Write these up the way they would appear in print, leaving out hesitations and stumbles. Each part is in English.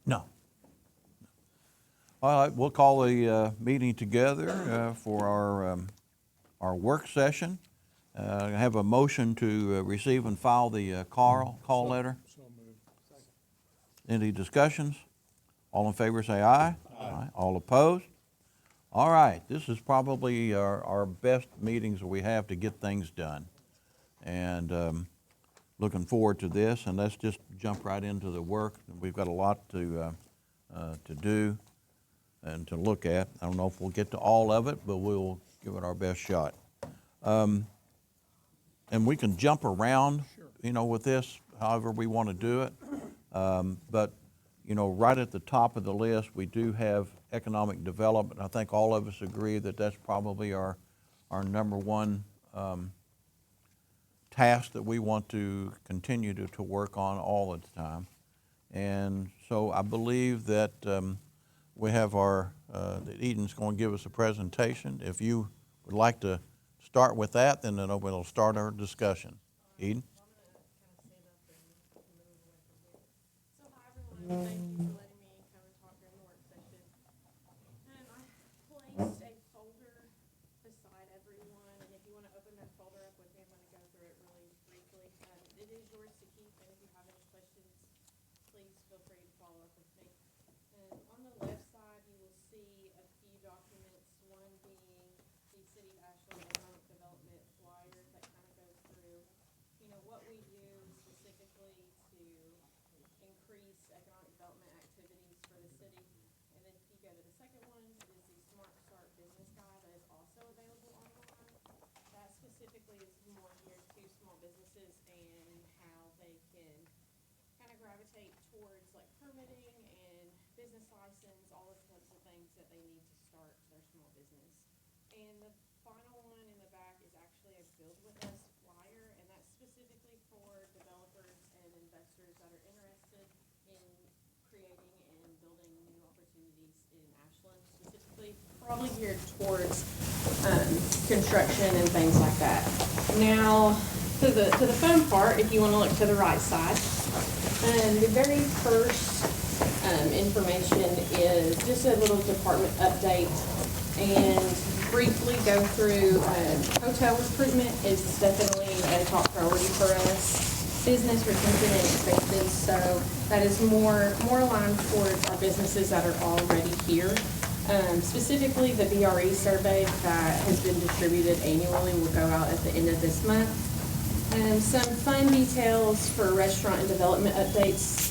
No. All right, we'll call the meeting together for our work session. I have a motion to receive and file the call letter. So moved. Second. Any discussions? All in favor say aye. Aye. All opposed? All right, this is probably our best meetings that we have to get things done. And looking forward to this, and let's just jump right into the work. We've got a lot to do and to look at. I don't know if we'll get to all of it, but we'll give it our best shot. And we can jump around, with this, however we want to do it. But, right at the top of the list, we do have economic development. I think all of us agree that that's probably our number one task that we want to continue to work on all the time. And so I believe that we have that Eden's going to give us a presentation. If you would like to start with that, then we'll start our discussion. Eden? So hi everyone, thank you for letting me come and talk during the work session. I placed a folder beside everyone, and if you want to open that folder up with me, I'm going to go through it really briefly. It is yours to keep, and if you have any questions, please feel free to follow up with me. On the left side, you will see a few documents, one being the City of Ashland Economic Development flyer that kind of goes through, what we do specifically to increase economic development activities for the city. And then if you go to the second one, it is the Smart Start Business Guide that is also available online. That specifically is more geared to small businesses and how they can kind of gravitate towards like permitting and business license, all those types of things that they need to start their small business. And the final one in the back is actually a Build With Us flyer, and that's specifically for developers and investors that are interested in creating and building new opportunities in Ashland, specifically probably geared towards construction and things like that. Now, to the fun part, if you want to look to the right side, the very first information is just a little department update, and briefly go through hotel recruitment is definitely a top priority for us. Business retention and expansion, so that is more aligned towards our businesses that are already here. Specifically, the BRE survey that has been distributed annually will go out at the end of this month. Some fun details for restaurant and development updates.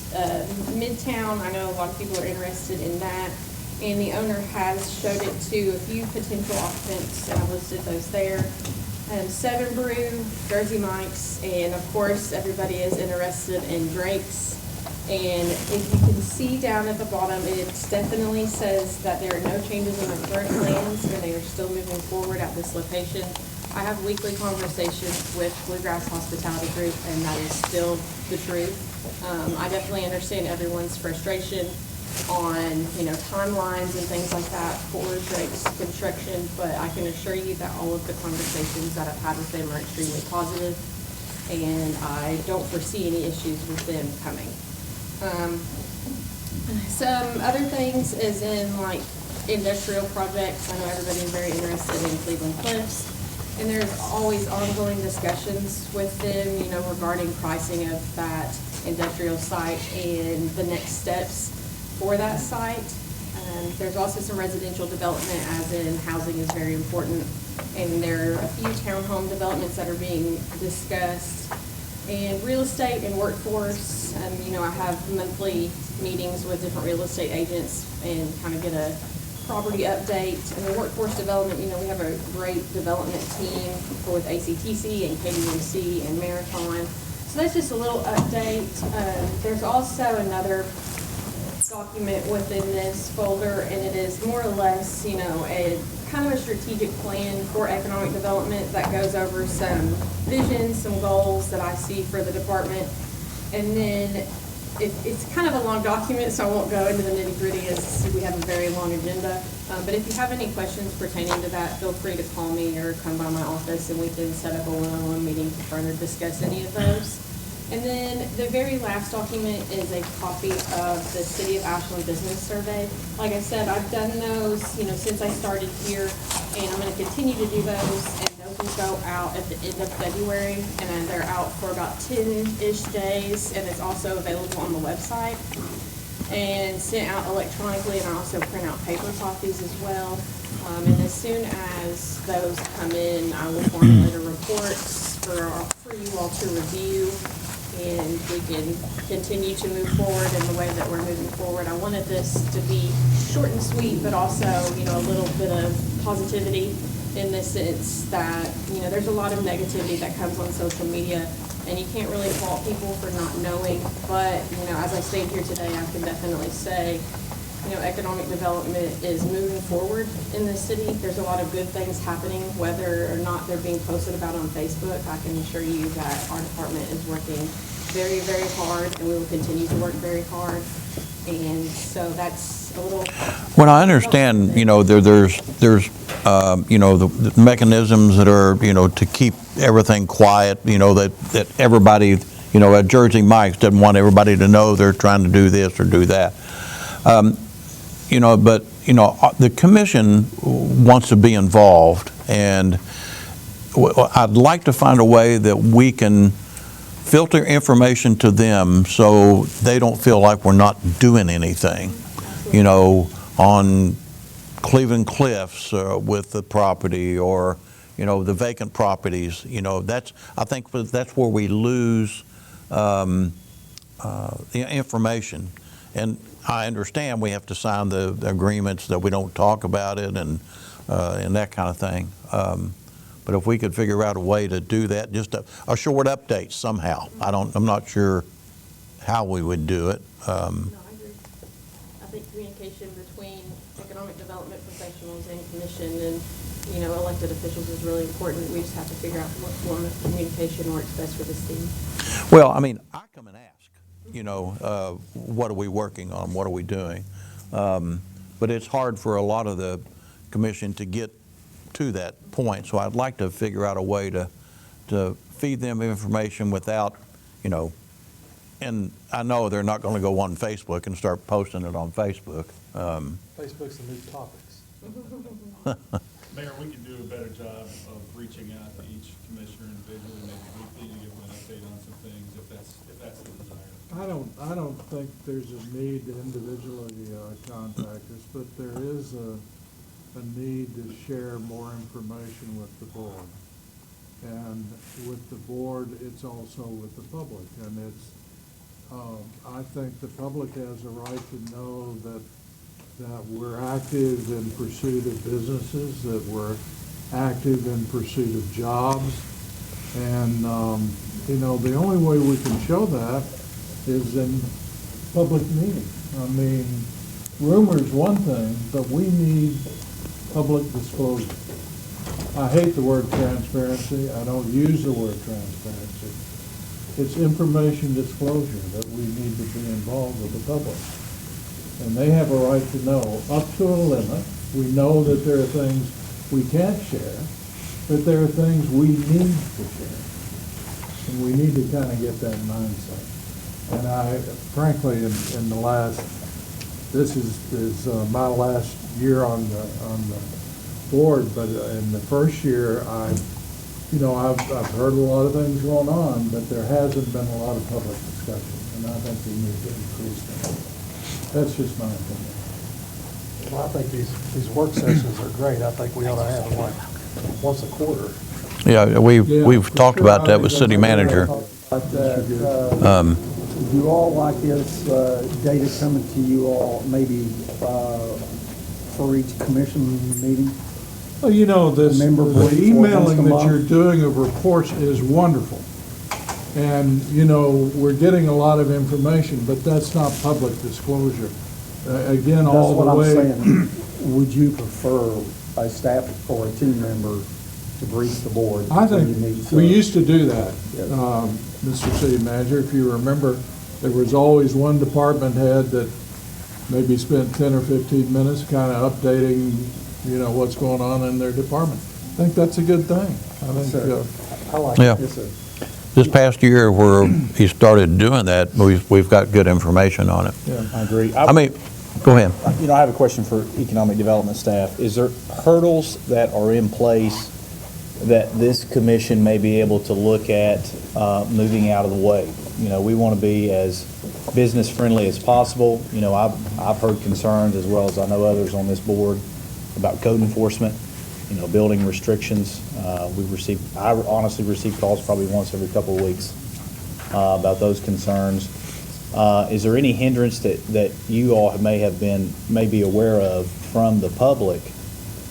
Midtown, I know a lot of people are interested in that, and the owner has showed it to a few potential occupants, and I listed those there. Seven Brew, Jersey Mike's, and of course everybody is interested in Drake's. And if you can see down at the bottom, it definitely says that there are no changes in the current plans, and they are still moving forward at this location. I have weekly conversations with Bluegrass Hospitality Group, and that is still the truth. I definitely understand everyone's frustration on, timelines and things like that for Drake's construction, but I can assure you that all of the conversations that I've had with them are extremely positive, and I don't foresee any issues with them coming. Some other things is in like industrial projects. I know everybody's very interested in Cleveland Cliffs, and there's always ongoing discussions with them, regarding pricing of that industrial site and the next steps for that site. There's also some residential development, as in housing is very important, and there are a few townhome developments that are being discussed. And real estate and workforce, I have monthly meetings with different real estate agents and kind of get a property update. And the workforce development, we have a great development team with ACTC and KDMC and Marathon. So that's just a little update. There's also another document within this folder, and it is more or less, a kind of a strategic plan for economic development that goes over some visions, some goals that I see for the department. And then it's kind of a long document, so I won't go into the nitty-gritty as we have a very long agenda. But if you have any questions pertaining to that, feel free to call me or come by my office, and we can set up a one-on-one meeting to further discuss any of those. And then the very last document is a copy of the City of Ashland Business Survey. Like I said, I've done those, since I started here, and I'm gonna continue to do those, and those will go out at the end of February, and then they're out for about 10-ish days, and it's also available on the website, and sent out electronically, and I also print out paper copies as well. And as soon as those come in, I will formulate a report for you all to review, and we can continue to move forward in the way that we're moving forward. I wanted this to be short and sweet, but also, a little bit of positivity in the sense that, there's a lot of negativity that comes on social media, and you can't really fault people for not knowing. But, as I stand here today, I can definitely say, economic development is moving forward in this city. There's a lot of good things happening, whether or not they're being posted about on Facebook. I can assure you that our department is working very, very hard, and we will continue to work very hard. And so that's a little. Well, I understand, there's the mechanisms that are, to keep everything quiet, that everybody, at Jersey Mike's doesn't want everybody to know they're trying to do this or do that. But the commission wants to be involved, and I'd like to find a way that we can filter information to them so they don't feel like we're not doing anything, on Cleveland Cliffs with the property, or, the vacant properties. I think that's where we lose the information. And I understand we have to sign the agreements that we don't talk about it and that kind of thing. But if we could figure out a way to do that, just a short update somehow. I'm not sure how we would do it. No, I agree. I think communication between economic development professionals and commission and, elected officials is really important. We just have to figure out what form of communication works best for the city. Well, I come and ask, what are we working on? What are we doing? But it's hard for a lot of the commission to get to that point. So I'd like to figure out a way to feed them information without, and I know they're not going to go on Facebook and start posting it on Facebook. Facebook's the new topics. Mayor, we can do a better job of reaching out to each commissioner individually, maybe weekly, to give them an update on some things, if that's the desire. I don't think there's a need to individually contact us, but there is a need to share more information with the board. And with the board, it's also with the public. And it's, I think the public has a right to know that we're active in pursuit of businesses, that we're active in pursuit of jobs. And, the only way we can show that is in public meeting. Rumor's one thing, but we need public disclosure. I hate the word transparency. I don't use the word transparency. It's information disclosure that we need to be involved with the public. And they have a right to know up to a limit. We know that there are things we can't share, but there are things we need to share. And we need to kind of get that mindset. And I, frankly, in the last, this is my last year on the board, but in the first year, I've heard a lot of things going on, but there hasn't been a lot of public discussion, and I think we need to increase that. That's just my opinion. Well, I think these work sessions are great. I think we ought to have them like once a quarter. Yeah, we've talked about that with city manager. Would you all like this data coming to you all maybe for each commission meeting? Well, the emailing that you're doing of reports is wonderful. And, we're getting a lot of information, but that's not public disclosure. Again, all the way. That's what I'm saying. Would you prefer a staff or a team member to brief the board? I think we used to do that, Yes. Mr. City Manager. If you remember, there was always one department head that maybe spent 10 or 15 minutes kind of updating, what's going on in their department. I think that's a good thing. I think. I like Yeah. it. this past year where he started doing that, we've got good information on it. I agree. I mean, go ahead. I have a question for economic development staff. Is there hurdles that are in place that this commission may be able to look at moving out of the way? We want to be as business-friendly as possible. I've heard concerns, as well as I know others on this board, about code enforcement, building restrictions. I honestly receive calls probably once every couple of weeks about those concerns. Is there any hindrance that you all may be aware of from the public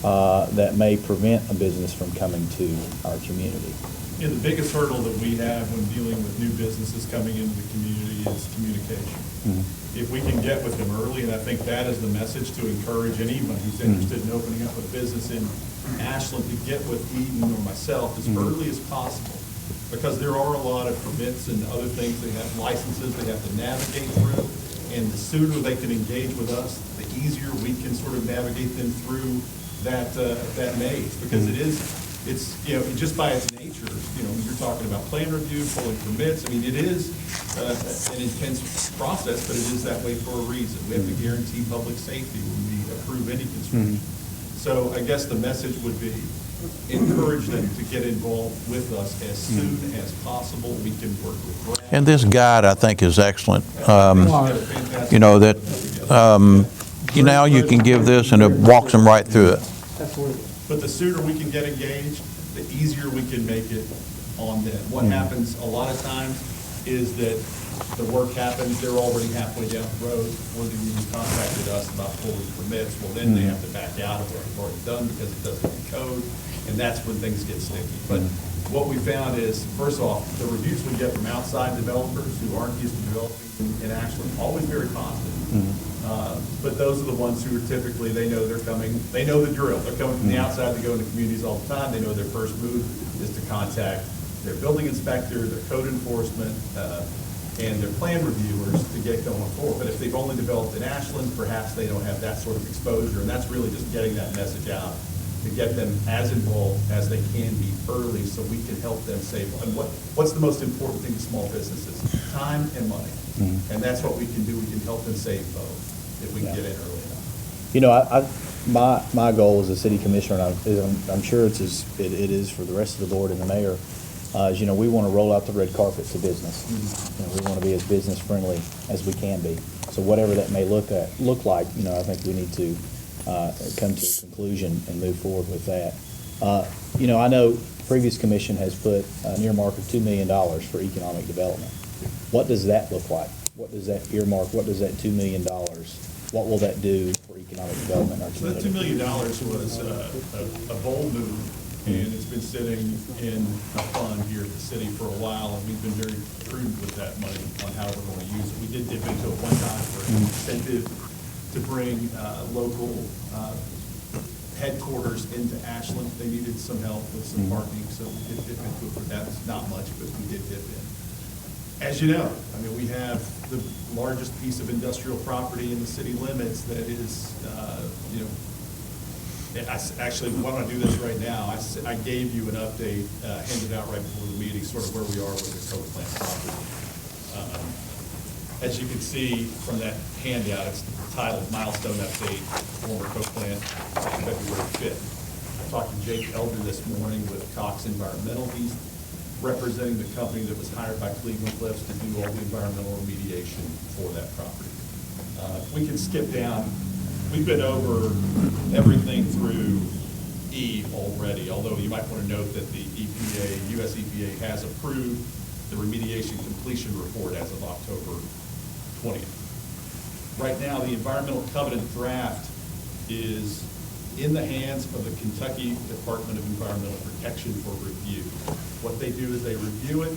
that may prevent a business from coming to our community? The biggest hurdle that we have when dealing with new businesses coming into the community is communication. If we can get with them early, and I think that is the message to encourage anyone who's interested in opening up a business in Ashland to get with Eden or myself as early as possible, because there are a lot of permits and other things, they have licenses they have to navigate through, and the sooner they can engage with us, the easier we can sort of navigate them through that maze, because it's just by its nature, you're talking about plan review, pulling permits. I mean, it is an intense process, but it is that way for a reason. We have to guarantee public safety when we approve any construction. So I guess the message would be encourage them to get involved with us as soon as possible. We can work with grants. And this guide, I think, is excellent. Now you can give this and it walks them right through it. Absolutely. But the sooner we can get engaged, the easier we can make it on them. What happens a lot of times is that the work happens, they're already halfway down the road, or they even contacted us about pulling permits. Well, then they have to back out of what we've already done because it doesn't meet code, and that's when things get sticky. But what we found is, first off, the reviews we get from outside developers who aren't used to developing in Ashland, always very positive. But those are the ones who are typically, they know they're coming, they know the drill. They're coming from the outside, they go into communities all the time. They know their first move is to contact their building inspector, their code enforcement, and their plan reviewers to get going forward. But if they've only developed in Ashland, perhaps they don't have that sort of exposure, and that's really just getting that message out to get them as involved as they can be early so we can help them save. And what's the most important thing to small businesses? Time and money. And that's what we can do. We can help them save both if we can get in early enough. My goal as a city commissioner, and I'm sure it is for the rest of the board and the mayor, is, we want to roll out the red carpet to business. We want to be as business friendly as we can be. So whatever that may look like, I think we need to come to a conclusion and move forward with that. I know previous commission has put an earmark of $2 million for economic development. What does that look like? What does that earmark, what does that $2 million, what will that do for economic development in our So that community? $2 million was a bold move, and it's been sitting in a fund here at the city for a while, and we've been very prudent with that money on how we're going to use it. We did dip into it one time for an incentive to bring local headquarters into Ashland. They needed some help with some parking, so we did dip into it, but that's not much, but we did dip in. As you know, we have the largest piece of industrial property in the city limits that is, actually, why don't I do this right now? I gave you an update, handed out right before the meeting, sort of where we are with the Coke plant property. As you can see from that handout, it's titled Milestone Update, former Coke plant, February 5th. I talked to Jake Elder this morning with Cox Environmental. He's representing the company that was hired by Cleveland Cliffs to do all the environmental remediation for that property. We can skip down. We've been over everything through E already, although you might want to note that the EPA, US EPA, has approved the remediation completion report as of October 20th. Right now, the environmental covenant draft is in the hands of the Kentucky Department of Environmental Protection for review. What they do is they review it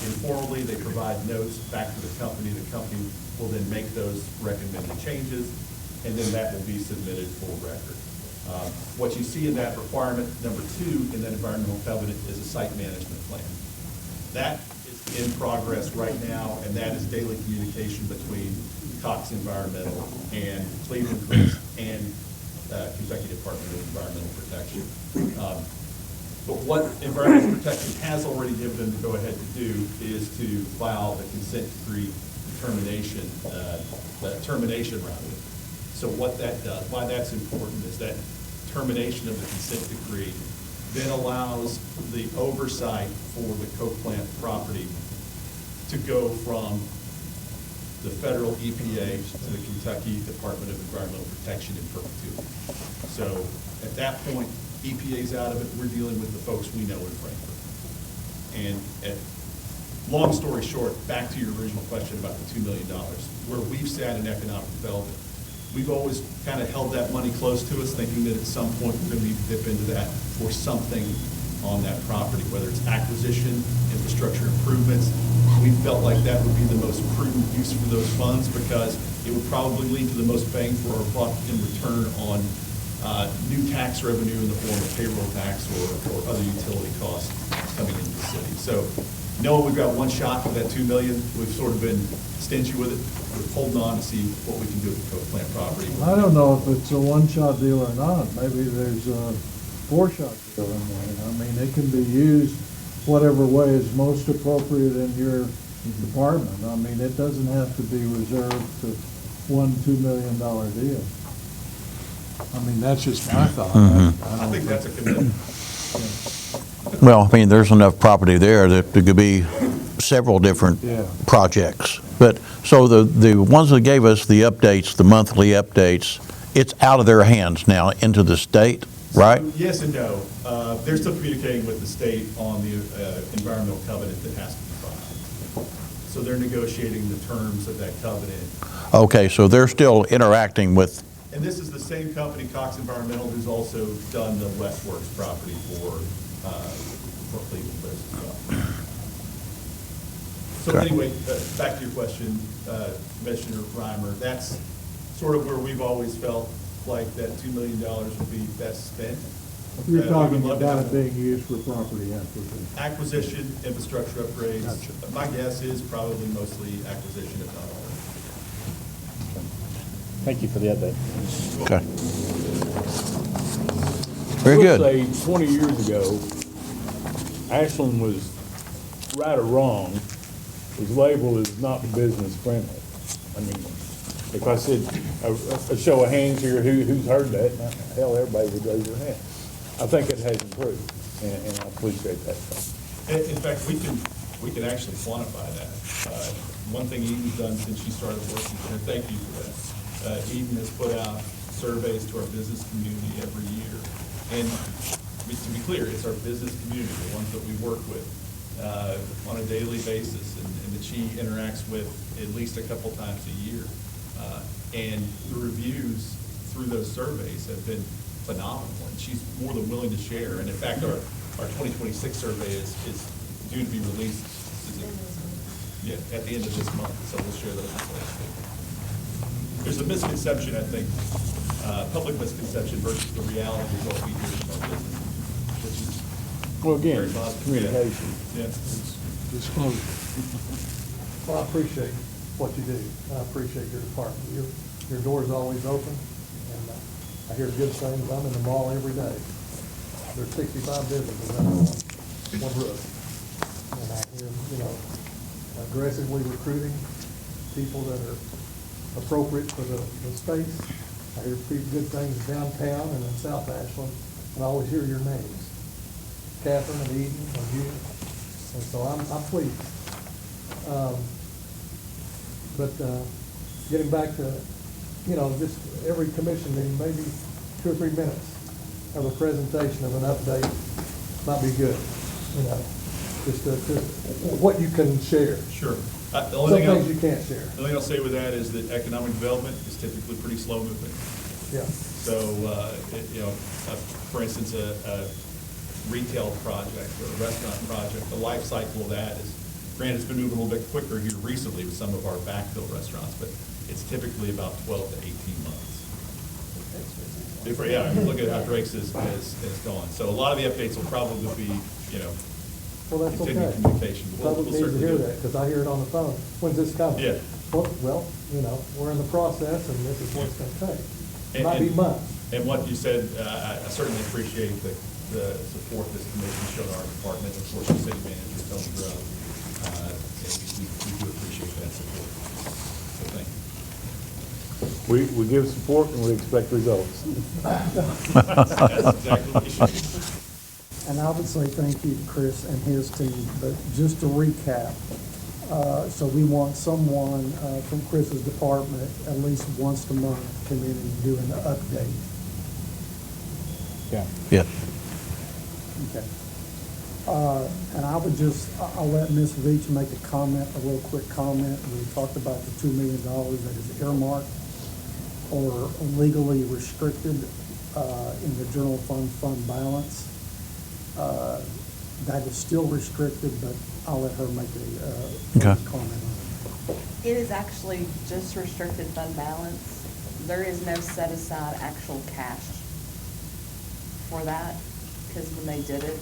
informally, they provide notes back to the company will then make those recommended changes, and then that will be submitted for record. What you see in that requirement, number 2, in that environmental covenant is a site management plan. That is in progress right now, and that is daily communication between Cox Environmental and Cleveland Cliffs and Kentucky Department of Environmental Protection. But what environmental protection has already given them to go ahead to do is to file the consent decree determination, termination rather. So what that does, why that's important is that termination of the consent decree then allows the oversight for the coke plant property to go from the federal EPA to the Kentucky Department of Environmental Protection in perpetuity. So at that point, EPA's out of it, we're dealing with the folks we know in Frankfurt. And long story short, back to your original question about the $2 million, where we've sat in economic development, we've always kind of held that money close to us, thinking that at some point we're going to need to dip into that for something on that property, whether it's acquisition, infrastructure improvements. We felt like that would be the most prudent use for those funds because it would probably lead to the most bang for our buck in return on new tax revenue in the form of payroll tax or other utility costs coming into the city. So knowing we've got one shot for that $2 million, we've sort of been stingy with it. We're holding on to see what we can do with the coke plant property. I don't know if it's a one-shot deal or not. Maybe there's a four-shot deal in there. I mean, it can be used whatever way is most appropriate in your department. I mean, it doesn't have to be reserved to one $2 million deal. I mean, that's just my thought. I think that's a commitment. Well, I mean, there's enough property there that there could be several different Yeah. projects. But, so the ones that gave us the updates, the monthly updates, it's out of their hands now into the state, right? Yes and no. They're still communicating with the state on the environmental covenant that has to be filed. So they're negotiating the terms of that covenant. Okay, so they're still interacting with, And this is the same company, Cox Environmental, who's also done the Westworks property for Cleveland Cliffs as well. So Okay. anyway, back to your question, Commissioner Reimer, that's sort of where we've always felt like that $2 million would be best spent. You're We talking would love to about have it being used for property acquisition. acquisition, infrastructure upgrades. Gotcha. My guess is probably mostly acquisition, if not all. Thank you for the update. okay. Very good. I would say 20 years ago, Ashland was, right or wrong, was labeled as not business friendly. I mean, if I said, a show of hands here, who's heard that? Hell, everybody would raise their hand. I think it has improved, and I appreciate that. In fact, we can actually quantify that. One thing Eden's done since she started working here, thank you for that. Eden has put out surveys to our business community every year. And to be clear, it's our business community, the ones that we work with on a daily basis and that she interacts with at least a couple times a year. And the reviews through those surveys have been phenomenal, and she's more than willing to share. And in fact, our 2026 survey is due to be released at the end of this month, so we'll share those results. There's a misconception, I think, public misconception versus the reality of what we hear from our business, which is Well, again, very positive. communication. Yeah. Disclosure. Well, I appreciate what you do. I appreciate your department. Your door's always open, and I hear good things. I'm in the mall every day. There's 65 businesses under one roof. And I hear, aggressively recruiting people that are appropriate for the space. I hear good things downtown and in South Ashland, and I always hear your names, Catherine and Eden and you, and so I'm pleased. But getting back to, just every commission meeting, maybe 2 or 3 minutes of a presentation of an update might be good, just what you can share. Sure. The Some only things you can't share. The only thing I'll say with that is that economic development is typically pretty slow moving. Yeah. So, for instance, a retail project or a restaurant project, the life cycle of that is, granted, it's been moving a little bit quicker here recently with some of our backfill restaurants, but it's typically about 12 to 18 months. If you look at how Drake's is going. So a lot of the updates will probably be, Well, that's okay. continued communication. Public needs to certainly hear do it. that, because I hear it on the phone. When's this coming? Yeah. Well, we're in the process, and this is what it's gonna take. It And- might be and- months. And what you said, I certainly appreciate the the support this commission showed our department, of course, the city manager, Tony Grove. And we do appreciate that support. So thank you. We give support and we expect results. That's exactly what you should do. And I would say thank you to Chris and his team, but just to recap, so we want someone from Chris's department at least once a month to come in and do an update. Yeah. Yes. Okay. And I would I'll let Ms. Veach make a comment, a real quick comment. We talked about the $2 million that is earmarked or legally restricted in the general fund balance. That is still restricted, but I'll let her make a Okay. comment on it. It is actually just restricted fund balance. There is no set aside actual cash for that, because when they did it,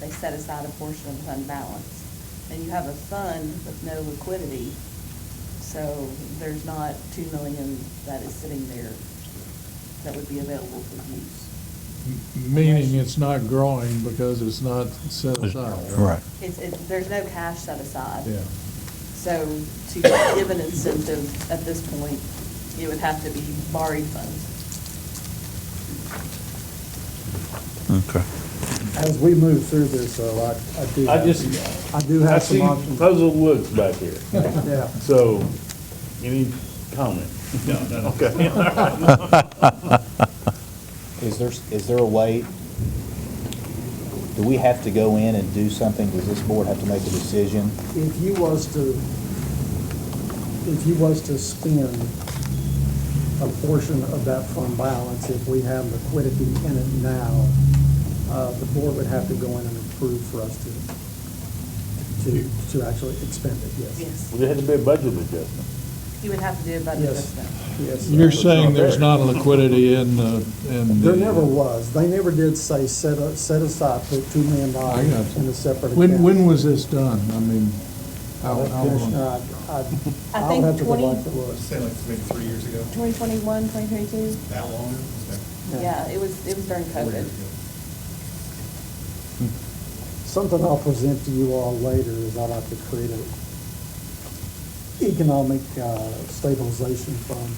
they set aside a portion of the fund balance. And you have a fund with no liquidity, so there's not $2 million that is sitting there that would be available for use. Meaning it's not growing because it's not set aside. Right. There's no cash set aside. Yeah. So to give an incentive at this point, it would have to be borrowed funds. Okay. As we move through this, though, I do I have see some options. puzzled looks back here. Yeah. So, any comment? No. Okay. Is there a way, do we have to go in and do something? Does this board have to make a decision? If you was to spend a portion of that fund balance, if we have liquidity in it now, the board would have to go in and approve for us to actually expend it, yes. Yes, Well, there had to be a budget adjustment. you would have to do a budget Yes. adjustment. Yes. You're saying there's not a liquidity in the. There never was. They never did say set aside, put $2 million I got you. in a separate account. When was this done? I mean, how long? I I would think have to go 20 back to look. Say like maybe 3 years ago, 2021, 2022? that long ago? Okay. Yeah, it was during 4 COVID. years ago. Something I'll present to you all later is I'd like to create an economic stabilization fund,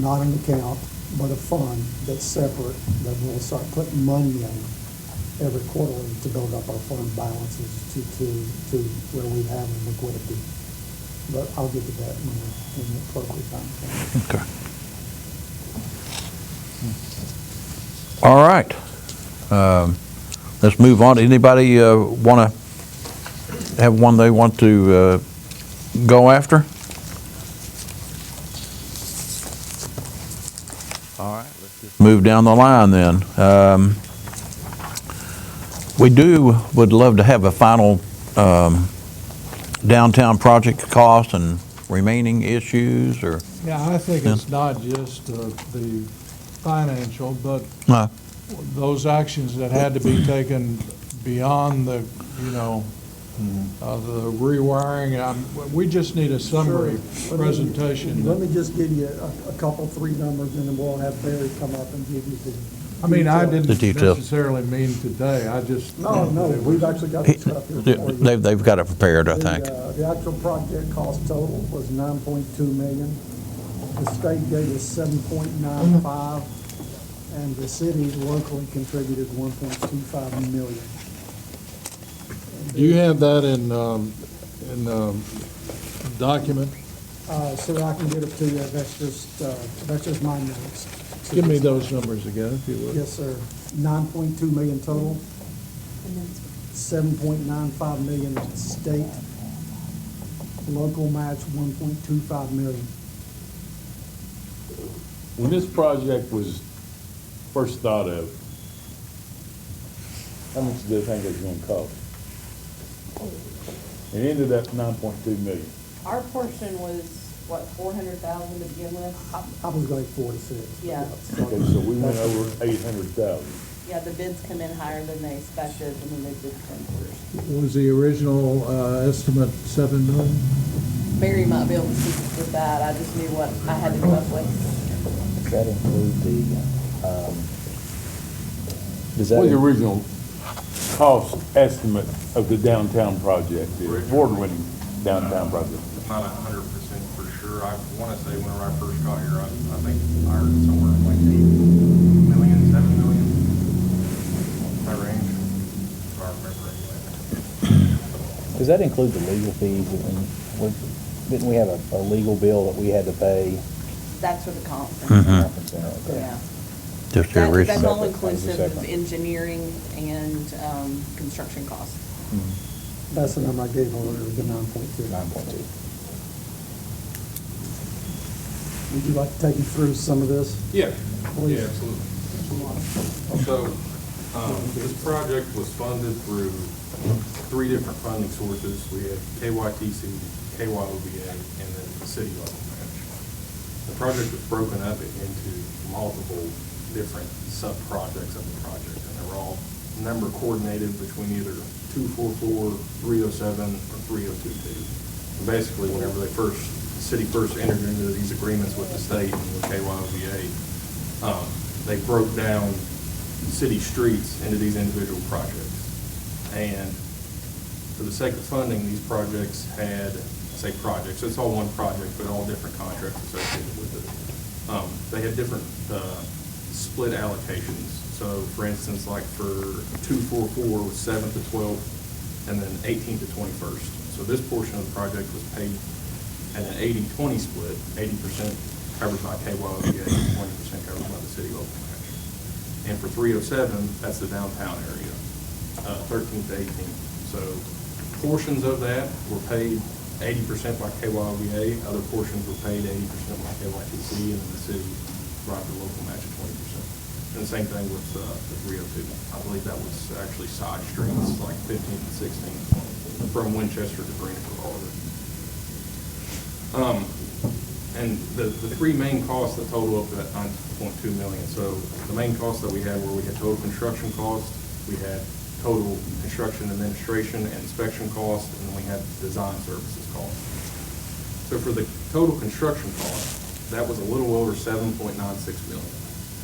not an account, but a fund that's separate, that we'll start putting money in every quarterly to build up our fund balances to where we have liquidity. But I'll get to that in the appropriate time. Okay. All right. Let's move on. Anybody want to have one they want to go after? All right, let's just move down the line then. We would love to have a final downtown project cost and remaining issues, or? Yeah, I think it's not just the financial, but No. those actions that had to be taken beyond the, the rewiring. We just need a summary Sure. presentation. Let me just give you a couple, 3 numbers, and then we'll have Barry come up and give you the. I mean, I details. The didn't details. necessarily mean today, I just. No, we've actually got the stuff here for you. They've got it prepared, I think. The actual project cost total was $9.2 million. The state gave us $7.95, and the city locally contributed $1.25 million. Do you have that in document? So I can get it to you, that's just my notes. Give me those numbers again, if you would. Yes, sir. 9.2 million total, 7.95 million state, local match 1.25 million. When this project was first thought of, how much did you think it was gonna cost? It ended up 9.2 million. Our portion was, what, 400,000 to begin with? I was going 4 to 6. Yeah. Okay, so we went over 800,000. Yeah, the bids come in higher than they expected, and then they did come first. Was the original estimate 7 million? Barry might be able to speak with that, I just knew what I had to come up with. Does that include the Does that? What the original cost estimate of the downtown project is, award-winning downtown project? Not 100% for sure. I want to say whenever I first got here, I think I heard somewhere like 8 million, 7 million, that range, if I remember anyway. Does that include the legal fees? Didn't we have a legal bill that we had to pay? That's for the conference, Conference center, okay. yeah. Just That- every, That's all Separate, that was a inclusive of separate. engineering and construction costs. That's the number I gave earlier, the 9.2. 9.2. Would you like to take me through some of this? Yeah, Please. yeah, absolutely. So, this project was funded through 3 different funding sources. We had KYTC, KYOBA, and then the city level match. The project was broken up into multiple different sub-projects of the project, and they were all number coordinated between either 244, 307, or 3022. And basically, whenever the city first entered into these agreements with the state and with KYOBA, they broke down city streets into these individual projects. And for the sake of funding, these projects had, I say projects, it's all one project, but all different contracts associated with it. They had different split allocations. So for instance, like for 244 was 7th to 12th, and then 18th to 21st. So this portion of the project was paid at an 80-20 split, 80% covered by KYOBA, 20% covered by the city local match. And for 307, that's the downtown area, 13th to 18th. So portions of that were paid 80% by KYOBA, other portions were paid 80% by KYTC, and then the city brought the local match at 20%. And the same thing with the 302. I believe that was actually side streets, like 15th and 16th, from Winchester to Greenville. And the 3 main costs that total up to that 9.2 million. So the main costs that we had were we had total construction costs, we had total construction administration and inspection costs, and then we had design services costs. So for the total construction cost, that was a little over 7.96 million.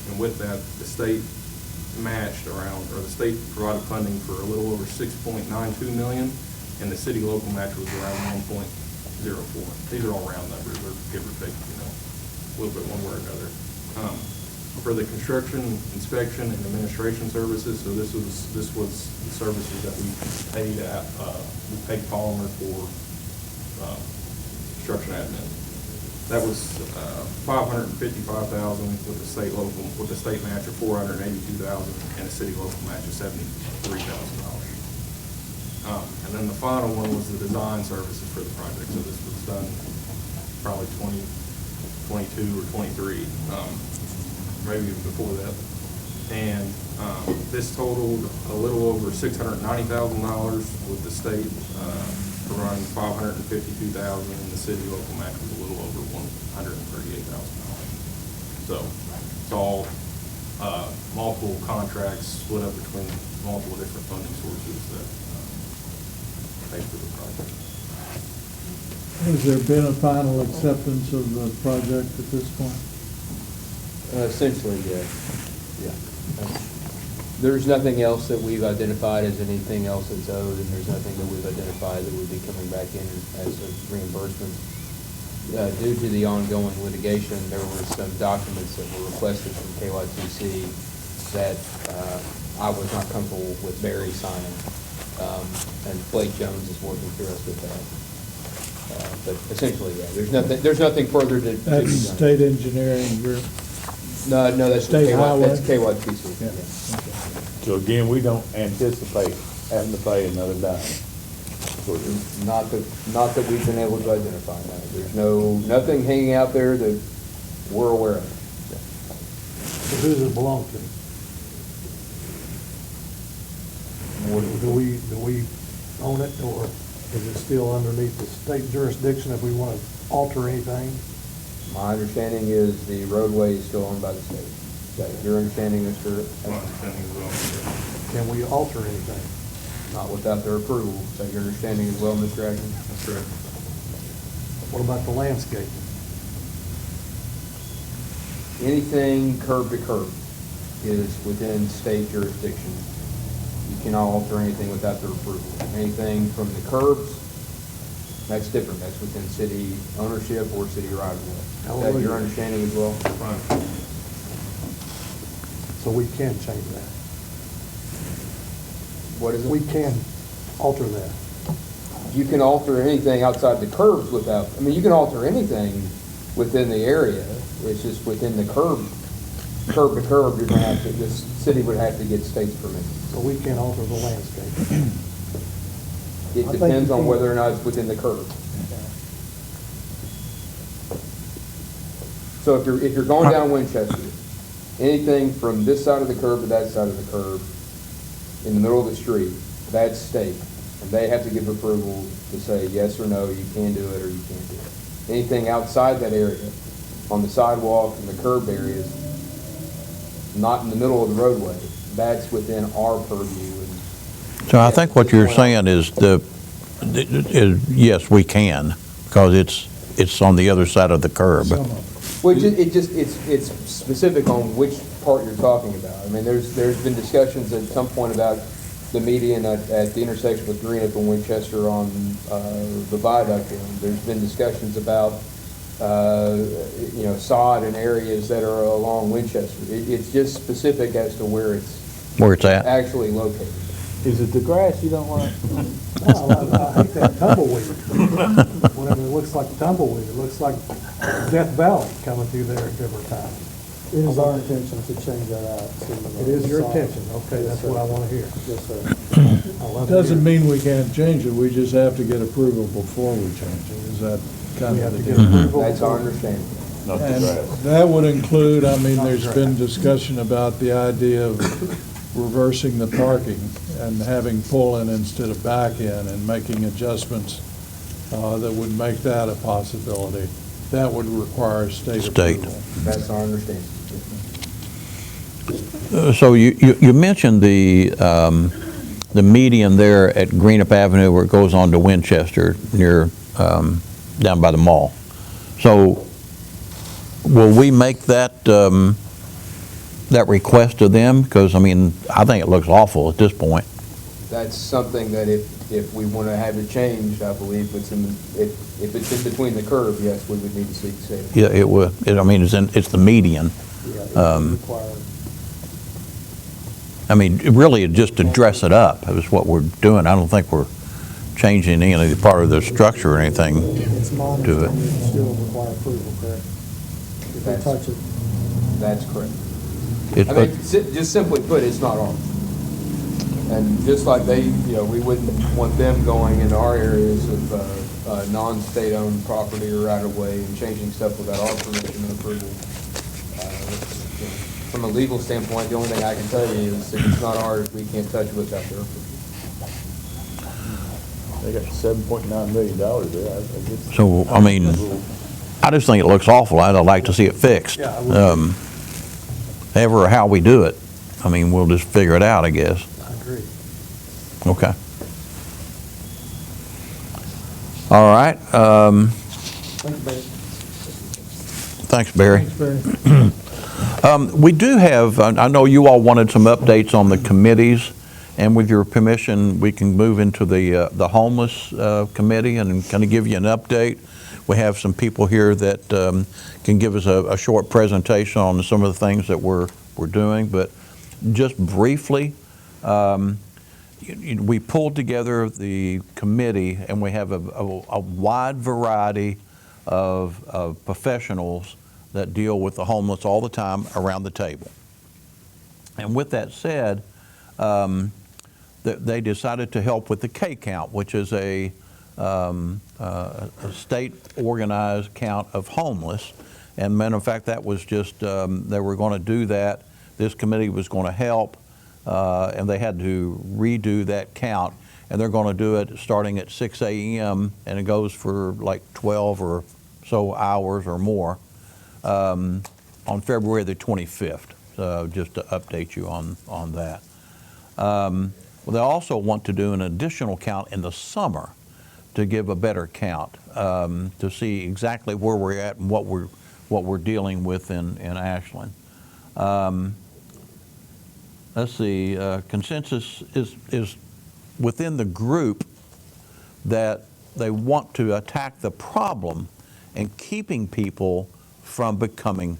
And with that, the state matched around, or the state provided funding for a little over 6.92 million, and the city local match was around 1.04. These are all round numbers, or give or take, a little bit one way or another. For the construction, inspection, and administration services, so this was the services that we paid at, we paid Palmer for construction admin. That was $555,000 with the state match of $482,000, and a city local match of $73,000. And then the final one was the design services for the project. So this was done probably 2022 or 23, maybe even before that. And this totaled a little over $690,000 with the state providing $552,000, and the city local match was a little over $138,000. So it's all multiple contracts split up between multiple different funding sources that pay for the project. Has there been a final acceptance of the project at this point? Essentially, yeah. There's nothing else that we've identified as anything else that's owed, and there's nothing that we've identified that would be coming back in as a reimbursement. Due to the ongoing litigation, there were some documents that were requested from KYTC that I was not comfortable with Barry signing, and Blake Jones is working through us with that. But essentially, yeah, there's nothing further to be done. That's state engineering group. No, that's State highway? That's KYTC. Yeah. Yeah. Okay. So again, we don't anticipate having to pay another dime. Not that we've been able to identify, no. There's nothing hanging out there that we're aware of. So who does it belong to? Do we own it, or is it still underneath the state jurisdiction if we want to alter anything? My understanding is the roadway is still owned by the state. Is that your understanding, Mr.? My understanding as well. Can we alter anything? Not without their approval. Is that your understanding as well, Mr. Atkins? That's correct. What about the landscape? Anything curb to curb. is within state jurisdiction. You cannot alter anything without their approval. Anything from the curbs, that's different. That's within city ownership or city right of way. Is that your understanding as well? So we can change that. What is it? We can alter that. You can alter anything outside the curbs without, I mean, you can alter anything within the area. It's just within the curb to curb, you're gonna have to, this city would have to get state's permission. So we can alter the landscape. It I think depends you on can. whether or not it's within the curb. So if you're going down Winchester, anything from this side of the curb to that side of the curb, in the middle of the street, that's state. And they have to give approval to say yes or no, you can do it or you can't do it. Anything outside that area, on the sidewalk and the curb areas, not in the middle of the roadway, that's within our purview. And So I think what you're saying is yes, we can, because it's on the other side of the curb. Some of it. Well, it's specific on which part you're talking about. I mean, there's been discussions at some point about the median at the intersection with Greenup and Winchester on the viaduct. And there's been discussions about, sod in areas that are along Winchester. It's just specific as to where it's At. actually located. Is it the grass you don't like? I hate that tumbleweed. Whatever, it looks like tumbleweed. It looks like Death Valley coming through there at different times. It is our intention to change that out. It is your intention. Okay, that's what I want to hear. Yes, sir. I love to Doesn't hear. mean we can't change it, we just have to get approval before we change it. Is that kind We of have to the get deal? approval. That's our understanding. Not the And grass. that would include, I mean, there's been discussion about the idea of reversing the parking and having pull-in instead of back-in and making adjustments that would make that a possibility. That would require state State. approval. That's our understanding. So you mentioned the median there at Greenup Avenue where it goes on to Winchester near, down by the mall. So will we make that, that request to them? Because, I mean, I think it looks awful at this point. That's something that if we want to have it changed, I believe if it's in between the curb, yes, we would need to seek state. Yeah, it would. I mean, it's the median. Yeah, it Um, would require, I mean, really, just to dress it up is what we're doing. I don't think we're changing any of the part of the structure or anything. it's my Do it. understanding it still require approval, correct? If they That's- touch it, That's correct. It's- I mean, just simply put, it's not ours. And just like we wouldn't want them going into our areas of non-state-owned property or right-of-way and changing stuff without our permission and approval. From a legal standpoint, the only thing I can tell you is if it's not ours, we can't touch it without their approval. They got $7.9 million there. I guess. So, I mean, I just think it looks awful. I'd like to see it fixed. Yeah, I would. However or how we do it, I mean, we'll just figure it out, I guess. I agree. Okay. All right. thank you, Barry. Thanks, Barry. Thanks, Barry. We do have, I know you all wanted some updates on the committees, and with your permission, we can move into the homeless committee and kind of give you an update. We have some people here that can give us a short presentation on some of the things that we're doing, but just briefly, we pulled together the committee, and we have a wide variety of professionals that deal with the homeless all the time around the table. And with that said, they decided to help with the K count, which is a state-organized count of homeless. And matter of fact, that was just, they were going to do that. This committee was going to help, and they had to redo that count. And they're going to do it starting at 6 a.m., and it goes for like 12 or so hours or more on February the 25th, just to update you on that. Well, they also want to do an additional count in the summer to give a better count, to see exactly where we're at and what we're dealing with in Ashland. let's see, consensus is within the group that they want to attack the problem and keeping people from becoming.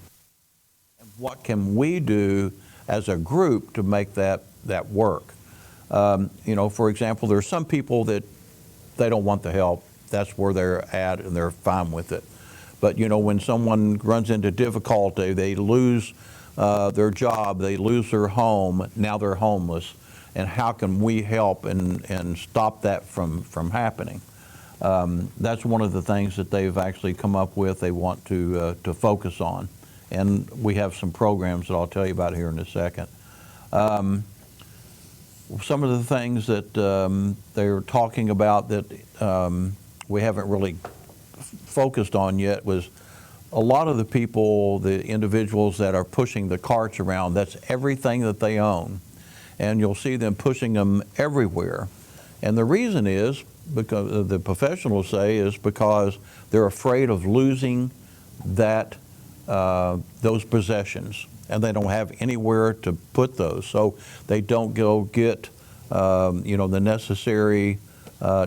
What can we do as a group to make that work? You know, for example, there's some people that they don't want the help. That's where they're at and they're fine with it. But you know, when someone runs into difficulty, they lose their job, they lose their home, now they're homeless. And how can we help and stop that from happening? That's one of the things that they've actually come up with, they want to focus on. And we have some programs that I'll tell you about here in a second. Some of the things that they're talking about that we haven't really focused on yet was a lot of the people, the individuals that are pushing the carts around, that's everything that they own. And you'll see them pushing them everywhere. And the reason is, because the professionals say, is because they're afraid of losing that those possessions, and they don't have anywhere to put those. So they don't go get you know, the necessary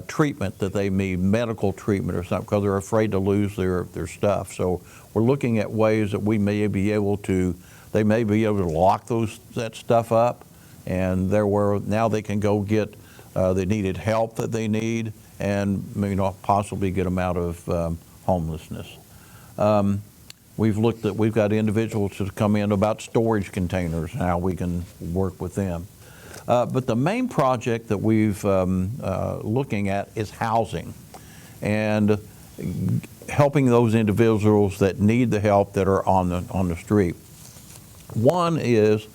treatment that they need, medical treatment or something, because they're afraid to lose their stuff. So we're looking at ways that we may be able to, they may be able to lock that stuff up, and there where now they can go get the needed help that they need, and you know, possibly get them out of homelessness. We've got individuals that come in about storage containers, how we can work with them. But the main project that we've looking at is housing, and helping those individuals that need the help that are on the street. One is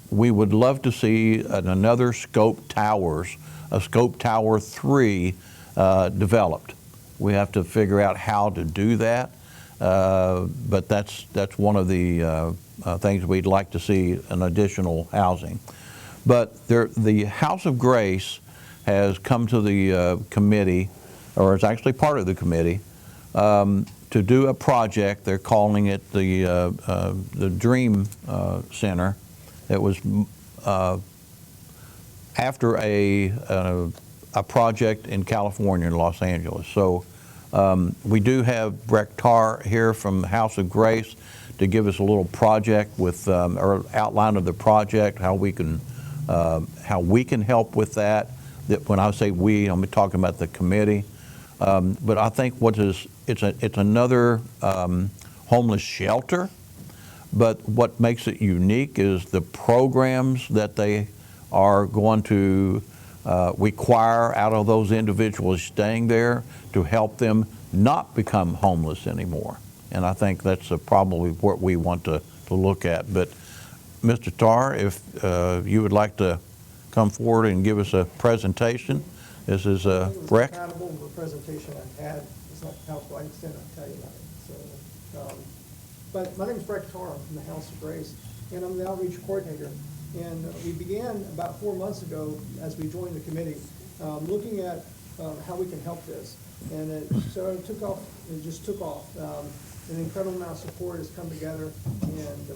we would love to see another Scope Towers, a Scope Tower 3 developed. We have to figure out how to do that, but that's one of the things we'd like to see, an additional housing. But the House of Grace has come to the committee, or it's actually part of the committee, to do a project. They're calling it the Dream Center. It was after a project in California, in Los Angeles. So we do have Breck Tarr here from House of Grace to give us a little project with, or outline of the project, how we can help with that. When I say we, I'm talking about the committee. But I think it's another homeless shelter. But what makes it unique is the programs that they are going to require out of those individuals staying there to help them not become homeless anymore. And I think that's probably what we want to look at. But Mr. Tarr, if you would like to come forward and give us a presentation. This is Breck. Compatible with the presentation I had. It's not helpful. I understand. I'll tell you about it. So, but my name is Breck Tarr. I'm from the House of Grace, and I'm the outreach coordinator. And we began about 4 months ago, as we joined the committee, looking at how we can help this. And so it took off. It just took off. An incredible amount of support has come together, and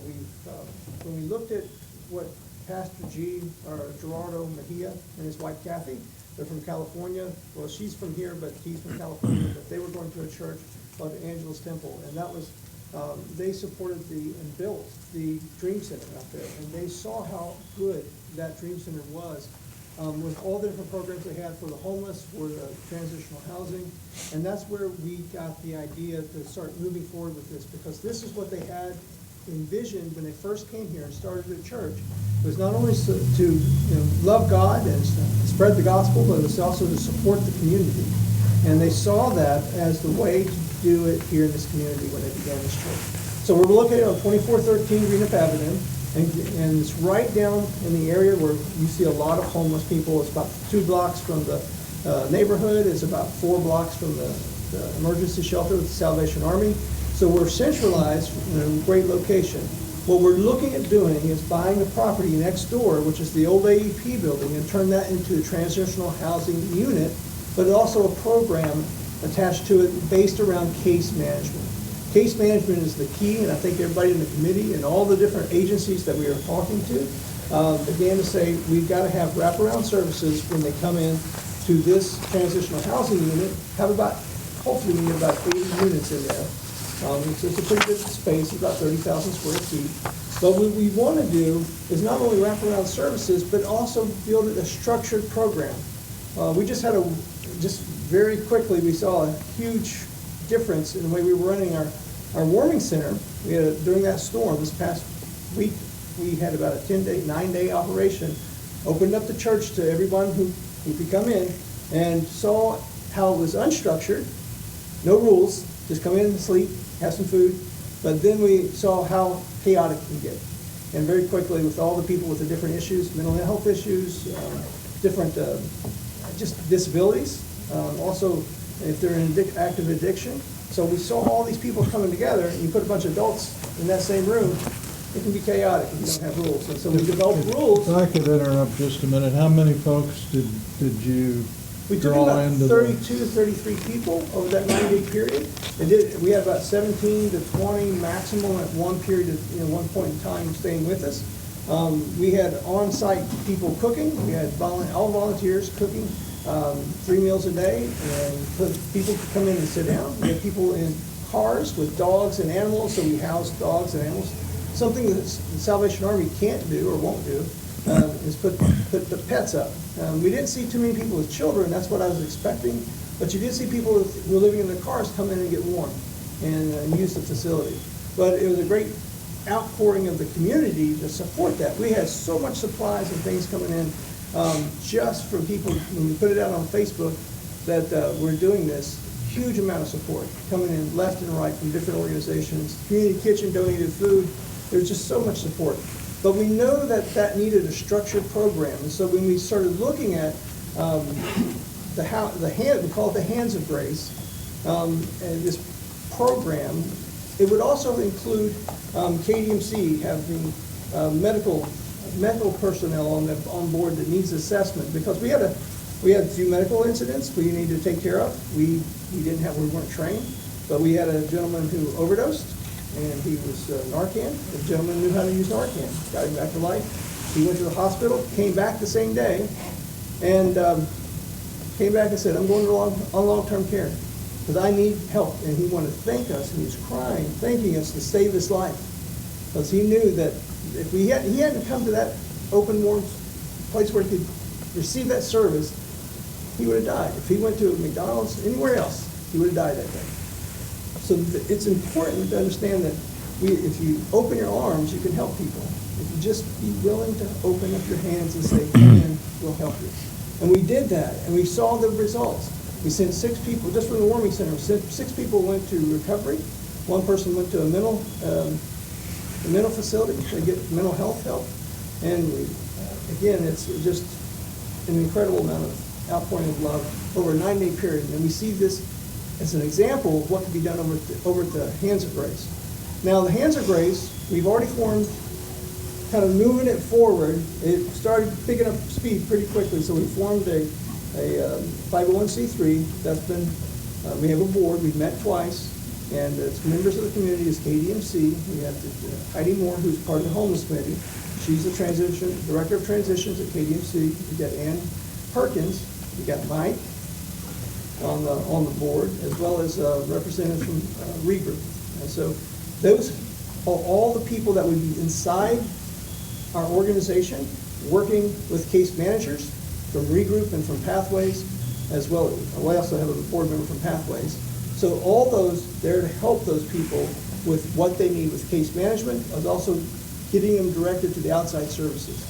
when we looked at what Pastor Gerardo Mejia and his wife Kathy, they're from California. Well, she's from here, but he's from California. But they were going to a church called Angelus Temple, and that was they supported and built the Dream Center out there, and they saw how good that Dream Center was. With all the different programs they had for the homeless, for the transitional housing. And that's where we got the idea to start moving forward with this, because this is what they had envisioned when they first came here and started the church. It was not only to love God and spread the gospel, but it was also to support the community. And they saw that as the way to do it here in this community when they began this church. So we're located on 2413 Greenup Avenue. And it's right down in the area where you see a lot of homeless people. It's about 2 blocks from the neighborhood. It's about 4 blocks from the emergency shelter with the Salvation Army. So we're centralized in a great location. What we're looking at doing is buying the property next door, which is the old AEP building, and turn that into a transitional housing unit, but also a program attached to it based around case management. Case management is the key, and I think everybody in the committee and all the different agencies that we are talking to began to say, we've got to have wraparound services when they come in to this transitional housing unit, have about, hopefully we get about 80 units in there. It's a pretty good space, about 30,000 square feet. But what we want to do is not only wraparound services, but also build a structured program. We just had just very quickly, we saw a huge difference in the way we were running our warming center. We had, during that storm this past week, we had about a 9-day operation, opened up the church to everyone who could come in, and saw how it was unstructured, no rules, just come in, sleep, have some food. But then we saw how chaotic it can get. And very quickly, with all the people with the different issues, mental health issues, different just disabilities, also if they're in active addiction. So we saw all these people coming together, and you put a bunch of adults in that same room, it can be chaotic if you don't have rules. And so we developed rules. If I could interrupt just a minute, how many folks did you We took draw about into 32 to 33 people over that 9-day period. We had about 17 to 20 maximum at one period, one point in time staying with us. We had on-site people cooking. We had all volunteers cooking 3 meals a day, and people could come in and sit down. We had people in cars with dogs and animals, so we housed dogs and animals. Something that the Salvation Army can't do or won't do is put the pets up. We didn't see too many people with children. That's what I was expecting. But you did see people who were living in their cars come in and get warm and use the facility. But it was a great outpouring of the community to support that. We had so much supplies and things coming in just from people, when we put it out on Facebook that we're doing this, huge amount of support coming in left and right from different organizations. Community Kitchen donated food. There's just so much support. But we know that needed a structured program. And so when we started looking at we call it the Hands of Grace, and this program, it would also include KDMC having medical personnel on board that needs assessment, because we had a few medical incidents we needed to take care of. We weren't trained, but we had a gentleman who overdosed, and he was Narcan. The gentleman knew how to use Narcan, got him back to life. He went to the hospital, came back the same day, and came back and said, I'm going to long-term care because I need help. And he wanted to thank us, and he was crying, thanking us to save his life, because he knew that if he hadn't come to that open, warm place where he could receive that service, he would have died. If he went to McDonald's, anywhere else, he would have died that day. So it's important to understand that if you open your arms, you can help people. If you just be willing to open up your hands and say, come in, we'll help you. And we did that, and we saw the results. We sent 6 people, just from the warming center, 6 people went to recovery. 1 person went to a mental facility to get mental health help. And again, it's just an incredible amount of outpouring of love over a 9-day period. And we see this as an example of what can be done over at the Hands of Grace. Now, the Hands of Grace, we've already formed, kind of moving it forward. It started picking up speed pretty quickly, so we formed a 501c3. That's been, we have a board, we've met twice, and it's members of the community is KDMC. We have Heidi Moore, who's part of the Homeless Committee. She's the Director of Transitions at KDMC. We've got Ann Perkins. We've got Mike on the board, as well as representatives from Regroup. And so those are all the people that would be inside our organization, working with case managers from Regroup and from Pathways, as well as, we also have a board member from Pathways. So all those there to help those people with what they need with case management, as also getting them directed to the outside services.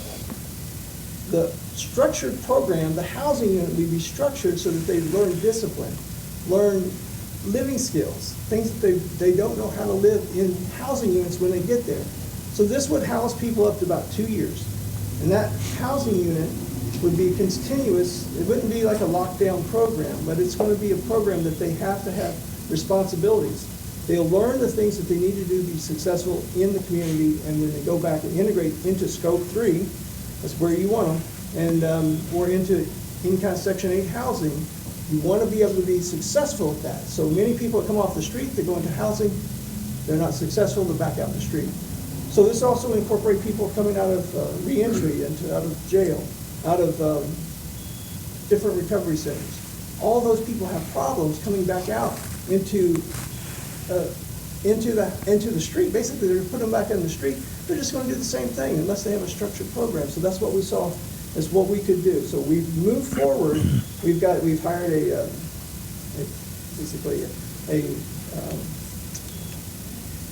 The structured program, the housing unit, would be structured so that they learn discipline, learn living skills, things that they don't know how to live in housing units when they get there. So this would house people up to about 2 years. And that housing unit would be continuous. It wouldn't be like a lockdown program, but it's going to be a program that they have to have responsibilities. They'll learn the things that they need to do to be successful in the community, and when they go back and integrate into Scope 3, that's where you want them, and or into any kind of Section 8 housing, you want to be able to be successful at that. So many people that come off the street, they go into housing, they're not successful, they're back out in the street. So this also incorporate people coming out of reentry, out of jail, out of different recovery centers. All those people have problems coming back out into the street. Basically, they're putting them back in the street. They're just going to do the same thing unless they have a structured program. So that's what we saw as what we could do. So we've moved forward. We've hired basically a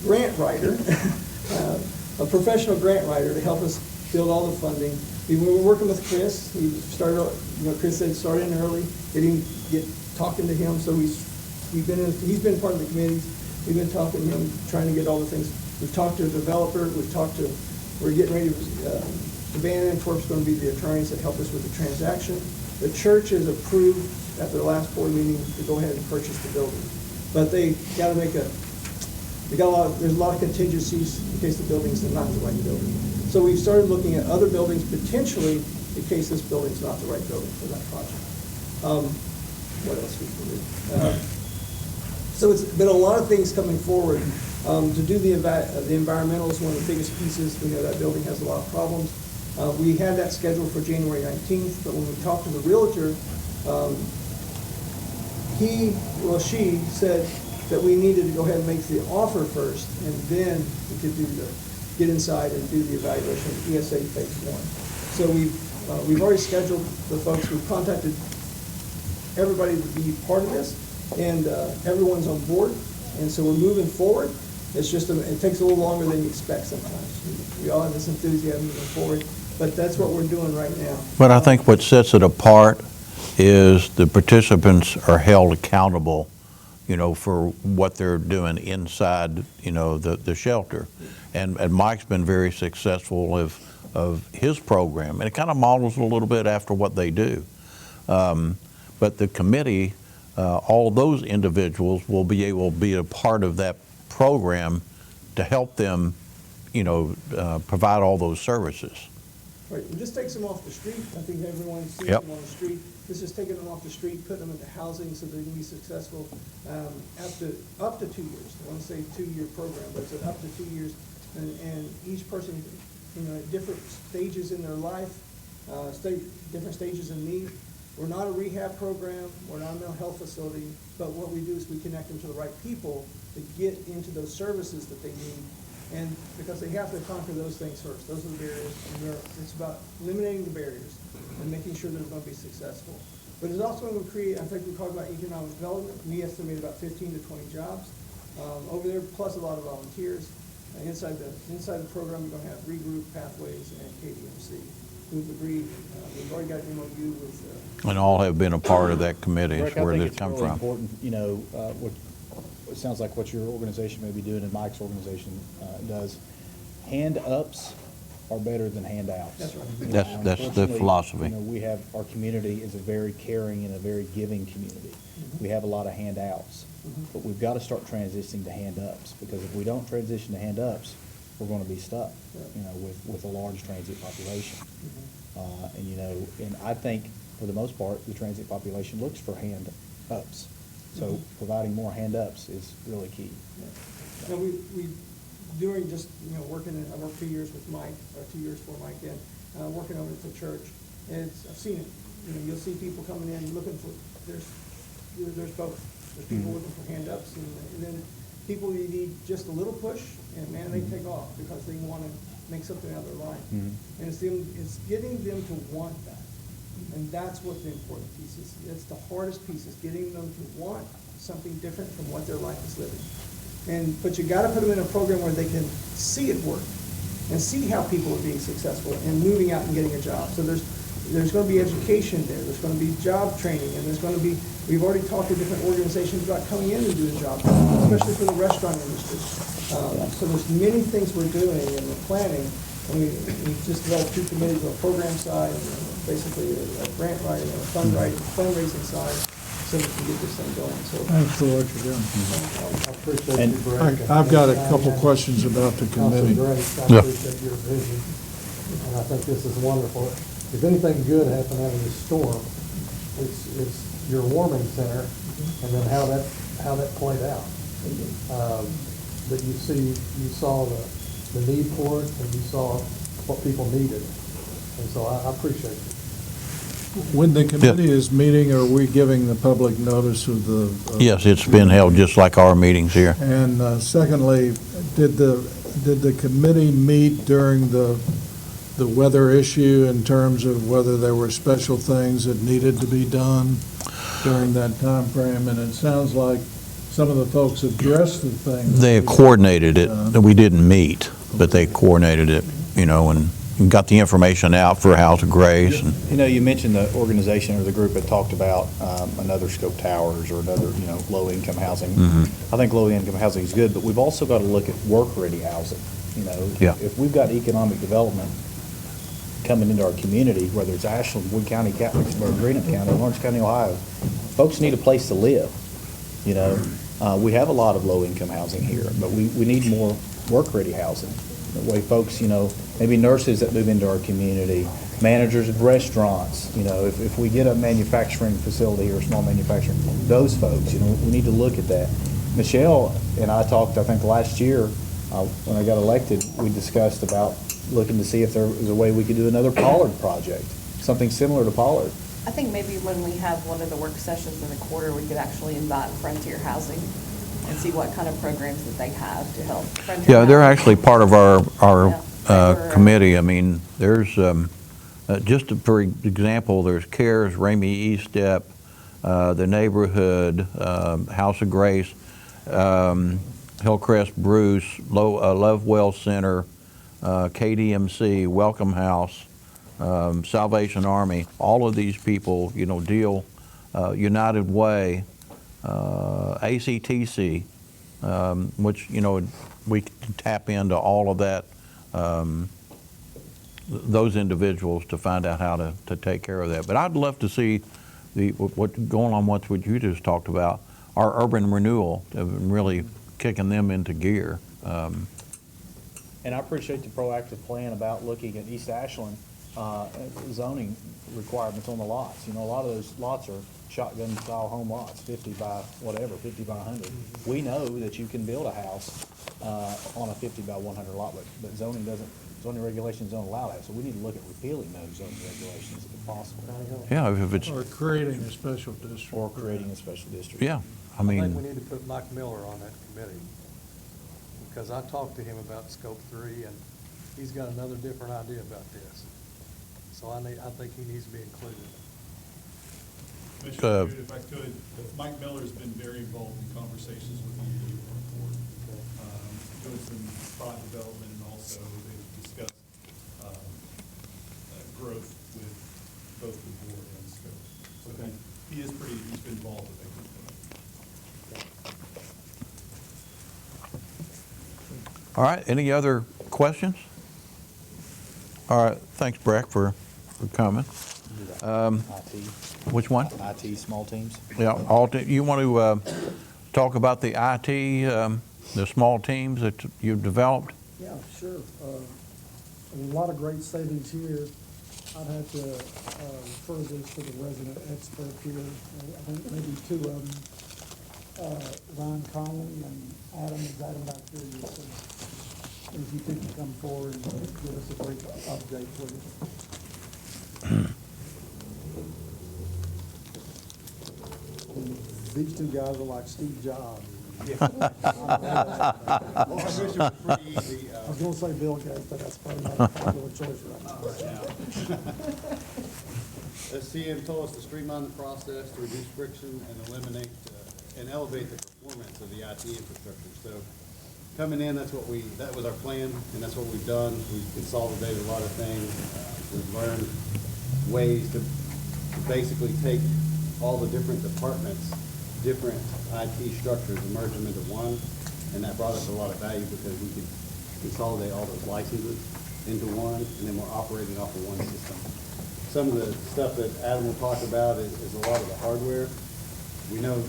grant writer, a professional grant writer to help us build all the funding. We were working with Chris. He started, Chris said start in early, talking to him. So he's been part of the committees. We've been talking to him, trying to get all the things. We've talked to a developer. We're getting ready to, Savannah and Antwerp's going to be the attorneys that help us with the transaction. The church has approved at their last board meeting to go ahead and purchase the building. But there's a lot of contingencies in case the building's not the right building. So we've started looking at other buildings potentially in case this building's not the right building for that project. What else we can do? So it's been a lot of things coming forward. To do the environmental is one of the biggest pieces. We know that building has a lot of problems. We had that scheduled for January 19th, but when we talked to the realtor, she said that we needed to go ahead and make the offer first, and then we could get inside and do the evaluation of ESA phase 1. So we've already scheduled the folks. We've contacted everybody to be part of this, and everyone's on board, and so we're moving forward. It's just, it takes a little longer than you expect sometimes. We all have this enthusiasm moving forward, but that's what we're doing right now. But I think what sets it apart is the participants are held accountable, for what they're doing inside, the shelter. And Mike's been very successful of his program, and it kind of models a little bit after what they do. But the committee, all those individuals will be able to be a part of that program to help them, provide all those services. Right, it just takes them off the street. I think everyone sees Yep. them on the street. It's just taking them off the street, putting them into housing so they can be successful up to 2 years. I want to say 2-year program, but it's up to 2 years. And each person, at different stages in their life, different stages of need. We're not a rehab program. We're not a mental health facility. But what we do is we connect them to the right people to get into those services that they need. And because they have to conquer those things first. Those are the barriers. And it's about eliminating the barriers and making sure they're going to be successful. But it's also going to create, I think we talked about economic development. We estimate about 15 to 20 jobs over there, plus a lot of volunteers. Inside the program, we're going to have Regroup, Pathways, and KDMC, who've agreed. We've already got an MOU with. And all have been a part of that committee. It's where they've come from. I think it's really important, it sounds like what your organization may be doing and Mike's organization does. Hand-ups are better than handouts. That's right. That's the Unfortunately, philosophy. We have, our community is a very caring and a very giving community. Mm-hmm. We have a lot of handouts, but we've got to start transitioning to hand-ups, because if we don't transition to hand-ups, we're going to be stuck, with a large transit population. And I think, for the most part, the transit population looks for hand-ups. So providing more hand-ups is really key. Yeah. And we during just, working, I worked 2 years with Mike, or 2 years for Mike, and working over at the church, and I've seen it. You'll see people coming in looking for, there's both. There's people looking for hand-ups, and then people you need just a little push, and man, they take off because they want to make something out of their life. And it's getting them to want that. And that's what the important piece is. It's the hardest piece, is getting them to want something different from what their life is living. But you got to put them in a program where they can see it work and see how people are being successful and moving out and getting a job. So there's going to be education there. There's going to be job training, and there's going to be. We've already talked to different organizations about coming in and doing job training, especially for the restaurant industry. So there's many things we're doing in the planning. And we just developed 2 committees on the program side, and basically a grant writing, a fundraising side, so we can get this thing going. So Thanks for what you're doing. I appreciate you, Brett. I've got a couple questions about the committee. I appreciate your vision, and I think this is wonderful. If anything good happened out of this storm, it's your warming center, and then how that played out. that you saw the need for it, and you saw what people needed. And so I appreciate it. When the committee is meeting, are we giving the public notice of the? Yes, it's been held just like our meetings here. And secondly, did the committee meet during the weather issue in terms of whether there were special things that needed to be done during that time frame? And it sounds like some of the folks addressed the things. They coordinated it. We didn't meet, but they coordinated it, and got the information out for House of Grace. And You mentioned the organization or the group that talked about another Scope Towers or another, low-income housing. I think low-income housing is good, but we've also got to look at work-ready housing. Yeah. If we've got economic development coming into our community, whether it's Ashland, Wood County, Catlettsburg, Greenup County, Lawrence County, Ohio, folks need a place to live. We have a lot of low-income housing here, but we need more work-ready housing. That way folks, maybe nurses that move into our community, managers of restaurants, if we get a manufacturing facility or a small manufacturing, those folks, we need to look at that. Michelle and I talked, I think last year, when I got elected, we discussed about looking to see if there was a way we could do another Pollard project, something similar to Pollard. I think maybe when we have one of the work sessions in the quarter, we could actually invite Frontier Housing and see what kind of programs that they have to help. Frontier yeah, they're Housing. actually part of our Yeah. committee. I mean, there's, just for example, there's CARES, Ramey Estep, the neighborhood, House of Grace, Hillcrest Bruce, Lovewell Center, KDMC, Welcome House, Salvation Army. All of these people, deal, United Way, ACTC, which, we can tap into all of that, those individuals to find out how to take care of that. But I'd love to see what going on what you just talked about, our urban renewal, really kicking them into gear. And I appreciate the proactive plan about looking at East Ashland, zoning requirements on the lots. A lot of those lots are shotgun style home lots, 50 by whatever, 50 by 100. We know that you can build a house on a 50 by 100 lot, but zoning regulations don't allow that. So we need to look at repealing those zoning regulations if possible. Yeah, if it's, Or creating a special district. Or creating a special district. yeah, I I think we mean, need to put Mike Miller on that committee, because I talked to him about Scope 3, and he's got another different idea about this. So I think he needs to be included. Commissioner, if I could, Mike Miller's been very involved in conversations with you on the board, doing some product development, and also they've discussed growth with both the board and scope. So he's been involved with that. all right, any other questions? All right, thanks, Breck, for coming. IT, Which one? IT, small teams. Yeah, you want to talk about the IT, the small teams that you've developed? Yeah, sure. A lot of great savings here. I'd have to refer this to the resident expert here. I think maybe two of them, Ryan Conley and Adam, is Adam back there? If you think you come forward and give us a brief update, please. These two guys are like Steve Jobs. I was gonna say Bill Gates, but that's probably not a popular choice right now. As CM told us, to streamline the process, to reduce friction, and eliminate and elevate the performance of the IT infrastructure. So coming in, that was our plan, and that's what we've done. We've consolidated a lot of things. We've learned ways to basically take all the different departments, different IT structures, and merge them into one. And that brought us a lot of value because we could consolidate all those licenses into one, and then we're operating off of one system. Some of the stuff that Adam will talk about is a lot of the hardware. We know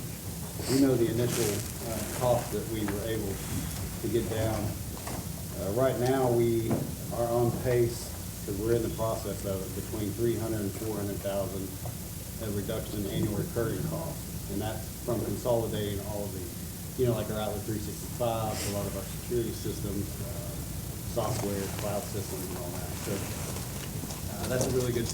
the initial cost that we were able to get down. Right now, we are on pace, because we're in the process of it, between $300,000 and $400,000 a reduction in annual recurring costs. And that's from consolidating all of the you know, like our Outlook 365, a lot of our security systems, software, cloud systems and all that. So that's a really good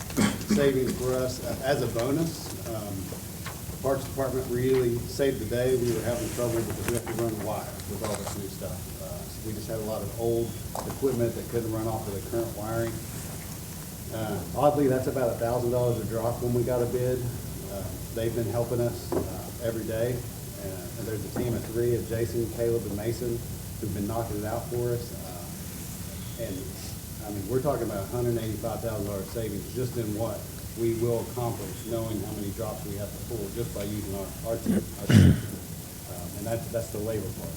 savings for us. As a bonus, the Parks Department really saved the day. We were having trouble because we have to run wire with all this new stuff. So we just had a lot of old equipment that couldn't run off of the current wiring. Oddly, that's about $1,000 a drop when we got a bid. They've been helping us every day. And there's a team of 3 of Jason, Caleb, and Mason who've been knocking it out for us. And I mean, we're talking about $185,000 savings just in what we will accomplish, knowing how many drops we have to pull just by using our team. And that's the labor part.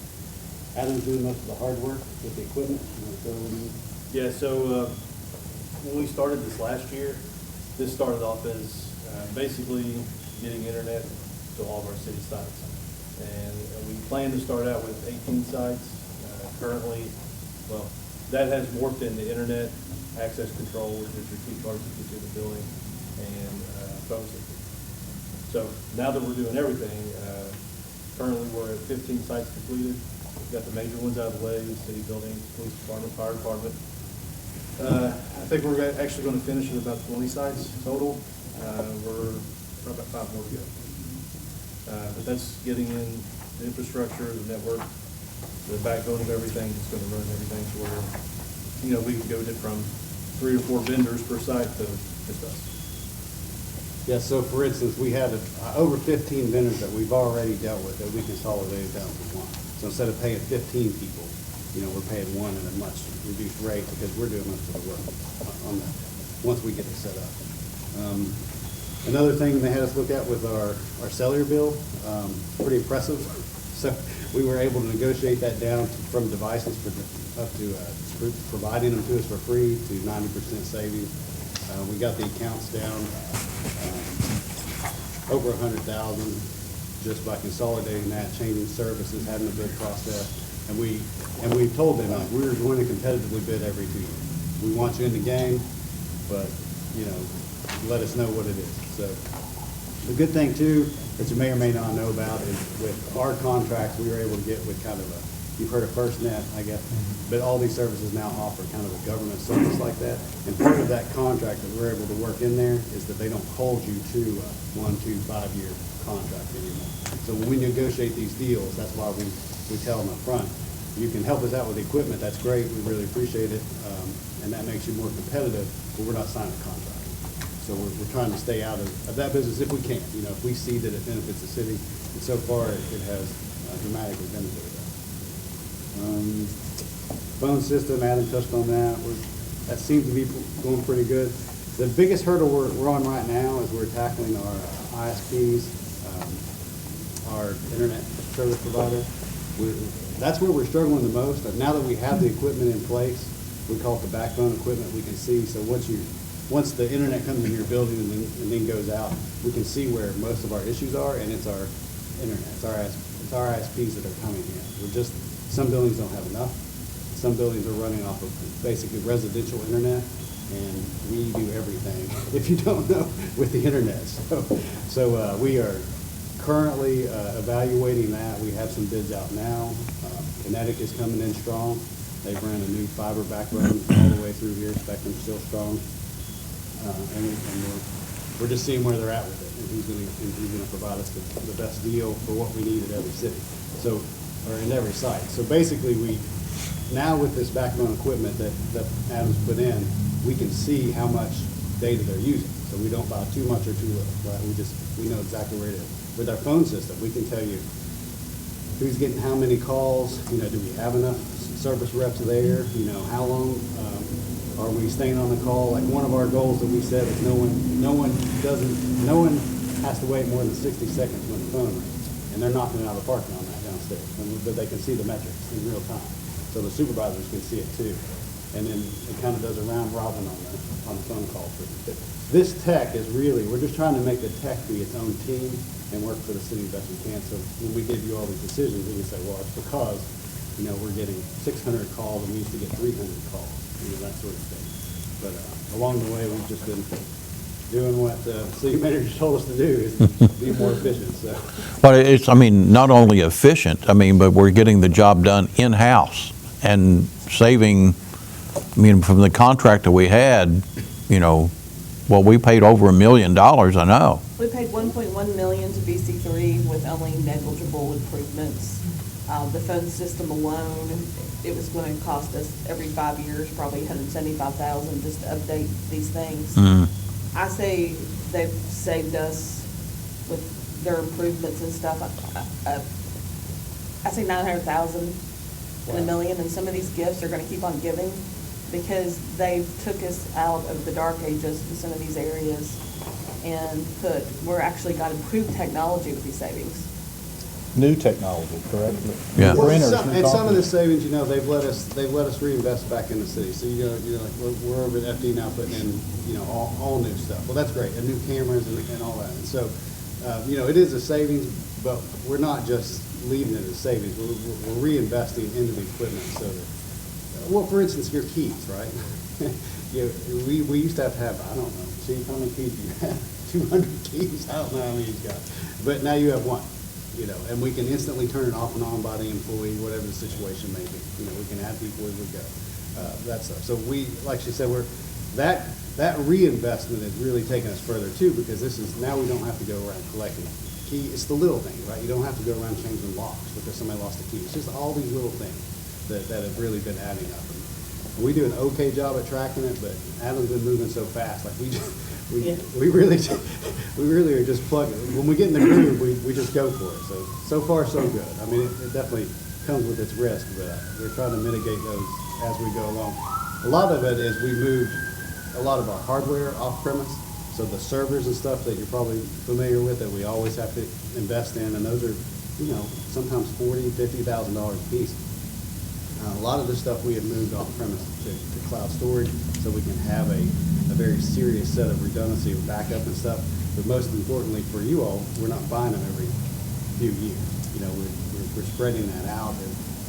Adam's doing most of the hard work with the equipment. You want to fill in? Yeah, so when we started this last year, this started off as basically getting internet to all of our city sites. And we plan to start out with 18 sites. Currently, well, that has morphed into internet access control, which is your key cards that get you in the building, and phone system. So now that we're doing everything, currently we're at 15 sites completed. We've got the major ones out of the way: city buildings, police department, fire department. I think we're actually going to finish at about 20 sites total. We're about 5 more to go. But that's getting in the infrastructure, the network, the backbone of everything that's going to run everything to where, you know, we can go from 3 or 4 vendors per site to just us. Yeah, so for instance, we have over 15 vendors that we've already dealt with that we consolidated down to 1. So instead of paying 15 people, you know, we're paying 1 at a much reduced rate because we're doing most of the work on that once we get it set up. Another thing they had us look at was our cellular bill, pretty impressive. So we were able to negotiate that down from devices up to providing them to us for free to 90% savings. We got the accounts down over 100,000 just by consolidating that, changing services, having a bid process. And we told them, like, we're going to competitively bid every 2 years. We want you in the game, but, you know, let us know what it is. So the good thing too, that you may or may not know about, is with our contracts, we were able to get with kind of a, you've heard of FirstNet, I guess, but all these services now offer kind of a government service like that. And part of that contract that we're able to work in there is that they don't hold you to a 1, 2, 5-year contract anymore. So when we negotiate these deals, that's why we tell them up front, you can help us out with the equipment, that's great, we really appreciate it, and that makes you more competitive, but we're not signing a contract. So we're trying to stay out of that business if we can. You know, if we see that it benefits the city, and so far it has dramatically benefited us. Phone system, Adam touched on that. That seems to be going pretty good. The biggest hurdle we're on right now is we're tackling our ISPs, our internet service provider. That's where we're struggling the most. Now that we have the equipment in place, we call it the backbone equipment, we can see. So once the internet comes in your building and then goes out, we can see where most of our issues are, and it's our internet, it's our ISPs that are coming in. Some buildings don't have enough. Some buildings are running off of basically residential internet, and we do everything, if you don't know, with the internet. So we are currently evaluating that. We have some bids out now. Kinetic is coming in strong. They've ran a new fiber backbone all the way through here. Spectrum's still strong. And we're just seeing where they're at with it, and who's going to provide us the best deal for what we need at every city, or in every site. So basically, now with this backbone equipment that Adam's put in, we can see how much data they're using. So we don't buy too much or too little. Right? We know exactly where it is. With our phone system, we can tell you who's getting how many calls. You know, do we have enough service reps there? You know, how long are we staying on the call? Like, one of our goals that we set is no one has to wait more than 60 seconds when the phone rings, and they're knocking it out of the parking on that downstairs, but they can see the metrics in real time, so the supervisors can see it too, and then it kind of does a round robin on the phone call. This tech is really, we're just trying to make the tech be its own team and work for the city best we can. So when we give you all these decisions, we can say, well, it's because, you know, we're getting 600 calls and we used to get 300 calls. You know, that sort of thing. But along the way, we've just been doing what the city manager told us to do, is be more efficient, so. But it's, I mean, not only efficient, I mean, but we're getting the job done in-house and saving, I mean, from the contract that we had, you know, well, we paid over $1 million, I know. We paid 1.1 million to BC3 with only negligible improvements. The phone system alone, it was going to cost us every 5 years, probably 175,000 just to update these things. I say they've saved us with their improvements and stuff. I say 900,000 and $1 million, and some of these gifts are going to keep on giving because they took us out of the dark ages in some of these areas and we're actually got improved technology with these savings. New technology, correct? Yeah. Well, Printers some- and And some of the copiers. savings, you know, they've let us reinvest back in the city. So, you know, like, we're over at FD now putting in, you know, all new stuff. Well, that's great, and new cameras and all that. And so, you know, it is a savings, but we're not just leaving it as savings. We're reinvesting into the equipment so that, well, for instance, your keys, right? You know, we used to have, I don't know, see how many keys you have? 200 keys? I don't know how many you've got. But now you have one. You know, and we can instantly turn it off and on by the employee, whatever the situation may be. You know, we can add people as we go. That stuff. So we, like she said, that reinvestment is really taking us further too, because now we don't have to go around collecting key. It's the little things, right? You don't have to go around changing locks because somebody lost a key. It's just all these little things that have really been adding up. And we do an okay job at tracking it, but Adam's been moving so fast. Like we really are just plugging. When we get in the groove, we just go for it. So far so good. I mean, it definitely comes with its risk, but we're trying to mitigate those as we go along. A lot of it is we moved a lot of our hardware off premise. So the servers and stuff that you're probably familiar with that we always have to invest in, and those are, you know, sometimes $40,000, $50,000 a piece. A lot of the stuff we have moved off premise to cloud storage so we can have a very serious set of redundancy with backup and stuff. But most importantly for you all, we're not buying them every few years. You know, we're spreading that out,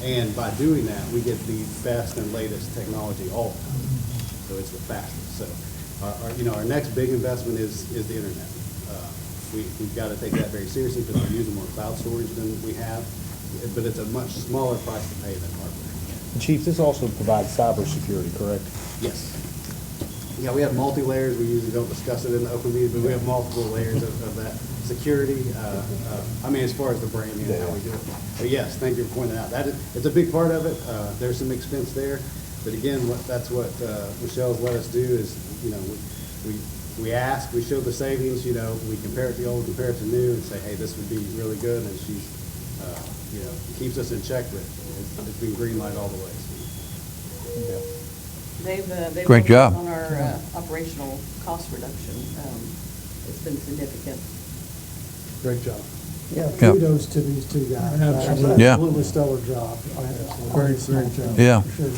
and by doing that, we get the best and latest technology all the time. So it's the fastest. So our next big investment is the internet. We've got to take that very seriously because we're using more cloud storage than we have, but it's a much smaller price to pay than hardware. Chief, this also provides cybersecurity, correct? Yes. Yeah, we have multi-layers. We usually don't discuss it in the open meeting, but we have multiple layers of that security. I mean, as far as the branding and how we do it. But yes, thank you for pointing out. It's a big part of it. There's some expense there. But again, that's what Michelle's let us do is, you know, we ask, we show the savings, you know, we compare it to old, compare it to new, and say, hey, this would be really good. And she's, you know, keeps us in check with it. It's been green light all the way. So. They've Great job. on our operational cost reduction. It's been significant. Great job. Yeah, Yeah. kudos to these two guys. Absolutely. Yeah. Absolutely stellar job. Great job. Yeah. For sure.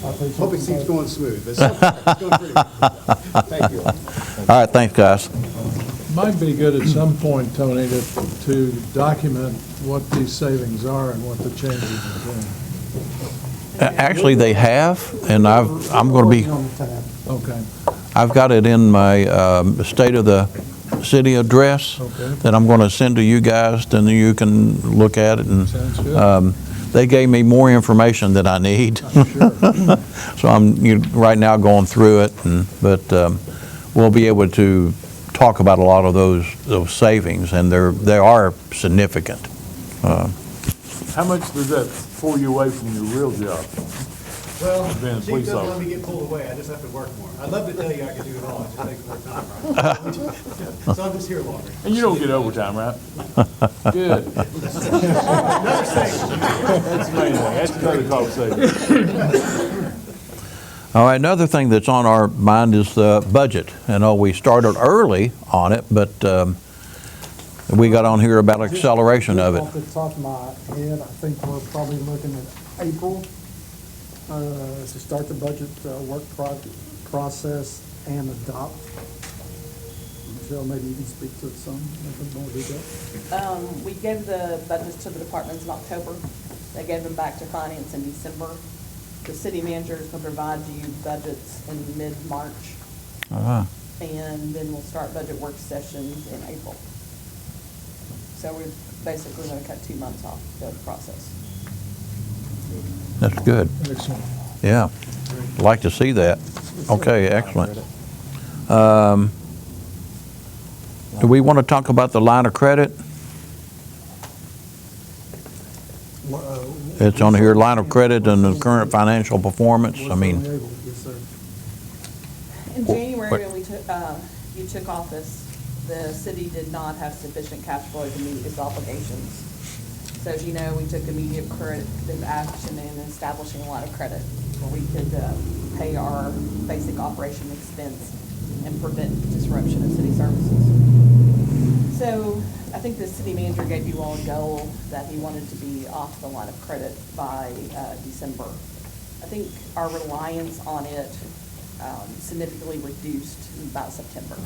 I appreciate Hope it the- keeps going smooth. But so far, it's going pretty good. Thank you. All right, thanks, guys. Might be good at some point, Tony, to document what these savings are and what the changes have been. Actually, they have, and I'm going to be, Working on the tab. Okay, I've got it in my State of the City address Okay. that I'm going to send to you guys, then you can look at it. And sounds good. they gave me more information than I need. So I'm right now going through it, but we'll be able to talk about a lot of those savings, and they are significant. How much does that pull you away from your real job? Well, Being a Chief police doesn't let me officer. get pulled away. I just have to work more. I'd love to tell you I could do it all. It just takes more time, right? So I'm just here longer. And you don't get overtime, right? Good. Another savings. That's the main thing. That's another cost savings. All right, another thing that's on our mind is the budget. I know we started early on it, but we got on here about acceleration of it. Off the top of my head, I think we're probably looking at April to start the budget work process and adopt. Michelle, maybe you can speak to it some, a bit more detail. We gave the budgets to the departments in October. They gave them back to finance in December. The city manager is going to provide you budgets in mid-March. and then we'll start budget work sessions in April. So we're basically gonna cut 2 months off the process. That's good. Excellent. Yeah, like to see that. Okay, excellent. Do we want to talk about the line of credit? It's on here, line of credit and the current financial performance. I mean, Yes, sir. In January, What- when you took office, the city did not have sufficient cash flow to meet its obligations. So as you know, we took immediate corrective action in establishing a line of credit where we could pay our basic operation expense and prevent disruption of city services. So I think the city manager gave you all a goal that he wanted to be off the line of credit by December. I think our reliance on it significantly reduced about September.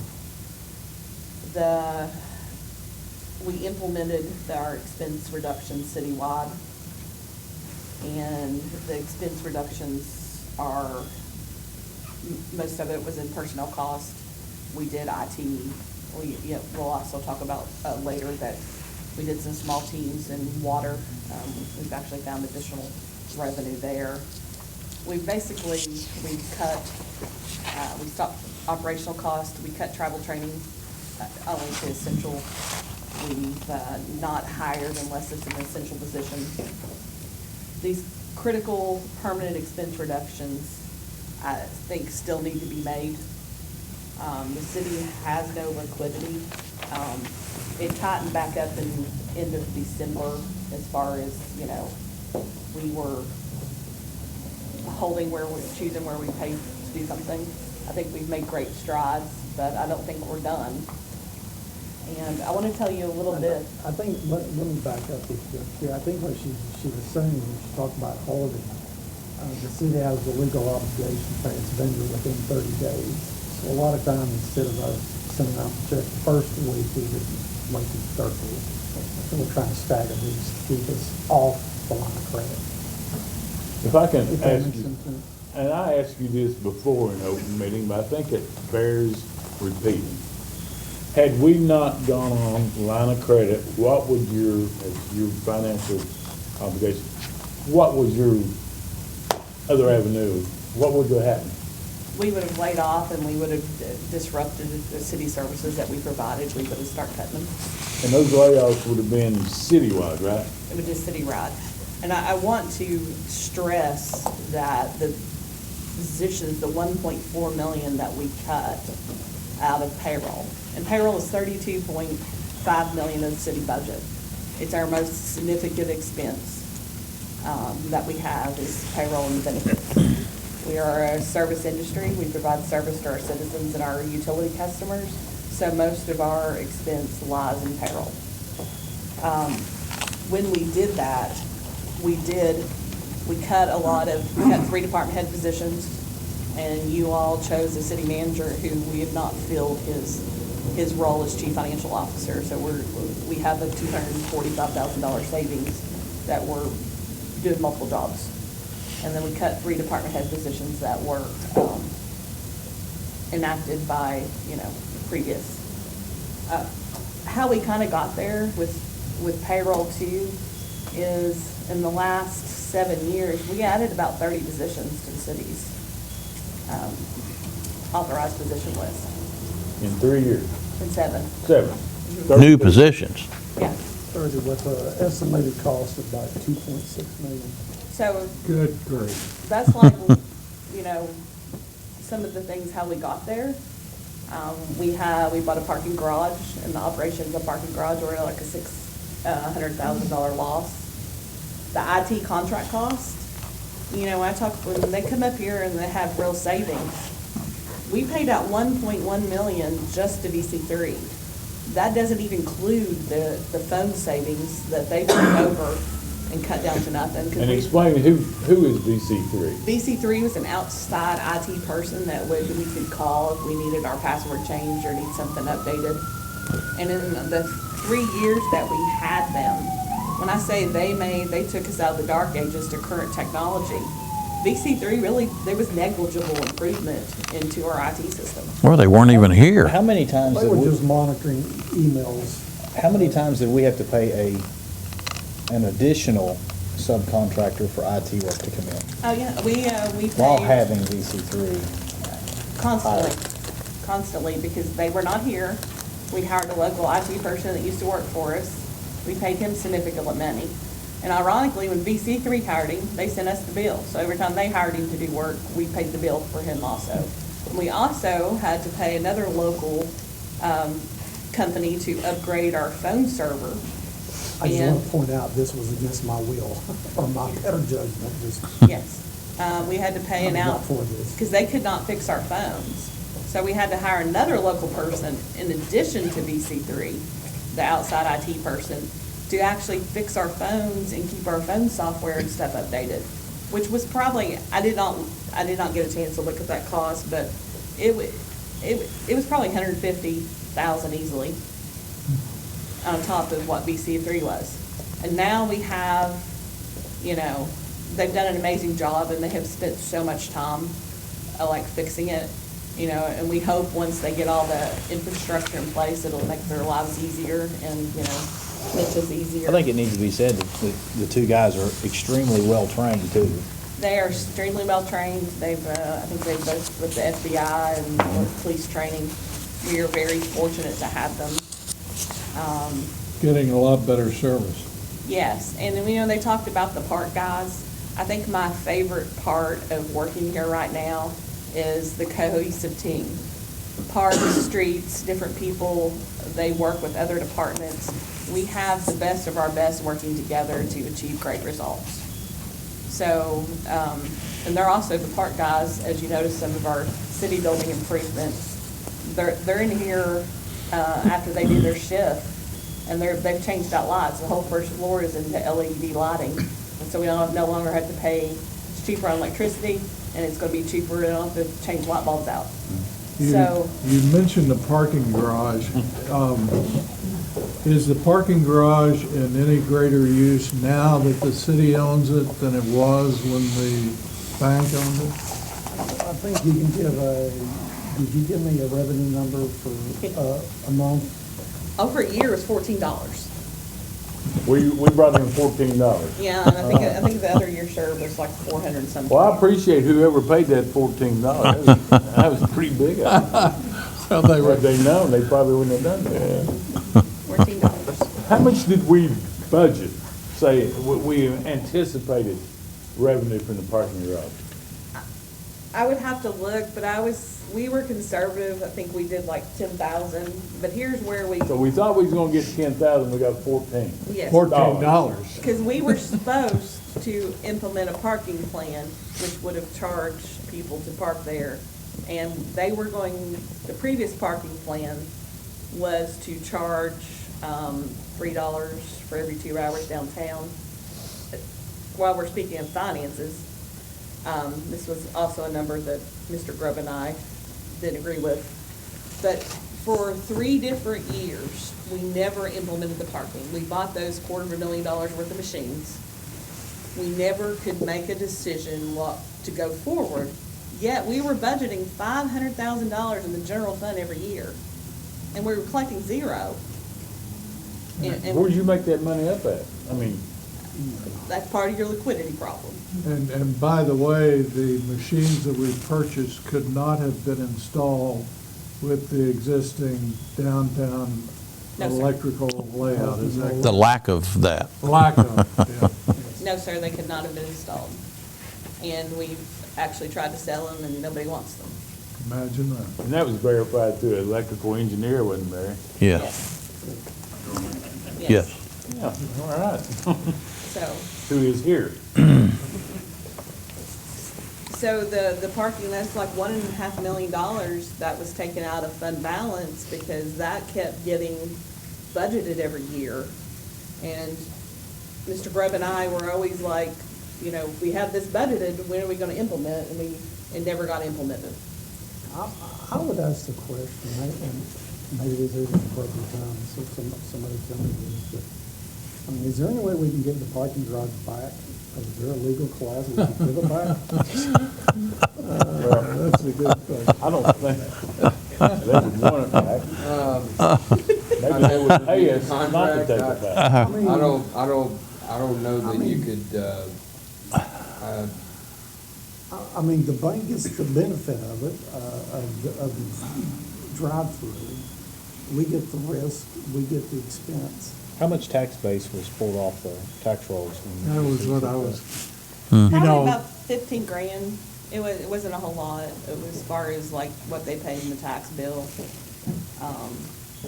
We implemented our expense reduction citywide, and the expense reductions are, most of it was in personnel cost. We did IT. We'll also talk about later that we did some small teams in water. We've actually found additional revenue there. We stopped operational costs. We cut travel training only to essential. We've not hired unless it's an essential position. These critical permanent expense reductions, I think, still need to be made. The city has no liquidity. It tightened back up in end of December as far as, we were choosing where we paid to do something. I think we've made great strides, but I don't think we're done. And I want to tell you a little bit. I think, let me back up if you could. I think what she was saying when she talked about holding, the city has the legal obligation to pay its vendor within 30 days. So a lot of times, instead of us sending out the check the first week, we would wait to the third week. So we're trying to stagger these to keep us off the line of credit. If I can If that ask makes you, some sense. and I asked you this before in open meeting, but I think it bears repeating. Had we not gone on line of credit, what would your financial obligation, what was your other avenue? What would have happened? We would have laid off and we would have disrupted the city services that we provided. We would have started cutting them. And those layoffs would have been citywide, right? It would just citywide. And I want to stress that the positions, the 1.4 million that we cut out of payroll, and payroll is 32.5 million of the city budget. It's our most significant expense that we have is payroll and benefits. We are a service industry. We provide service to our citizens and our utility customers. So most of our expense lies in payroll. When we did that, we cut 3 department head positions, and you all chose a city manager who we have not filled his role as chief financial officer. So we have a $245,000 savings that we're doing multiple jobs. And then we cut 3 department head positions that were enacted by, previous. How we kind of got there with payroll too is in the last 7 years, we added about 30 positions to the city's authorized position list. In 3 years? In 7. 7. new positions. Yeah. Started with an estimated cost of about 2.6 million. So Good grief. that's like, some of the things how we got there. We bought a parking garage, and the operations of parking garage were like a $600,000 loss. The IT contract cost, when they come up here and they have real savings, we paid out 1.1 million just to VC3. That doesn't even include the phone savings that they took over and cut down to nothing. And explain who is VC3? VC3 was an outside IT person that we could call if we needed our password changed or need something updated. And in the 3 years that we had them, when I say they took us out of the dark ages to current technology, VC3 really, there was negligible improvement into our IT system. Well, they weren't even here. How many times They did were we, just monitoring emails. how many times did we have to pay an additional subcontractor for IT work to come in? Oh, yeah, we While paid having VC3? constantly, because they were not here. We hired a local IT person that used to work for us. We paid him significant money. And ironically, when VC3 hired him, they sent us the bill. So every time they hired him to do work, we paid the bill for him also. We also had to pay another local company to upgrade our phone server. I just And- want to point out, this was against my will, or my better judgment, just. Yes, we had to pay an I'm not out, for this. because they could not fix our phones. So we had to hire another local person in addition to VC3, the outside IT person, to actually fix our phones and keep our phone software and stuff updated, which was probably, I did not get a chance to look at that cost, but it was probably $150,000 easily on top of what VC3 was. And now we have, they've done an amazing job, and they have spent so much time, like fixing it, and we hope once they get all the infrastructure in place, it'll make their lives easier and, Mitch's easier. I think it needs to be said that the two guys are extremely well-trained too. They are extremely well-trained. I think they've both with the FBI and police training. We are very fortunate to have them. Getting a lot better service. Yes, and then, they talked about the park guys. I think my favorite part of working here right now is the cohesive team. Parks, streets, different people, they work with other departments. We have the best of our best working together to achieve great results. So, and they're also the park guys, as you notice some of our city building improvements. They're in here after they do their shift, and they've changed out lights. The whole first floor is into LED lighting, and so we no longer have to pay. It's cheaper on electricity, and it's going to be cheaper. We don't have to change light bulbs out. So You mentioned the parking garage. Is the parking garage in any greater use now that the city owns it than it was when the bank owned it? I think you can did you give me a revenue number for a month? over a year is $14. We brought in $14. Yeah, and I think the other year served was like 400 and something. Well, I appreciate whoever paid that $14. That was pretty big. Well, they were, Had they known, they probably wouldn't have done that. $14. How much did we budget, say, we anticipated revenue from the parking garage? I would have to look, but we were conservative. I think we did like 10,000, but here's where we, So we thought we was gonna get 10,000, we got 14. yes. $14. Because we were supposed to implement a parking plan, which would have charged people to park there. And the previous parking plan was to charge $3 for every 2 hours downtown. While we're speaking of finances, this was also a number that Mr. Grubb and I didn't agree with. But for 3 different years, we never implemented the parking. We bought those $250,000 worth of machines. We never could make a decision to go forward. Yet we were budgeting $500,000 in the general fund every year, and we were collecting zero. And Where'd you make that money up at? I mean, that's part of your liquidity problem. And by the way, the machines that we purchased could not have been installed with the existing downtown No, sir. electrical layout, is that? The lack of that. Lack of, yeah. No, sir, they could not have been installed. And we've actually tried to sell them, and nobody wants them. Imagine that. and that was verified through an electrical engineer, wasn't there? Yes, Yes. yes. Yeah, all right. So, Who is here? so the parking, that's like $1.5 million that was taken out of fund balance because that kept getting budgeted every year. And Mr. Grubb and I were always like, we have this budgeted, when are we gonna implement? And it never got implemented. I would ask the question, and maybe this isn't the appropriate time, so somebody tell me this, but, is there any way we can get the parking garage back Is there a legal class we can give about? That's a good question. I don't think they would want it back. Maybe they would pay us not to take it back. I don't know that you could, I mean, the bank gets the benefit of it, of the drive-through. We get the risk, we get the expense. How much tax base was pulled off the tax rolls? That was what I was, you Probably know, about 15 grand. It wasn't a whole lot. It was as far as like what they paid in the tax bill.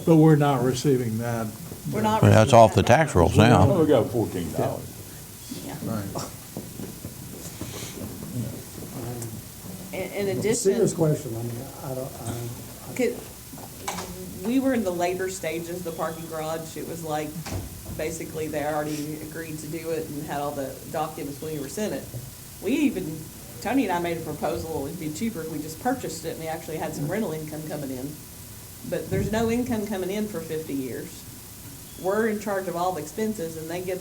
but we're not receiving that. We're not. Well, that's receiving off the that tax money. rolls Well, now. we got $14. Yeah. Right. In addition. Serious question, I mean, I don't, We were in the later stages, the parking garage. It was like, basically, they already agreed to do it and had all the documents when we were sent it. Tony and I made a proposal, it'd be cheaper if we just purchased it and we actually had some rental income coming in. But there's no income coming in for 50 years. We're in charge of all the expenses and they get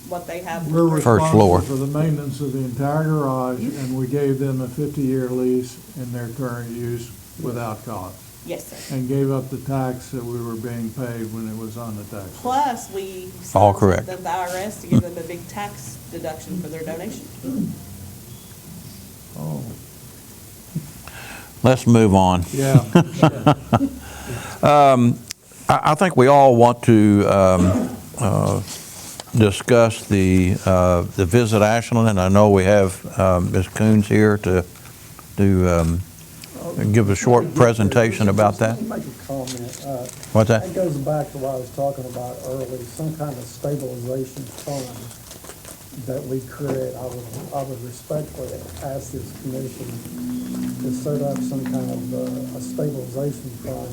what they have. We're First floor. responsible for the maintenance of the entire garage, and we gave them a 50-year lease in their current use without cost, Yes, sir. and gave up the tax that we were being paid when it was on the tax. Plus, we All signed correct. the IRS to give them a big tax deduction for their donation. Oh, Let's move on. yeah. I think we all want to discuss the Visit Ashland, and I know we have Ms. Coons here to give a short presentation about that. Let me make a comment. What's that? That goes back to what I was talking about earlier, some kind of stabilization fund that we create. I would respectfully ask this commission to set up some kind of a stabilization fund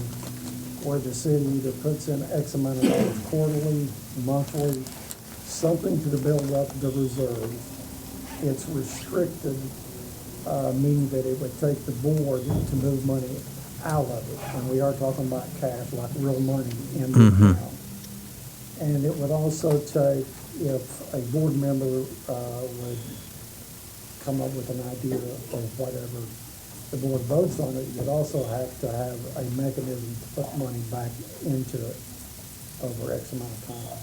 where the city either puts in X amount of dollars quarterly, monthly, something to build up the reserve. It's restricted, meaning that it would take the board to move money out of it. And we are talking about cash, like real money in the account. And it would also take, if a board member would come up with an idea or whatever, the board votes on it, you'd also have to have a mechanism to put money back into it over X amount of time.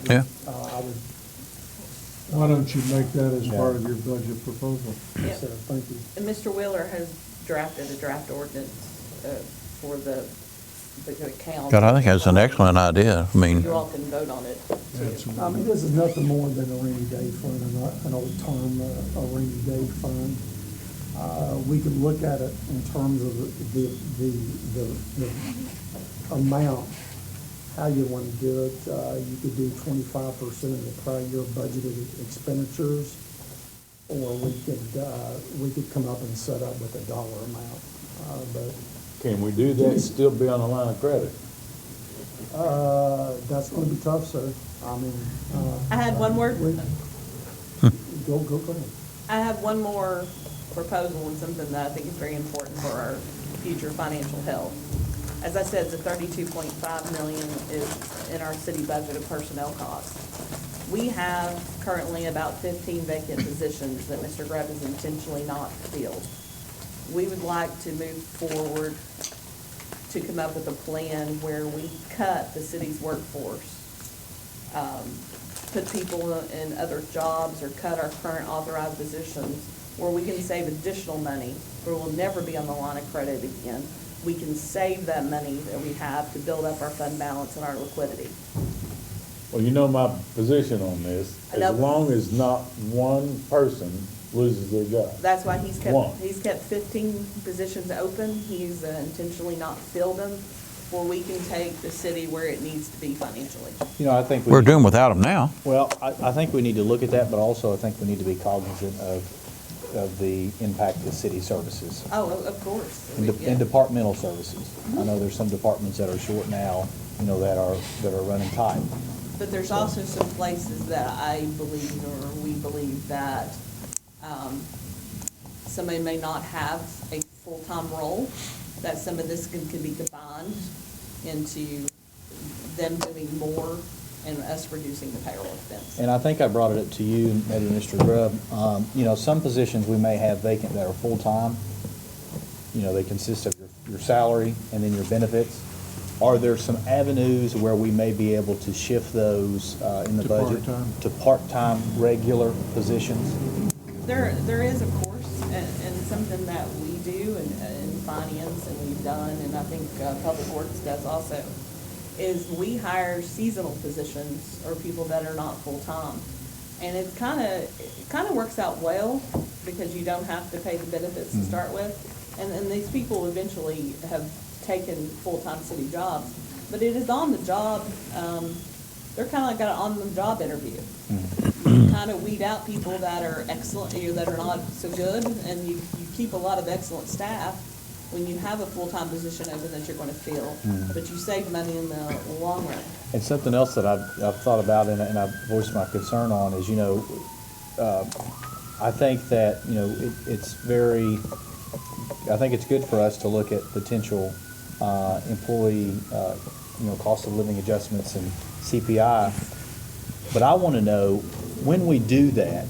Yeah. I would, Why don't you make that as part of your budget proposal? Yep. so, thank you. And Mr. Wheeler has drafted a draft ordinance for the account. God, I think that's an excellent idea. I mean, You all can vote on it. I mean, this is nothing more than a rainy day fund, an old term, a rainy day fund. We can look at it in terms of the amount, how you want to do it. You could do 25% of the prior year budgeted expenditures, or we could come up and set up with a dollar amount. But Can we do that and still be on the line of credit? that's going to be tough, sir. I mean. I had one more. Go ahead. I have one more proposal and something that I think is very important for our future financial health. As I said, the $32.5 million is in our city budget of personnel costs. We have currently about 15 vacant positions that Mr. Grubb has intentionally not filled. We would like to move forward to come up with a plan where we cut the city's workforce, put people in other jobs or cut our current authorized positions where we can save additional money, where we'll never be on the line of credit again. We can save that money that we have to build up our fund balance and our liquidity. Well, you know my position on this. I know. As long as not one person loses their job. That's why he's One. kept 15 positions open. He's intentionally not filled them, where we can take the city where it needs to be financially. You know, I think we're doing without them now. Well, I think we need to look at that, but also I think we need to be cognizant of the impact of city services Oh, of course. and departmental services. I know there's some departments that are short now, you know, that are running tight. But there's also some places that I believe, or we believe, that somebody may not have a full-time role, that some of this can be combined into them doing more and us reducing the payroll expense. And I think I brought it up to you, maybe Mr. Grubb. Some positions we may have vacant that are full-time. They consist of your salary and then your benefits. Are there some avenues where we may be able to shift those in the To budget? part-time. To part-time, regular positions? There is, of course, and something that we do in finance and we've done, and I think Public Works does also, is we hire seasonal positions or people that are not full-time. And it kind of works out well because you don't have to pay the benefits to start with. And these people eventually have taken full-time city jobs. But it is on the job, they're kind of like got an on-the-job interview. You kind of weed out people that are excellent, that are not so good, and you keep a lot of excellent staff when you have a full-time position open that you're going to fill. But you save money in the long run. And something else that I've thought about and I've voiced my concern on is, I think that, I think it's good for us to look at potential employee, cost of living adjustments and CPI. But I want to know, when we do that,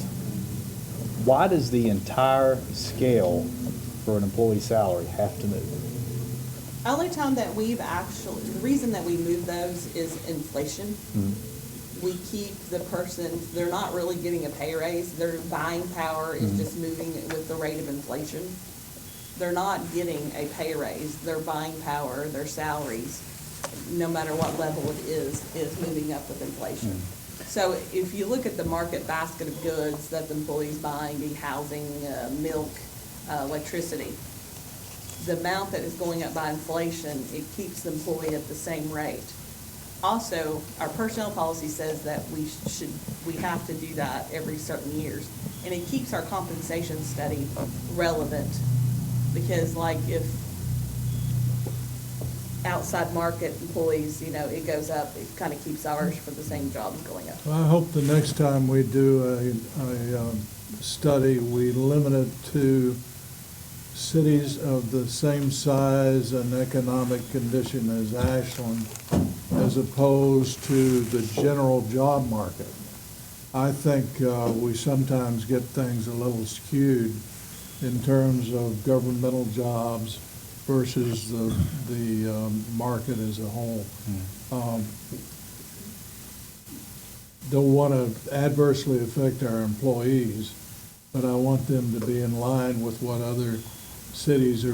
why does the entire scale for an employee salary have to move? Only time that the reason that we move those is inflation. We keep the person, they're not really getting a pay raise, their buying power is just moving with the rate of inflation. They're not getting a pay raise, their buying power, their salaries, no matter what level it is moving up with inflation. So if you look at the market basket of goods that the employee's buying, be housing, milk, electricity, the amount that is going up by inflation, it keeps the employee at the same rate. Also, our personnel policy says that we have to do that every certain years. And it keeps our compensation study relevant, because like if outside market employees, it goes up, it kind of keeps ours for the same jobs going up. I hope the next time we do a study, we limit it to cities of the same size and economic condition as Ashland, as opposed to the general job market. I think we sometimes get things a little skewed in terms of governmental jobs versus the market as a whole. Don't want to adversely affect our employees, but I want them to be in line with what other cities are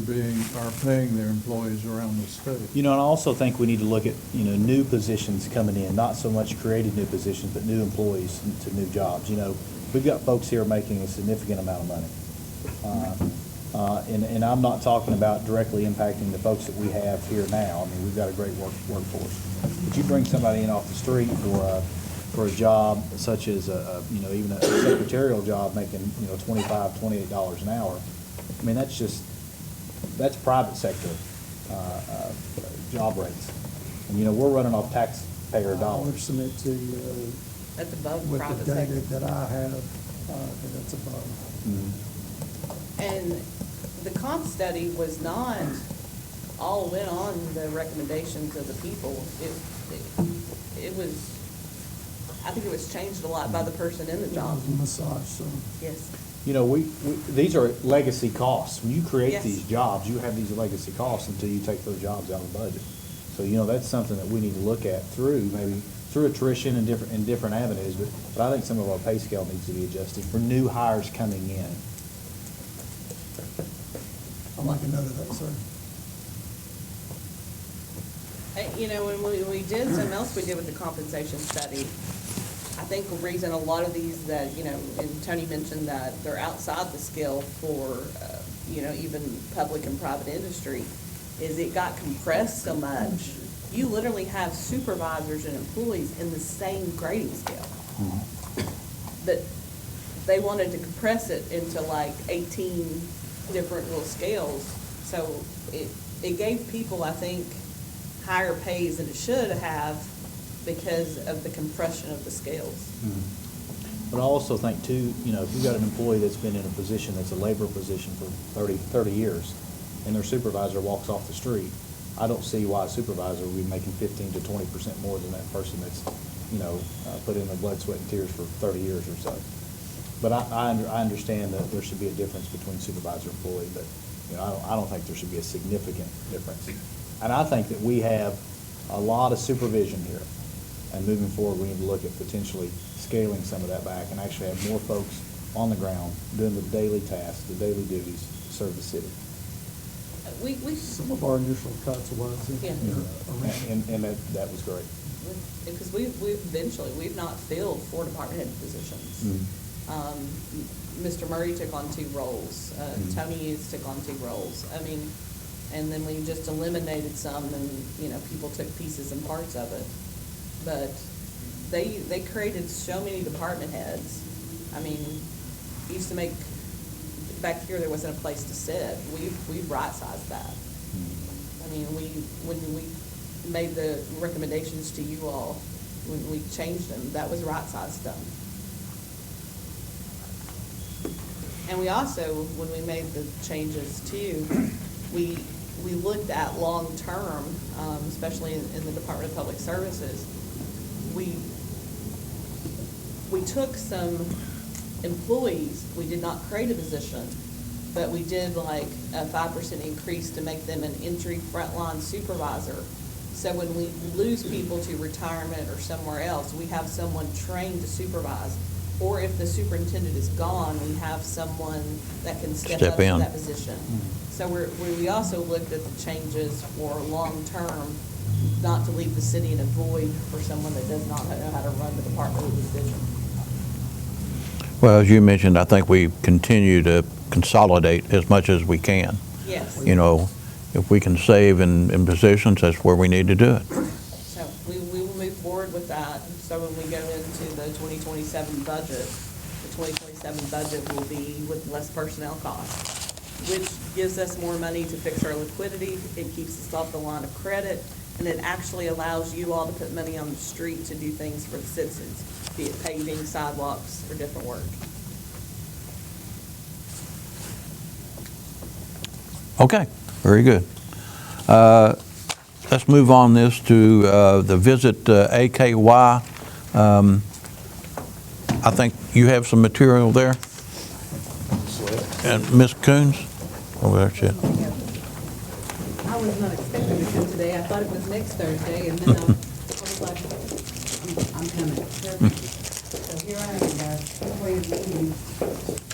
paying their employees around the state. And I also think we need to look at, new positions coming in, not so much creating new positions, but new employees to new jobs. We've got folks here making a significant amount of money. And I'm not talking about directly impacting the folks that we have here now. I mean, we've got a great workforce. But you bring somebody in off the street for a job such as even a secretarial job making, $25, $28 an hour. I mean, that's private sector job rates. And, we're running off taxpayer I would dollars. submit to you, That's above with private the data sector. that I have, that it's above. And the comp study was not all went on the recommendations of the people. It was, I think it was changed a lot by the person in the job. It was a massage, so. Yes. These are legacy costs. When you create Yes. these jobs, you have these legacy costs until you take those jobs out of the budget. So, that's something that we need to look at maybe through attrition and different avenues, but I think some of our pay scale needs to be adjusted for new hires coming in. I'd like a note of that, sir. When we did, something else we did with the compensation study, I think the reason a lot of these that, and Tony mentioned that they're outside the scale for, even public and private industry, is it got compressed so much. You literally have supervisors and employees in the same grading scale. But they wanted to compress it into like 18 different little scales. So it gave people, I think, higher pays than it should have because of the compression of the scales. But I also think too, if you've got an employee that's been in a position that's a labor position for 30 years, and their supervisor walks off the street, I don't see why a supervisor would be making 15 to 20% more than that person that's put in their blood, sweat, and tears for 30 years or so. But I understand that there should be a difference between supervisor and employee, but, I don't think there should be a significant difference. And I think that we have a lot of supervision here. And moving forward, we need to look at potentially scaling some of that back and actually have more folks on the ground doing the daily tasks, the daily duties to serve the city. Some of our initial cuts was. Yeah. And that was great. Because we've not filled 4 department head positions. Mr. Murray took on 2 roles, Tony Hughes took on 2 roles. I mean, and then we just eliminated some and, people took pieces and parts of it. But they created so many department heads. I mean, used to make, back here there wasn't a place to sit. We've right-sized that. I mean, when we made the recommendations to you all, when we changed them, that was right-sized stuff. And we also, when we made the changes too, we looked at long-term, especially in the Department of Public Services. We took some employees, we did not create a position, but we did like a 5% increase to make them an entry frontline supervisor. So when we lose people to retirement or somewhere else, we have someone trained to supervise. Or if the superintendent is gone, we have someone that can step up in to that position. So we also looked at the changes for long-term, not to leave the city in a void for someone that does not know how to run the department of the division. Well, as you mentioned, I think we continue to consolidate as much as we can. Yes. If we can save in positions, that's where we need to do it. So we will move forward with that. So when we go into the 2027 budget, the 2027 budget will be with less personnel costs, which gives us more money to fix our liquidity. It keeps us off the line of credit, and it actually allows you all to put money on the street to do things for the citizens, be it paving, sidewalks, or different work. Okay, very good. Let's move on this to the visit AKY. I think you have some material there. And Ms. Coons? Over there, Chip. I was not expecting to come today. I thought it was next Thursday, and then I was like, I'm coming. So here I am, guys. This way is meeting.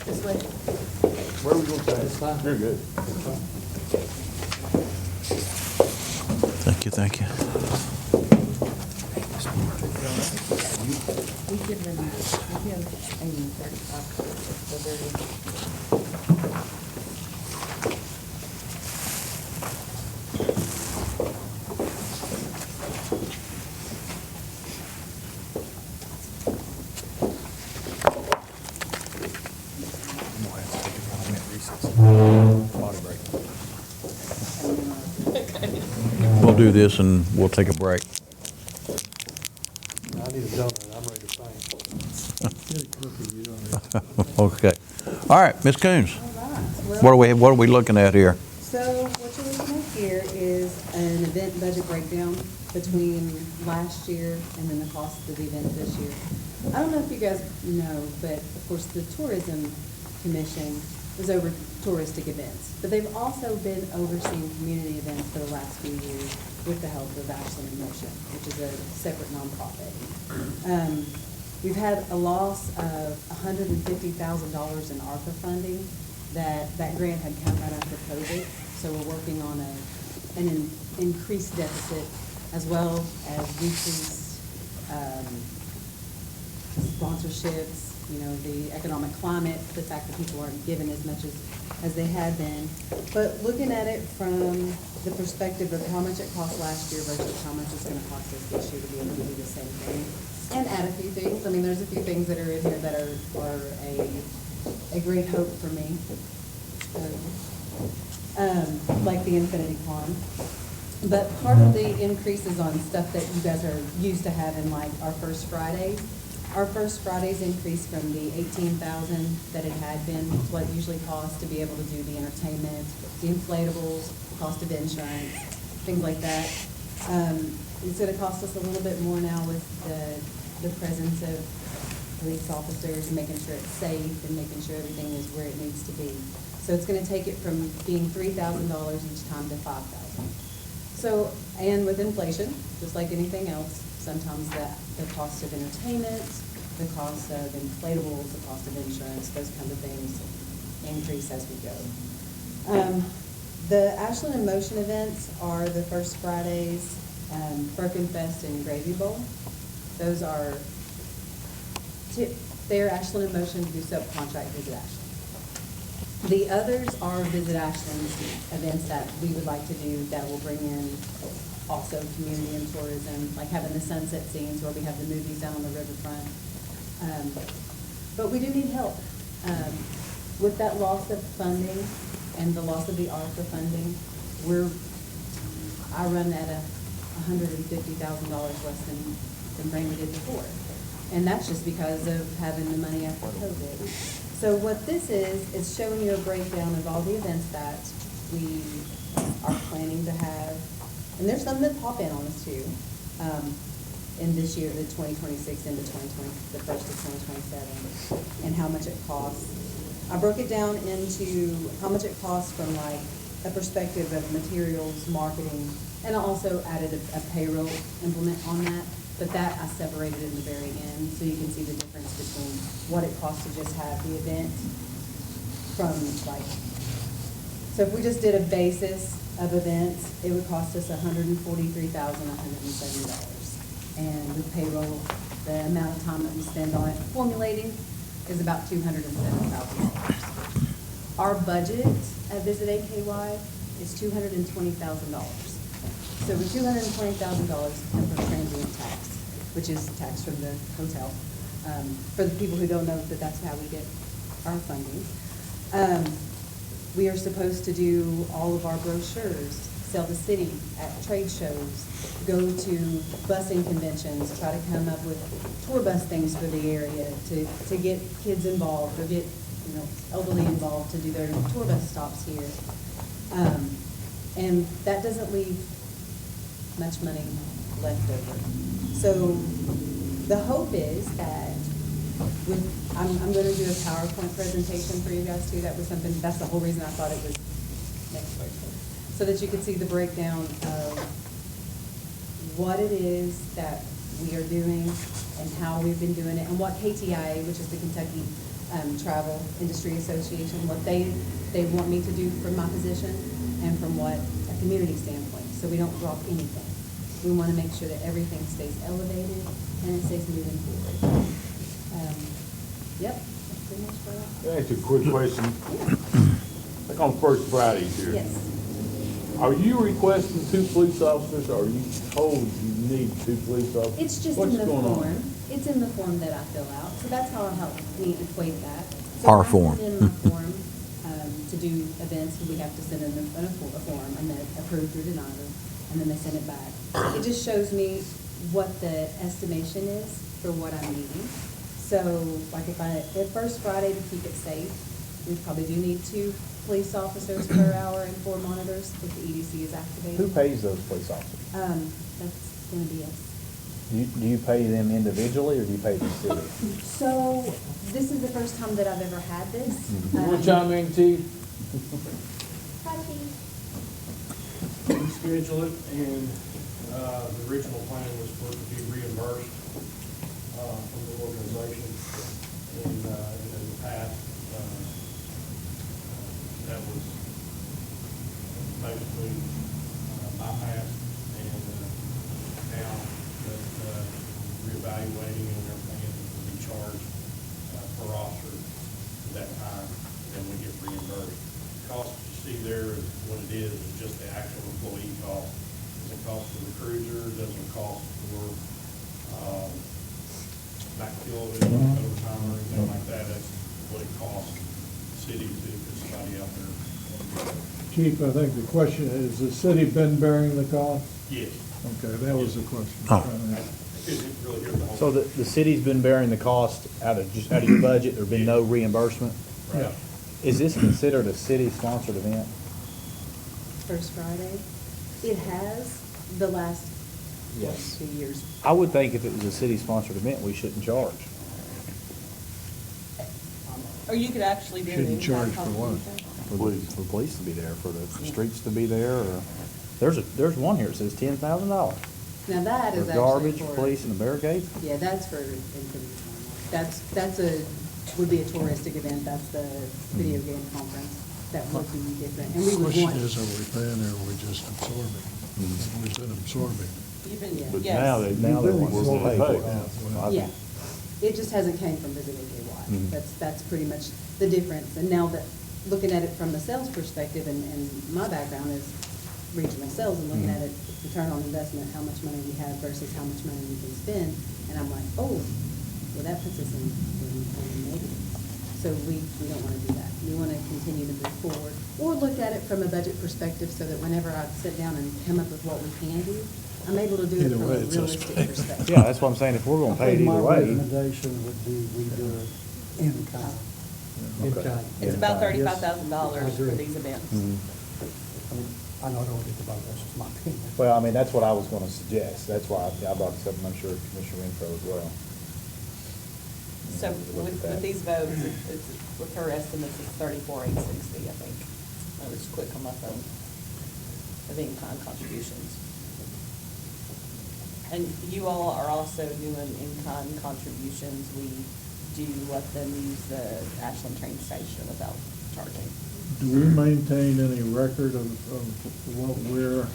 This way. Where are we going to stay? It's fine. You're good. Thank you. We give them, we give Amy 35, so they're. We'll do this and we'll take a break. I need a donut, I'm ready to faint. Okay. All right, Ms. Coons, Well, what are we looking at here? So what you're looking at here is an event budget breakdown between last year and then the cost of the event this year. I don't know if you guys know, but of course the Tourism Commission is over touristic events, but they've also been overseeing community events for the last few years with the help of Ashland Mission, which is a separate nonprofit. We've had a loss of $150,000 in ARPA funding. That grant had come right after COVID, so we're working on an increased deficit as well as decreased sponsorships, the economic climate, the fact that people aren't given as much as they had been. But looking at it from the perspective of how much it cost last year versus how much it's going to cost us this year to be able to do the same thing, and add a few things. I mean, there's a few things that are in here that are a great hope for me, like the Infinity Pond. But part of the increases on stuff that you guys are used to having, like our First Fridays. Our First Fridays increased from the $18,000 that it had been, what it usually costs to be able to do the entertainment, the inflatables, cost of insurance, things like that. It's going to cost us a little bit more now with the the presence of police officers, making sure it's safe and making sure everything is where it needs to be. So it's gonna take it from being $3,000 each time to $5,000. So, and with inflation, just like anything else, sometimes the cost of entertainment, the cost of inflatables, the cost of insurance, those kinds of things increase as we go. The Ashland in Motion events are the first Fridays, Birkenfest and Gravy Bowl. Those are, they're Ashland in Motion to do subcontract Visit Ashland. The others are Visit Ashland events that we would like to do that will bring in also community and tourism, like having the sunset scenes where we have the movies down on the riverfront. But we do need help. With that loss of funding and the loss of the ARPA funding, I run at $150,000 less than Brandy did before. And that's just because of having the money after COVID. So what this is showing you a breakdown of all the events that we are planning to have. And there's some that pop in on us too, in this year, the 2026 into 2020, the first of 2027, and how much it costs. I broke it down into how much it costs from like a perspective of materials, marketing, and I also added a payroll implement on that. But that I separated in the very end, so you can see the difference between what it costs to just have the event from like, so if we just did a basis of events, it would cost us $143,170. And with payroll, the amount of time that we spend on it formulating is about $207,000. Our budget at Visit AKY is $220,000. So with $220,000 comes from transient tax, which is tax from the hotel. For the people who don't know that that's how we get our funding. We are supposed to do all of our brochures, sell the city at trade shows, go to busing conventions, try to come up with tour bus things for the area to get kids involved or get elderly involved to do their tour bus stops here. And that doesn't leave much money left over. So the hope is that I'm going to do a PowerPoint presentation for you guys too. That was something, that's the whole reason I thought it was next week. So that you could see the breakdown of what it is that we are doing and how we've been doing it and what KTIA, which is the Kentucky Travel Industry Association, what they want me to do from my position and from what a community standpoint. So we don't drop anything. We want to make sure that everything stays elevated and it stays moving forward. Yep, that's pretty much what Can I ask you a quick question? Yeah. Like on First Friday here. Yes. Are you requesting 2 police officers, or are you told you need 2 police officers? It's just What's in the going on? form. It's in the form that I fill out. So that's how I'll help me equate that. So Our I form. send in my form to do events, we have to send in a form and then approve or deny them, and then they send it back. It just shows me what the estimation is for what I'm needing. So like if First Friday to keep it safe, we probably do need 2 police officers per hour and 4 monitors if the EDC is activated. Who pays those police officers? That's gonna be us. Do you pay them individually, or do you pay the city? So this is the first time that I've ever had this. You want to chime in, Chief? We schedule it, and the original plan was for it to be reimbursed from the organization. And in the past, that was basically bypassed, and now that reevaluating and everything, it will be charged per officer at that time, and we get reimbursed. The cost you see there is what it is just the actual employee cost. It doesn't cost for the cruiser, it doesn't cost for backfill, overtime or anything like that. That's what it costs the city to put somebody out there. Chief, I think the question is, the city been bearing the cost? Yes. Okay, that was the question. Oh. Isn't really here the whole. So the city's been bearing the cost out of your budget, there's been no reimbursement? Yeah. Is this considered a city-sponsored event? First Friday. It has the last Yes. 2 years. I would think if it was a city-sponsored event, we shouldn't charge. Or you could actually do an Shouldn't charge in-kind for what? contribution. For the police to be there, for the streets to be there, or, there's one here that says $10,000. Now that For is actually garbage, for. police, and the barricades? Yeah, that's for, that's would be a touristic event, that's the video game conference, that would be different, and we would Question want. is, are we paying or are we just absorbing? We've been absorbing. Even, But yes. now they want us to pay for it. Well, I Yeah, think- it just hasn't came from Visit AKY. Mhm. That's pretty much the difference. And now that, looking at it from the sales perspective, and my background is regional sales, and looking Mhm. at it, return on investment, how much money we have versus how much money we can spend, and I'm like, oh, well, that puts us in negative. So we don't want to do that. We want to continue to move forward, or look at it from a budget perspective, so that whenever I sit down and come up with what we can do, I'm able to do it Either from way, a it's us realistic paying. perspective. Yeah, that's what I'm saying, if we're gonna pay it either My way. recommendation would be we do it in kind. In Okay. kind. It's Yeah. about Yes, $35,000 I for agree. these events. Mhm. I mean, I know I don't get the vote, that's just my opinion. Well, I mean, that's what I was gonna suggest, that's why I brought this up, and I'm sure Commissioner Renfro as well. So Look at with that. these votes, it's, with her estimates, it's 34,860, I think. I was quick on my phone, of in-kind contributions. And you all are also doing in-kind contributions. We do let them use the Ashland train station without charging. Do we maintain any record of what we're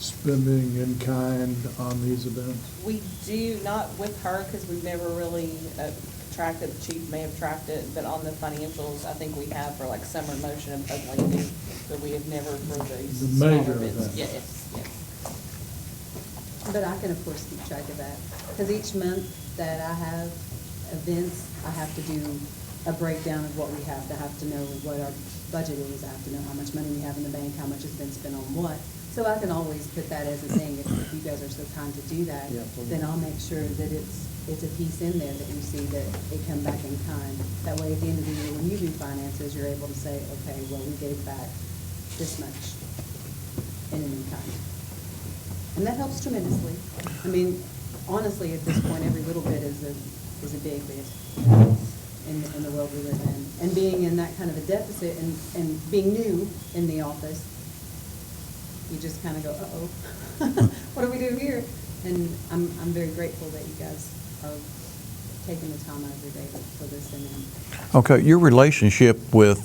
spending in kind on these events? We do, not with her, because we've never really tracked it. The chief may have tracked it, but on the financials, I think we have for like Summer in Motion and Oak Landing, but we have never for these The smaller major events. events. Yes, yes. But I can, of course, keep track of that, because each month that I have events, I have to do a breakdown of what we have. I have to know what our budget is, I have to know how much money we have in the bank, how much has been spent on what. So I can always put that as a thing, if you guys are so kind to do that, Yeah, please. then I'll make sure that it's a piece in there that you see that it come back in kind. That way, at the end of the year, when you do finances, you're able to say, okay, well, we gave back this much in an in-kind. And that helps tremendously. I mean, honestly, at this point, every little bit is a big bit in the world we live in. And being in that kind of a deficit and being new in the office, you just kind of go, uh-oh, what do we do here? And I'm very grateful that you guys are taking the time out of your day for this. And Okay, your relationship with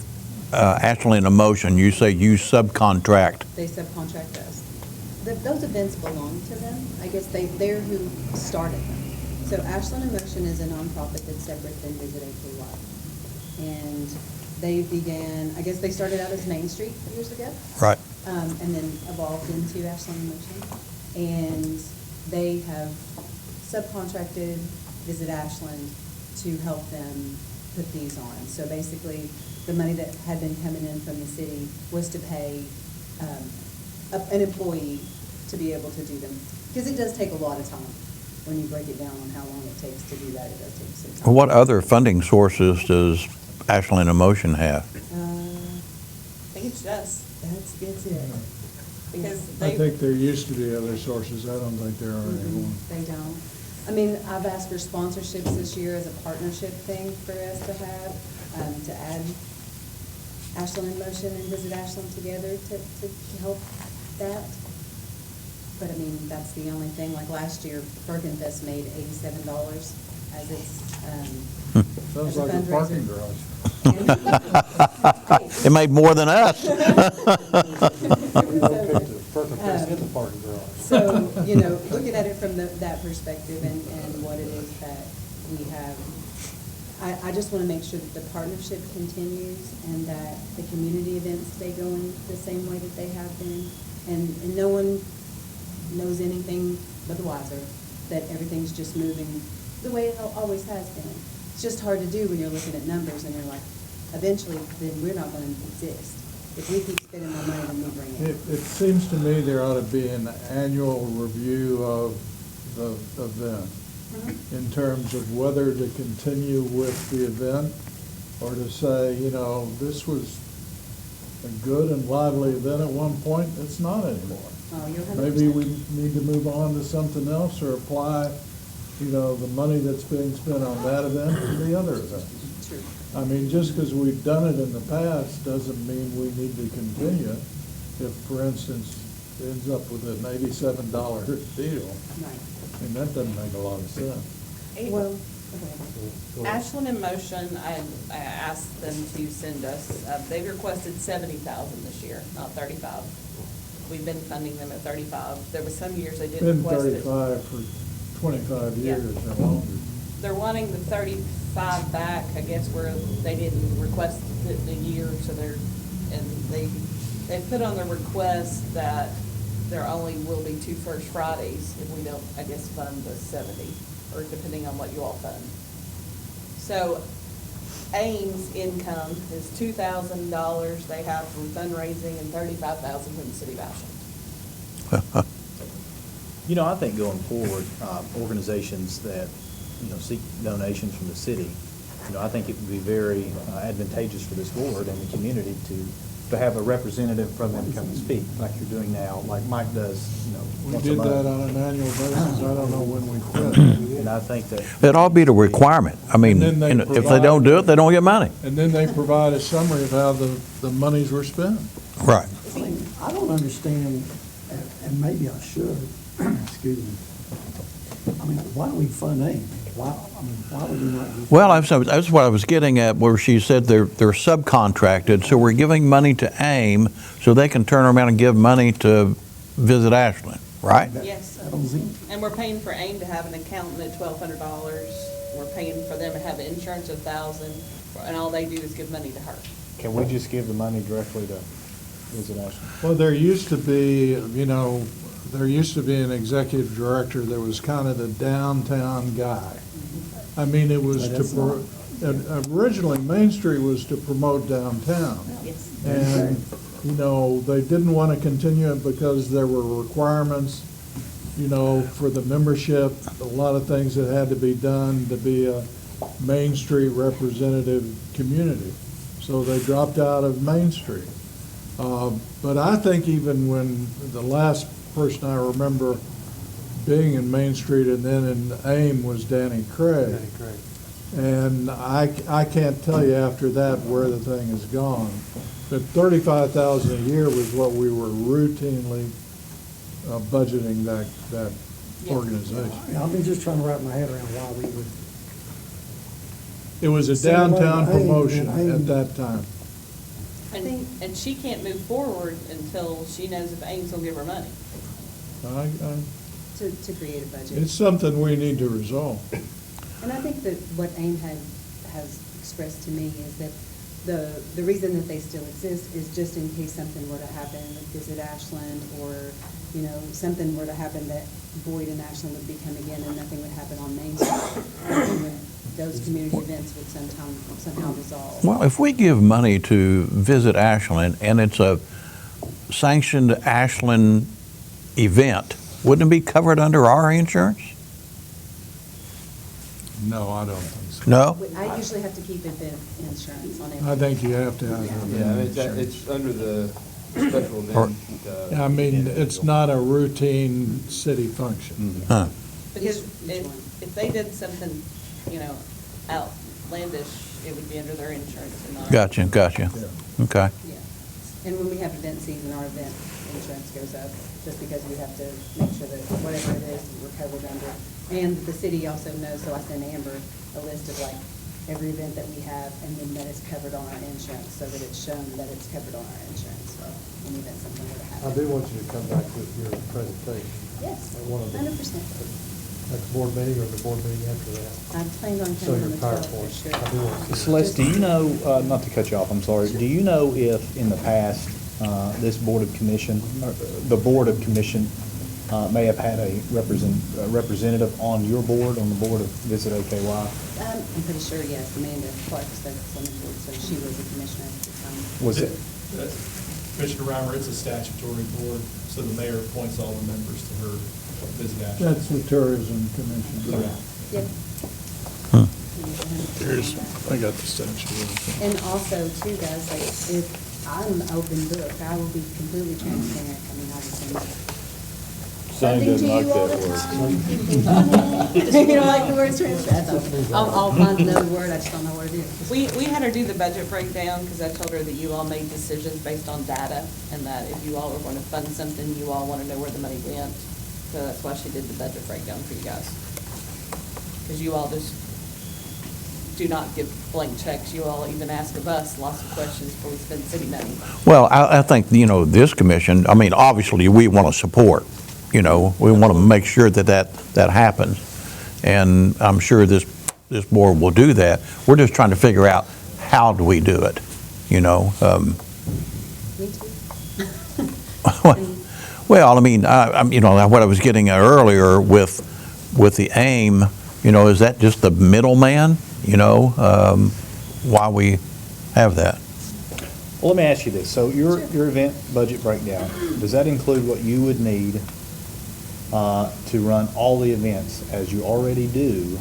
Ashland Emotion, you say you subcontract. they subcontract us. Those events belong to them. I guess they're who started them. So Ashland Emotion is a nonprofit that's separate than Visit AKY. And they began, I guess they started out as Main Street years ago. Right. And then evolved into Ashland Emotion. And they have subcontracted Visit Ashland to help them put these on. So basically, the money that had been coming in from the city was to pay an employee to be able to do them. Because it does take a lot of time. When you break it down on how long it takes to do that, it does take some time. What other funding sources does Ashland Emotion have? I think it's just, That's it. because I they. think there used to be other sources. I don't think there are anymore. They don't. I mean, I've asked for sponsorships this year as a partnership thing for us to have, to add Ashland in Motion and Visit Ashland together to help that. But I mean, that's the only thing. Like last year, Bergenfest made $87 as its, Sounds as a like a parking fundraiser. garage. It made more than us. So, you know, looking at it from that perspective and what it is that we have, I just want to make sure that the partnership continues and that the community events stay going the same way that they have been. And no one knows anything but the wiser, that everything's just moving the way it always has been. It's just hard to do when you're looking at numbers and you're like, eventually, then we're not going to exist. If we keep spending more money than we bring in. It seems to me there ought to be an annual review of the event in terms of whether to continue with the event or to say, you know, this was a good and lively event at one point, it's not anymore. Oh, you're 100%. Maybe we need to move on to something else or apply, the money that's being spent on that event to the other events. True. I mean, just because we've done it in the past doesn't mean we need to continue. If, for instance, it ends up with an $87 deal, Right. and that doesn't make a lot of sense. Well, okay. Ashland in Motion, I asked them to send us, they requested 70,000 this year, not 35. We've been funding them at 35. There was some years they did Been request it. 35 for 25 Yeah. years or longer. They're wanting the 35 back, I guess, where they didn't request the year, so they put on their request that there only will be 2 First Fridays if we don't, I guess, fund the 70, or depending on what you all fund. So AIM's income is $2,000 they have from fundraising and $35,000 from the city of Ashland. I think going forward, organizations that, seek donations from the city, I think it would be very advantageous for this board and the community to have a representative from them come and speak, like you're doing now, like Mike does, We once a did month. that on an annual basis. I don't know when we quit. And I think that. It ought to be the requirement. I mean, And then they if they don't do it, they don't get money. And then they provide a summary of how the monies were spent. Right. I mean, I don't understand, and maybe I should, excuse me. I mean, why don't we fund AIM? Why would we not? just- Well, that's what I was getting at, where she said they're subcontracted, so we're giving money to AIM so they can turn around and give money to Visit Ashland, right? Yes, That don't seem- and we're paying for AIM to have an accountant at $1,200. We're paying for them to have insurance of $1,000, and all they do is give money to her. Can we just give the money directly to Visit Ashland? Well, there used to be an executive director that was kind of the downtown guy. I mean, it was originally Main Street was to promote downtown. Yes. And, they didn't want to continue it because there were requirements, for the membership, a lot of things that had to be done to be a Main Street representative community. So they dropped out of Main Street. But I think even when the last person I remember being in Main Street and then in AIM was Danny Craig. And I can't tell you after that where the thing has gone. But $35,000 a year was what we were routinely budgeting that Yeah. organization. I'm just trying to wrap my head around why we would. It was a Send money to downtown AIM, promotion and AIM at that time. And she can't move forward until she knows if AIM's gonna give her money. To create a budget. It's something we need to resolve. And I think that what AIM has expressed to me is that the reason that they still exist is just in case something were to happen with Visit Ashland, or, something were to happen that Boyd and Ashland would become again and nothing would happen on Main Street. Those community events would somehow resolve. Well, if we give money to Visit Ashland and it's a sanctioned Ashland event, wouldn't it be covered under our insurance? No, I don't think so. No? I usually have to keep event insurance on it. I think you have to have Yeah, insurance. it's under the special event. I mean, it's not a routine city function. Huh. Because Which one? if they did something, outlandish, it would be under their insurance and not. Gotcha. Okay. Yeah. And when we have event season, our event insurance goes up, just because we have to make sure that whatever it is, we're covered under. And the city also knows, so I send Amber a list of like every event that we have, and then that is covered on our insurance, so that it's shown that it's covered on our insurance, in the event something were to happen. I do want you to come back with your presentation. Yes, At one of the 100%. next board meeting or the board meeting after that. I planned on So coming on you're the prepared 12th, for for us. sure. I do want to see that. Celeste, do you know, not to cut you off, I'm sorry, do you know if in the past, this Board of Commission, or the Board of Commission, may have had a representative on your board, on the board of Visit OKY? I'm pretty sure, yes, Amanda Clark spoke at Swimming Board, so she was a commissioner at the time. Was it? Commissioner Reimer, it's a statutory board, so the mayor appoints all the members to her Visit Ashland. That's the Tourism Commission. Yep. Here's, I got the statute. And also too, guys, like if I'm an open book. I will be completely transparent. I mean, I will send Sonny something to doesn't like you all that the word. time. You don't like the word transparent? I'll find another word, I just don't know what it is. We had her do the budget breakdown, because I told her that you all made decisions based on data, and that if you all were going to fund something, you all want to know where the money went. So that's why she did the budget breakdown for you guys. Because you all just do not give blank checks. You all even ask of us lots of questions before we spend city money. Well, I think, this commission, I mean, obviously, we want to support, we want to make sure that happens. And I'm sure this board will do that. We're just trying to figure out, how do we do it, Me too. Well, I mean, what I was getting at earlier with the AIM, is that just the middleman, why we have that? Well, let me ask you this. So your event budget breakdown, does that include what you would need to run all the events as you already do,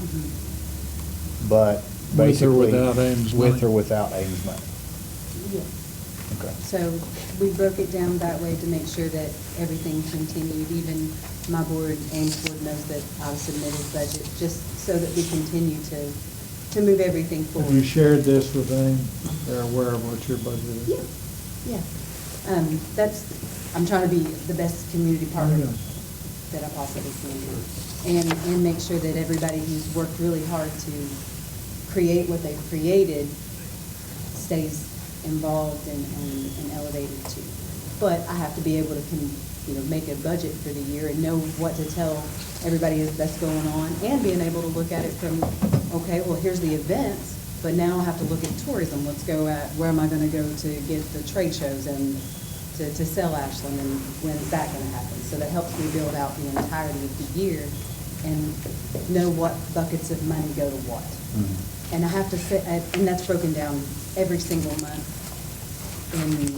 but basically With or without Ames money? with or without Ames money? Yeah. Okay. So we broke it down that way to make sure that everything continued. Even my board, Ames board, knows that I've submitted budget, just so that we continue to move everything Have you forward. shared this with Ames? They're aware of what your budget is? Yeah, yeah. I'm trying to be the best community partner Yeah. that I possibly can. And make sure that everybody who's worked really hard to create what they've created stays involved and elevated too. But I have to be able to, make a budget for the year and know what to tell everybody that's going on, and being able to look at it from, okay, well, here's the events, but now I have to look at tourism. Let's go at, where am I gonna go to get the trade shows and to sell Ashland, and when is that gonna happen? So that helps me build out the entirety of the year and know what buckets of money go to what. And I have to fit, and that's broken down every single month in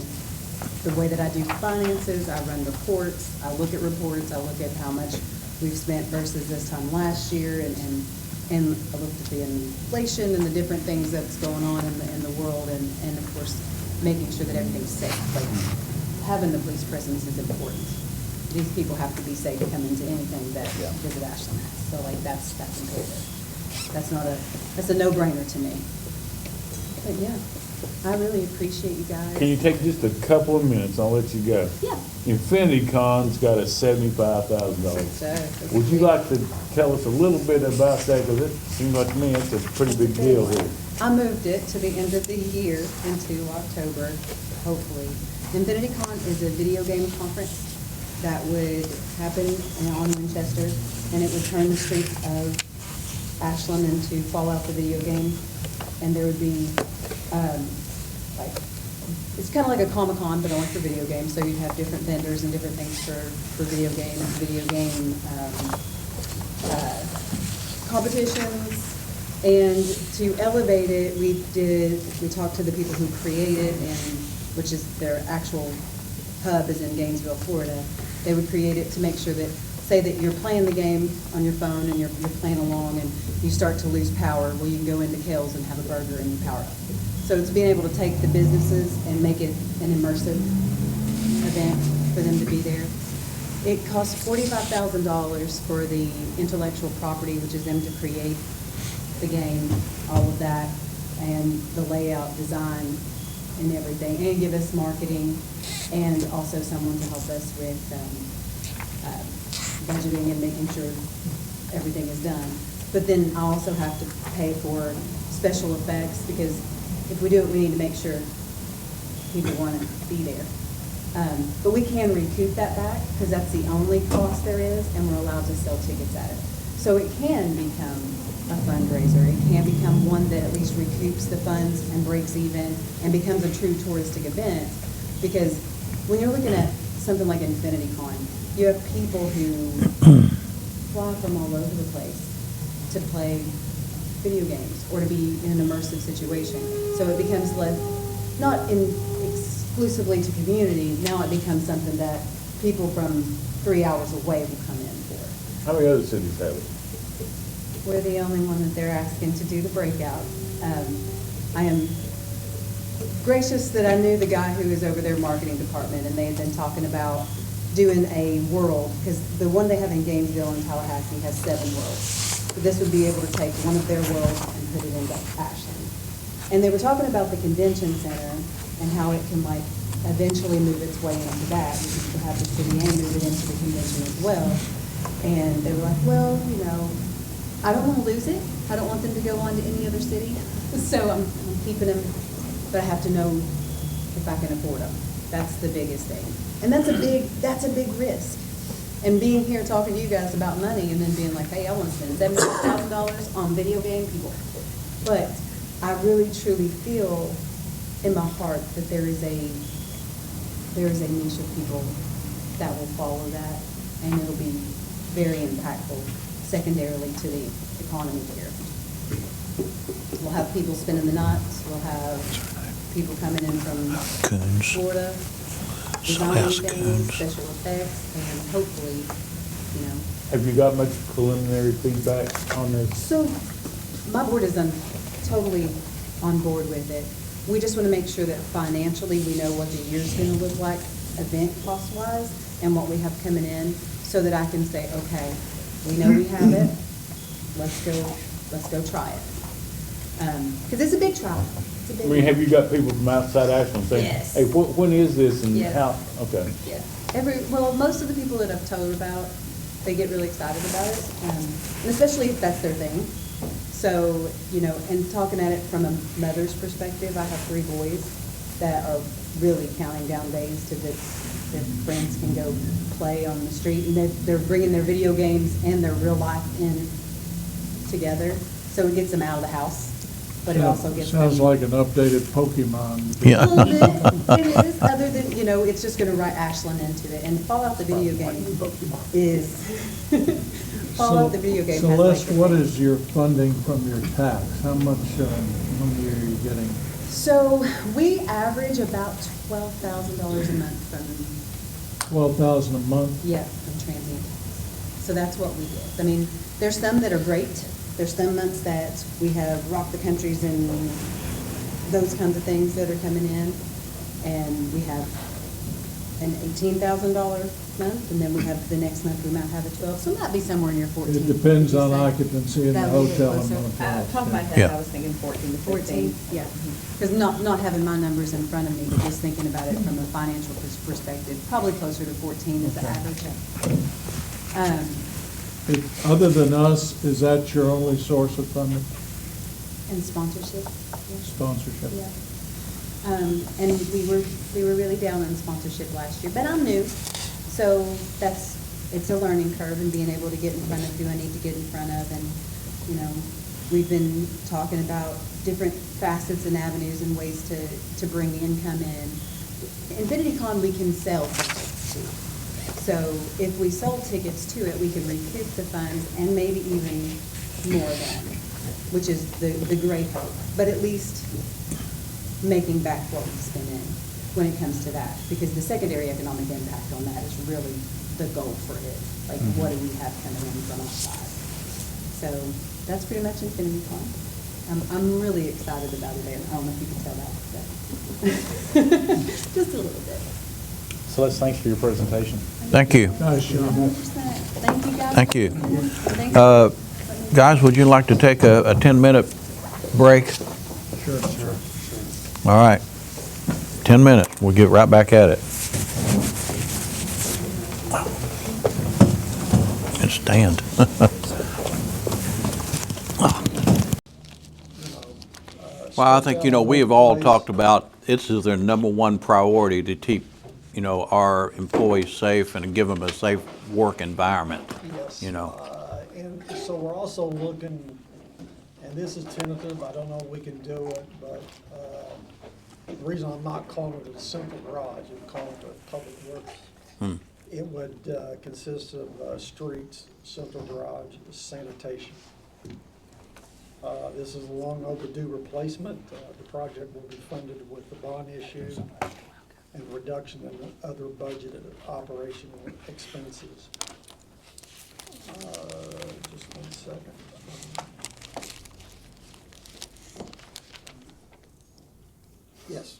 the way that I do finances. I run reports, I look at reports, I look at how much we've spent versus this time last year, and I looked at the inflation and the different things that's going on in the world, and of course, making sure that everything's safe. Like, having the police presence is important. These people have to be safe coming to anything that Visit Ashland has. So like, that's imperative. That's a no-brainer to me. But yeah, I really appreciate you guys. Can you take just a couple of minutes? I'll let you go. Yeah. Infinity Con's got a $75,000. So, Would you like to tell us a little bit about that? Because it seems like to me it's a pretty big deal here. I moved it to the end of the year into October, hopefully. Infinity Con is a video game conference that would happen on Winchester, and it would turn the streets of Ashland into Fallout the video game. And there would be, it's kind of like a Comic-Con, but only for video games. So you'd have different vendors and different things for video games, video game competitions. And to elevate it, we talked to the people who created, and which is their actual hub is in Gainesville, Florida. They would create it to make sure that, say that you're playing the game on your phone and you're playing along and you start to lose power, well, you can go into Kale's and have a burger and you power up. So it's being able to take the businesses and make it an immersive event for them to be there. It costs $45,000 for the intellectual property, which is them to create the game, all of that, and the layout, design, and everything, and give us marketing, and also someone to help us with budgeting and making sure everything is done. But then I also have to pay for special effects, because if we do it, we need to make sure people want to be there. But we can recoup that back, because that's the only cost there is, and we're allowed to sell tickets at it. So it can become a fundraiser. It can become one that at least recoups the funds and breaks even and becomes a true touristic event. Because when you're looking at something like Infinity Con, you have people who fly from all over the place to play video games or to be in an immersive situation. So it becomes less, not exclusively to community, now it becomes something that people from 3 hours away will come in for. How many other cities have it? We're the only one that they're asking to do the breakout. I am gracious that I knew the guy who was over their marketing department, and they had been talking about doing a world, because the one they have in Gainesville and Tallahassee has 7 worlds. So this would be able to take one of their worlds and put it into Ashland. And they were talking about the convention center and how it can like eventually move its way into that, because you can have the city and move it into the convention as well. And they were like, well, you know, I don't want to lose it. I don't want them to go on to any other city. So I'm keeping them, but I have to know if I can afford them. That's the biggest thing. And that's a big risk. And being here talking to you guys about money and then being like, hey, I want to spend $75,000 on video game people. But I really truly feel in my heart that there is a niche of people that will follow that, and it'll be very impactful secondarily to the economy here. We'll have people spending the nights, we'll have people coming in from Coons. Florida, designing things, special effects, and hopefully, you know. Have you got much preliminary feedback on this? So, my board is totally on board with it. We just want to make sure that financially we know what the year's going to look like, event cost-wise, and what we have coming in, so that I can say, okay, we know we have it, let's go try it. Because it's a big trial. It's a I big mean, have you got people from outside Ashland saying, Yes. hey, when is this and Yes. how? Okay. Yeah. Well, most of the people that I've told about, they get really excited about it, and especially if that's their thing. So, you know, and talking at it from a mother's perspective, I have 3 boys that are really counting down days to that their friends can go play on the street, and they're bringing their video games and their real life in together, so it gets them out of the house, but it also gets them. Sounds like an updated Pokemon. Yeah. A little bit, it is, other than, you know, it's just gonna write Ashland into it, and Fallout the video game is, Fallout the video game has like Celeste, a what thing. is your funding from your tax? How much money are you getting? So, we average about $12,000 a month from, $12,000 a month? yeah, from transient tax. So that's what we get. I mean, there's some that are great. There's some months that we have Rock the Countries and those kinds of things that are coming in. And we have an $18,000 month, and then we have, the next month we might have a 12, so it might be somewhere near 14. It depends on 15. occupancy in the That would be hotel. closer. I'm gonna price, Top of my yeah. head, Yeah. I was thinking 14 to 14, 15. yeah. Because not having my numbers in front of me, but just thinking about it from a financial perspective, probably closer to 14 is the Okay. average. Other than us, is that your only source of funding, And sponsorship. Yeah. sponsorship? Yeah. And we were really down on sponsorship last year, but I'm new, so it's a learning curve, and being able to get in front of who I need to get in front of, and, you know, we've been talking about different facets and avenues and ways to bring income in. Infinity Con, we can sell tickets to. So if we sold tickets to it, we can recoup the funds and maybe even more than, which is the great hope. But at least making back what we spent in when it comes to that. Because the secondary economic impact on that is really the goal for it. Like, what do we have coming in from our side? So that's pretty much Infinity Con. I'm really excited about it, and I don't know if you can tell that, but just a little bit. Celeste, thanks for your presentation. Thank you. Nice job. 100%. Thank you, guys. Thank you. Thanks. Guys, would you like to take a 10-minute break? Sure. All right. 10 minutes. We'll get right back at it. And stand. Well, I think, we have all talked about, this is their number one priority to keep, our employees safe and give them a safe work environment, Yes. you know. And so we're also looking, and this is tentative, I don't know if we can do it, but the reason I'm not calling it a central garage, I'm calling it a public works. It would consist of streets, central garage, sanitation. This is a long overdue replacement. The project will be funded with the bond issue and reduction in other budgeted operational expenses. Just 1 second. Yes.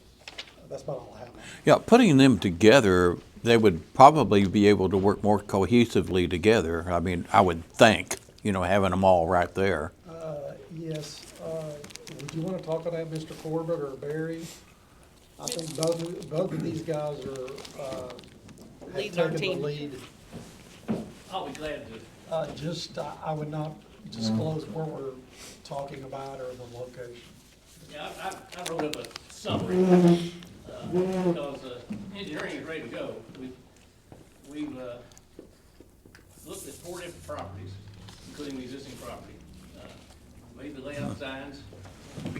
That's about all I have. Yeah, putting them together, they would probably be able to work more cohesively together. I mean, I would think, having them all right there. Yes, would you want to talk about that, Mr. Corbett or Barry? I think both of these guys are, have Leads our taken the team. lead. I'll be glad to. I would not disclose where we're talking about or the location. Yeah, I wrote up a summary, because engineering is ready to go. We've looked at 4 different properties, including the existing property. Made the layout designs, and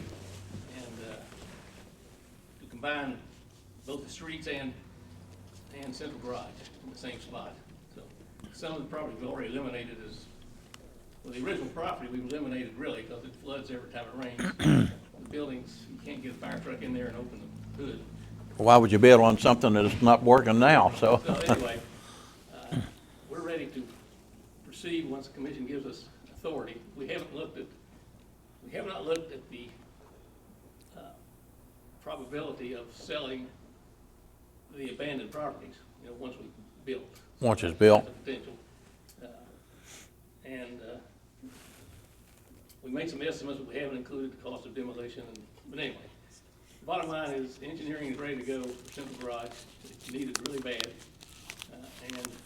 to combine both the streets and central garage in the same spot. So some of the property we've already eliminated well, the original property we've eliminated really because it floods every time it rains. The buildings, you can't get a fire truck in there and open the hood. Why would you build on something that is not working now, so? So anyway, we're ready to proceed once the commission gives us authority. We have not looked at the probability of selling the abandoned properties, once we build. Once it's built. That's a potential. We made some estimates, but we haven't included the cost of demolition. But anyway, the bottom line is engineering is ready to go for central garage. It's needed really bad.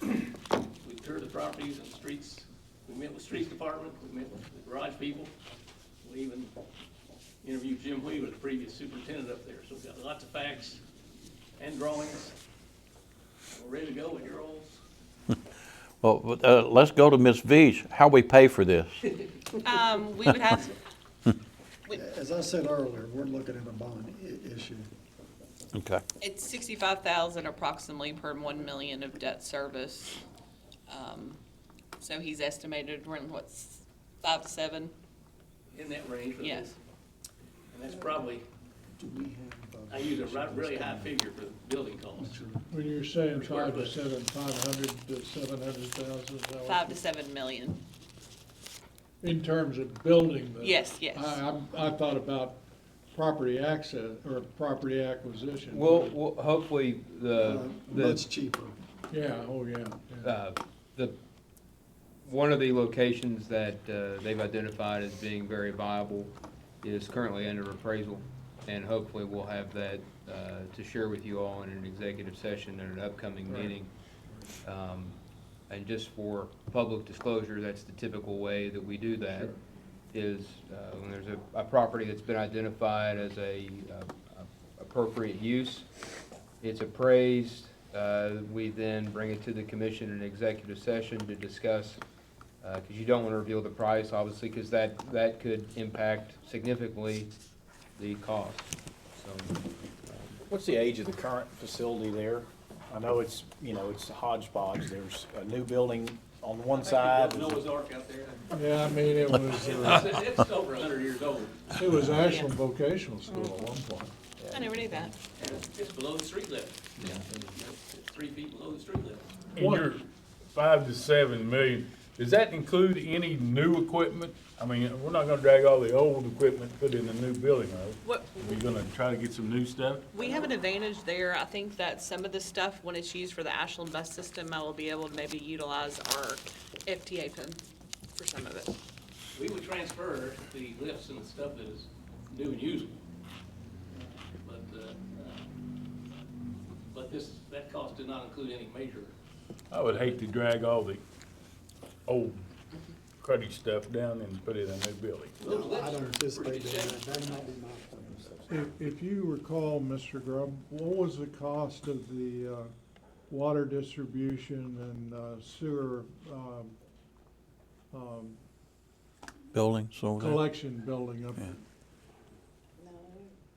And we toured the properties and the streets. We met with streets department. We met with the garage people. We even interviewed Jim Weaver, the previous superintendent up there. So we've got lots of facts and drawings. We're ready to go with your olds. Well, let's go to Ms. Veach. How we pay for this? We would have, As I said earlier, we're looking at a bond issue. Okay. it's 65,000 approximately per 1 million of debt service. So he's estimated around, 5 to 7? In that range. but- Yes. And that's probably, I use a really high figure for building costs. When you're saying 5 to 7, 500 to 700,000, is that what 5 to 7 million. in terms of building the? Yes, yes. I thought about property access or property acquisition. Well, hopefully, Much cheaper. Yeah, oh, yeah. Yeah. one of the locations that they've identified as being very viable is currently under appraisal, and hopefully we'll have that to share with you all in an executive session at an upcoming meeting. And just for public disclosure, that's the typical way that we do that, is when there's a property that's been identified as a appropriate use, it's appraised, we then bring it to the commission in executive session to discuss, because you don't want to reveal the price, obviously, because that could impact significantly the cost. So, What's the age of the current facility there? I know it's, it's a hodgepodge. There's a new building on one side. Noah's Ark out there. Yeah, I mean, it was, It's over 100 years old. it was Ashland Vocational School at one point. I never knew that. And it's below the street level. It's 3 feet below the street level. In your 5 to 7 million, does that include any new equipment? I mean, we're not gonna drag all the old equipment, and put it in the new building, are we? What, We're gonna try to get some new stuff? we have an advantage there. I think that some of the stuff, when it's used for the Ashland bus system, I will be able to maybe utilize our FTA pin for some of it. We would transfer the lifts and the stuff that is new and usable. But that cost did not include any major. I would hate to drag all the old cruddy stuff down and put it in a new building. No, I don't anticipate doing that. That would not be my plan. If you recall, Mr. Grubb, what was the cost of the water distribution and sewer Buildings over there? collection building up? Yeah. No,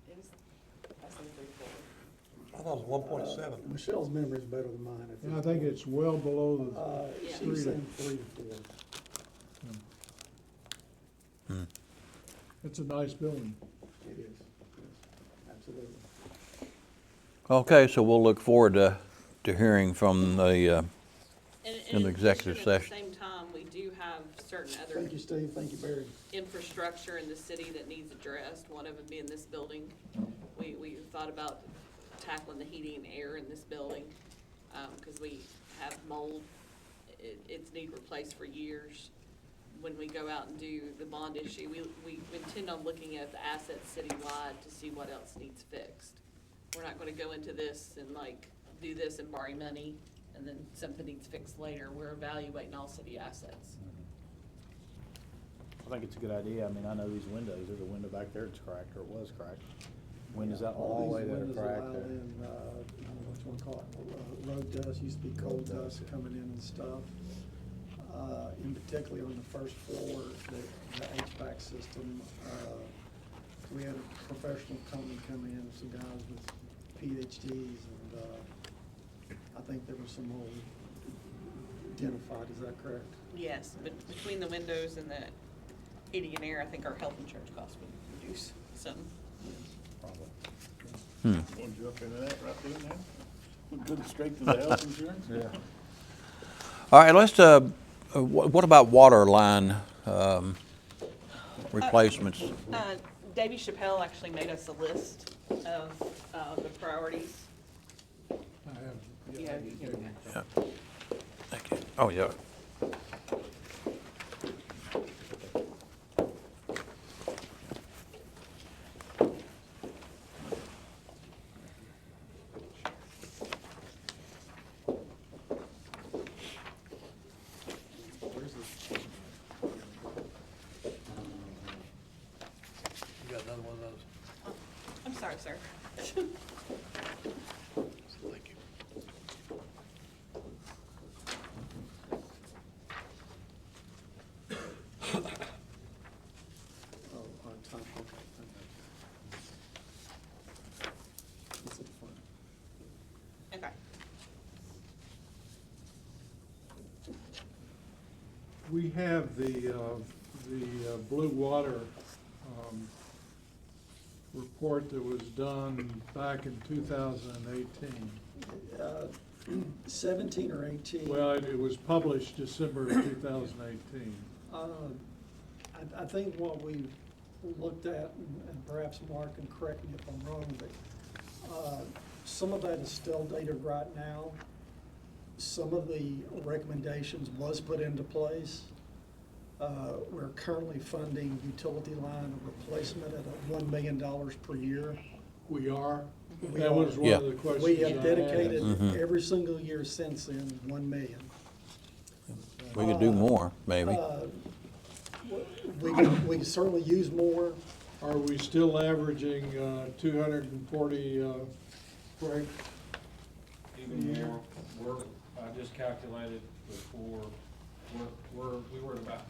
it was, I said 3 I thought it was 1.7. Michelle's memory is better than mine. And I think it's well below Yeah. She was saying 3 to 4. it's a nice building. It is. Absolutely. Okay, so we'll look forward to hearing from the, And in the executive addition, session. At the same time, we do have certain other Thank you, Steve. Thank you, Barry. infrastructure in the city that needs addressed, one of them being this building. We thought about tackling the heating and air in this building, because we have mold. It's need replaced for years. When we go out and do the bond issue, we intend on looking at the assets citywide to see what else needs fixed. We're not gonna go into this and like do this and borrow money, and then something needs fixed later. We're evaluating all city assets. I think it's a good idea. I mean, I know these windows, there's a window back there that's cracked, or it was cracked. Windows out in the hallway that are cracked. All these windows allow in, I don't know what you wanna call it, road dust, used to be coal dust coming in and stuff. In particularly on the first floor, the HVAC system, we had a professional company come in, some guys with PhDs, and, I think there was some mold identified, is that correct? Yes, but between the windows and the heating and air, I think our health insurance costs would reduce some. Want to jump into that right there now? We'll go straight to the health insurance? Yeah. All right, let's, what about water line replacements? Davey Chappelle actually made us a list of the priorities. I have. Yeah. Yeah. Thank you. Oh, yeah. You got another one of those? I'm sorry, sir. Thank you. Oh, on top, okay. It's at the front. Okay. We have the Blue Water report that was done back in 2018. 17 or 18. Well, it was published December of 2018. I think what we looked at, and perhaps Mark can correct me if I'm wrong, but some of that is still dated right now. Some of the recommendations was put into place. We're currently funding utility line replacement at $1 million per year. We are? We That was are. one of the questions We I have had. dedicated Mhm. every single year since then, 1 million. We could do more, maybe. We can certainly use more. Are we still averaging 240 breaks? Even Yeah. more, I just calculated before, we were at about,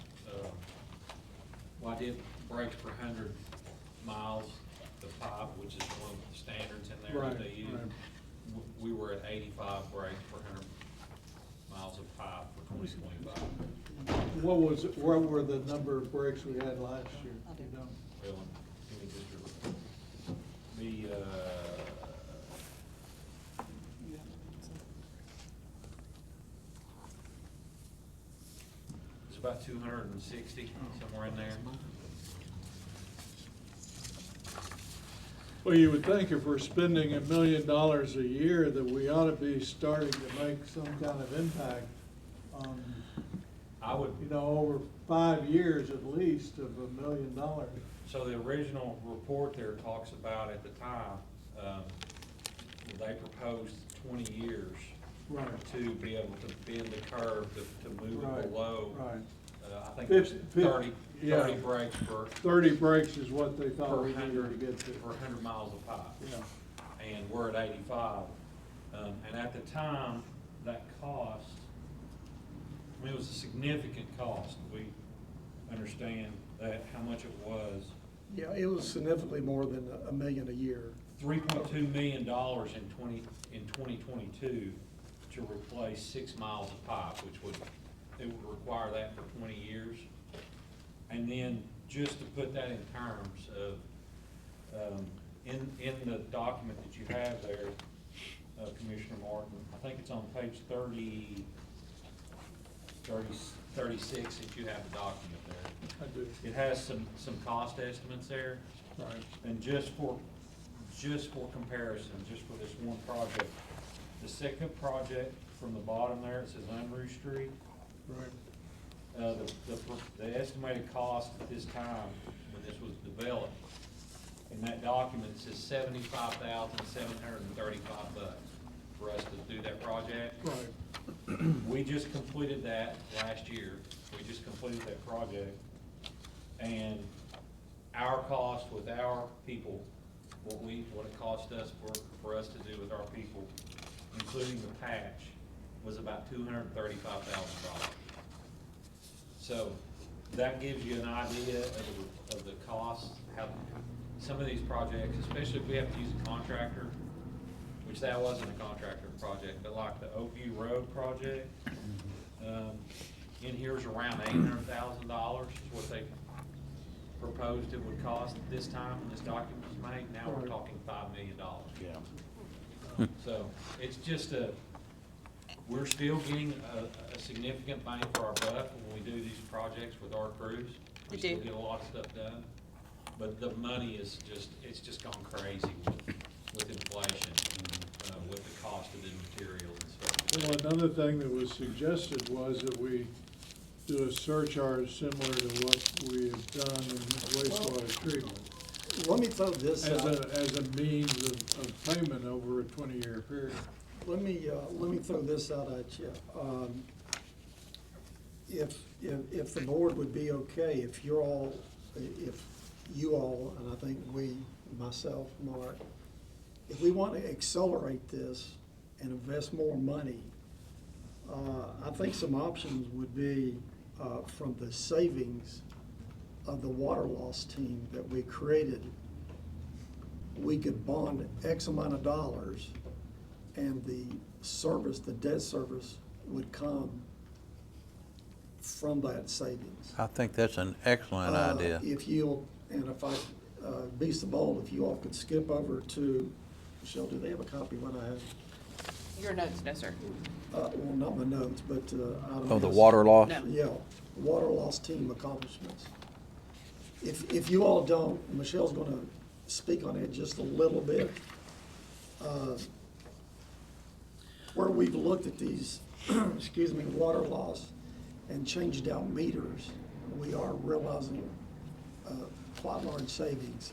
well, I did breaks per 100 miles, the pipe, which is one of the standards in there that Right, they use. right. We were at 85 breaks per 100 miles of pipe for 2025. What were the number of breaks we had last year? You know? Well, give me just it's about 260, somewhere in there. Well, you would think if we're spending $1 million a year, that we ought to be starting to make some kind of impact on, I would, you know, over 5 years at least of $1 million. so the original report there talks about at the time, they proposed 20 years Right. to be able to bend the curve, to move it Right, below. right. I think it was 30 Yeah. breaks per 30 breaks is what they thought per we needed to 100, get to. per 100 miles of pipe. Yeah. And we're at 85. And at the time, that cost, I mean, it was a significant cost. We understand that, how much it was. Yeah, it was significantly more than $1 million a year. $3.2 million in 2022 to replace 6 miles of pipe, which it would require that for 20 years. And then just to put that in terms of, in the document that you have there, Commissioner Martin, I think it's on page 36 that you have the document there. I do. It has some cost estimates there. Right. And just for just for comparison, just for this one project, the second project from the bottom there, it says Unruh Street. Right. The estimated cost at this time, when this was developed, in that document, it says $75,735 for us to do that project. Right. We just completed that last year. We just completed that project. And our cost with our people, what it cost us for us to do with our people, including the patch, was about $235,000. So that gives you an idea of the cost, how some of these projects, especially if we have to use a contractor, which that wasn't a contractor project, but like the Oakview Road project, in here's around $800,000 is what they proposed it would cost at this time when this document was made. Now we're talking $5 million. Yeah. So it's just we're still getting a significant bang for our buck when we do these projects with our crews. We still get a lot of stuff done, but the money is it's just gone crazy with inflation, with the cost of the materials and stuff. Well, another thing that was suggested was that we do a surcharge similar to what we have done in wastewater treatment. Let me throw this out. As a means of payment over a 20-year period. Let me throw this out at you. If the board would be okay, if you all, and I think we, myself, Mark, if we want to accelerate this and invest more money, I think some options would be from the savings of the water loss team that we created, we could bond X amount of dollars and the service, the debt service would come from that savings. I think that's an excellent idea. If you'll, and if I be so bold, if you all could skip over to, Michelle, do they have a copy of what I have? Your notes, no, sir. Well, not my notes, but out of Oh, the this. water loss? No. Yeah, water loss team accomplishments. If you all don't, Michelle's gonna speak on it just a little bit. Where we've looked at these, excuse me, water loss and changed out meters, we are realizing quite large savings.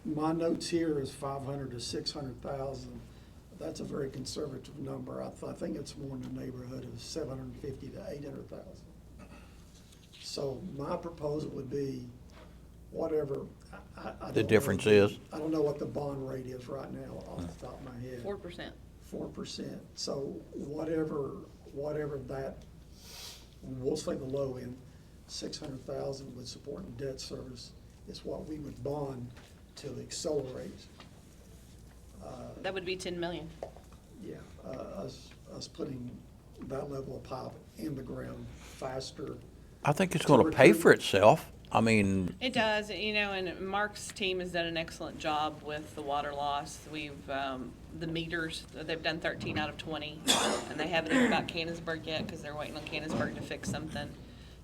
My notes here is 500 to 600,000. That's a very conservative number. I think it's more in the neighborhood of 750 to 800,000. So my proposal would be whatever. I The don't difference know, is? I don't know what the bond rate is right now off the top of my head. 4%. 4%. So whatever that, we'll say the low end, 600,000 would support the debt service is what we would bond to accelerate. That would be 10 million. Yeah, us putting that level of pipe in the ground faster. I think it's going to pay for itself. I mean, It does, and Mark's team has done an excellent job with the water loss. We've, the meters, they've done 13 out of 20, and they haven't even got Canonsburg yet because they're waiting on Canonsburg to fix something.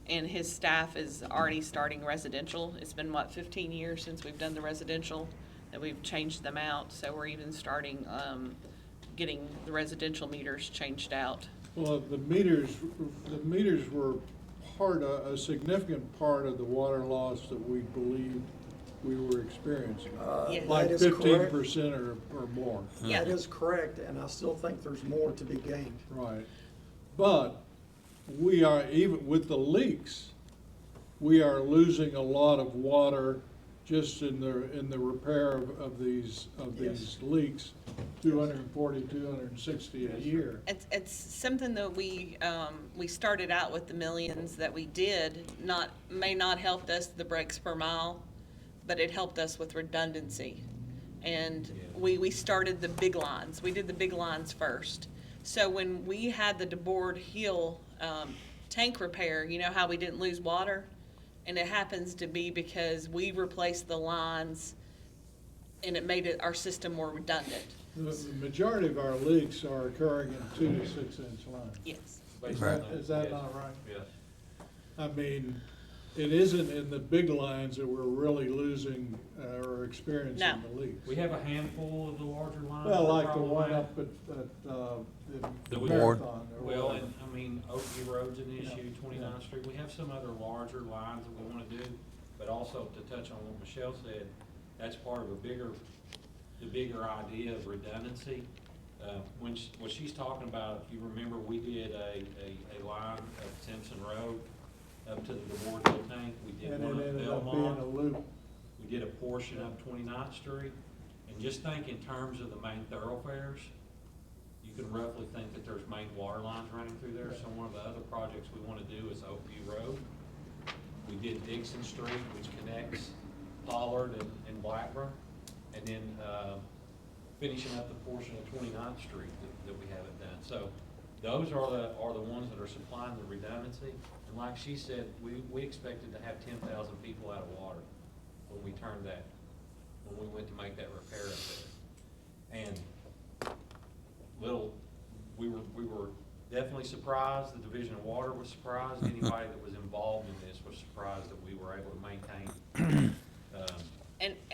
And his staff is already starting residential. It's been, 15 years since we've done the residential, that we've changed them out. So we're even starting, getting the residential meters changed out. Well, the meters were a significant part of the water loss that we believed we were experiencing. Yes. Like That is correct. 15% or more. That is correct, and I still think there's more to be gained. Right. But we are, even with the leaks, we are losing a lot of water just in the repair of these leaks, 240, 260 a year. It's something that we started out with the millions that we did, may not helped us the breaks per mile, but it helped us with redundancy. And we started the big lines. We did the big lines first. So when we had the DeBoard Hill tank repair, you know how we didn't lose water? And it happens to be because we replaced the lines and it made our system more redundant. The majority of our leaks are occurring in 2 to 6 inch lines. Yes. Is that not right? Yes. I mean, it isn't in the big lines that we're really losing or experiencing No. the leaks. We have a handful of the larger lines. Well, that are like the one problematic. up at The the ward. Marathon. or Well, whatever. and, I mean, Oakview Road's an issue, Yeah. 29th Street, we have some other larger lines that we wanna do, but also to touch on what Michelle said, that's part of the bigger idea of redundancy. What she's talking about, if you remember, we did a line of Simpson Road up to the DeBoer Hill tank, we did And one it of ended up being a Belmont, loop. we did a portion of 29th Street, and just think in terms of the main thoroughfares, you can roughly think that there's main water lines running through there. So one of the other projects we want to do is Oakview Road. We did Dixon Street, which connects Pollard and Blackburn, and then finishing up the portion of 29th Street that we haven't done. So those are the ones that are supplying the redundancy. And like she said, we expected to have 10,000 people out of water when we went to make that repair up there. And we were definitely surprised, the Division of Water was surprised, anybody that was involved in this was surprised that we were able to maintain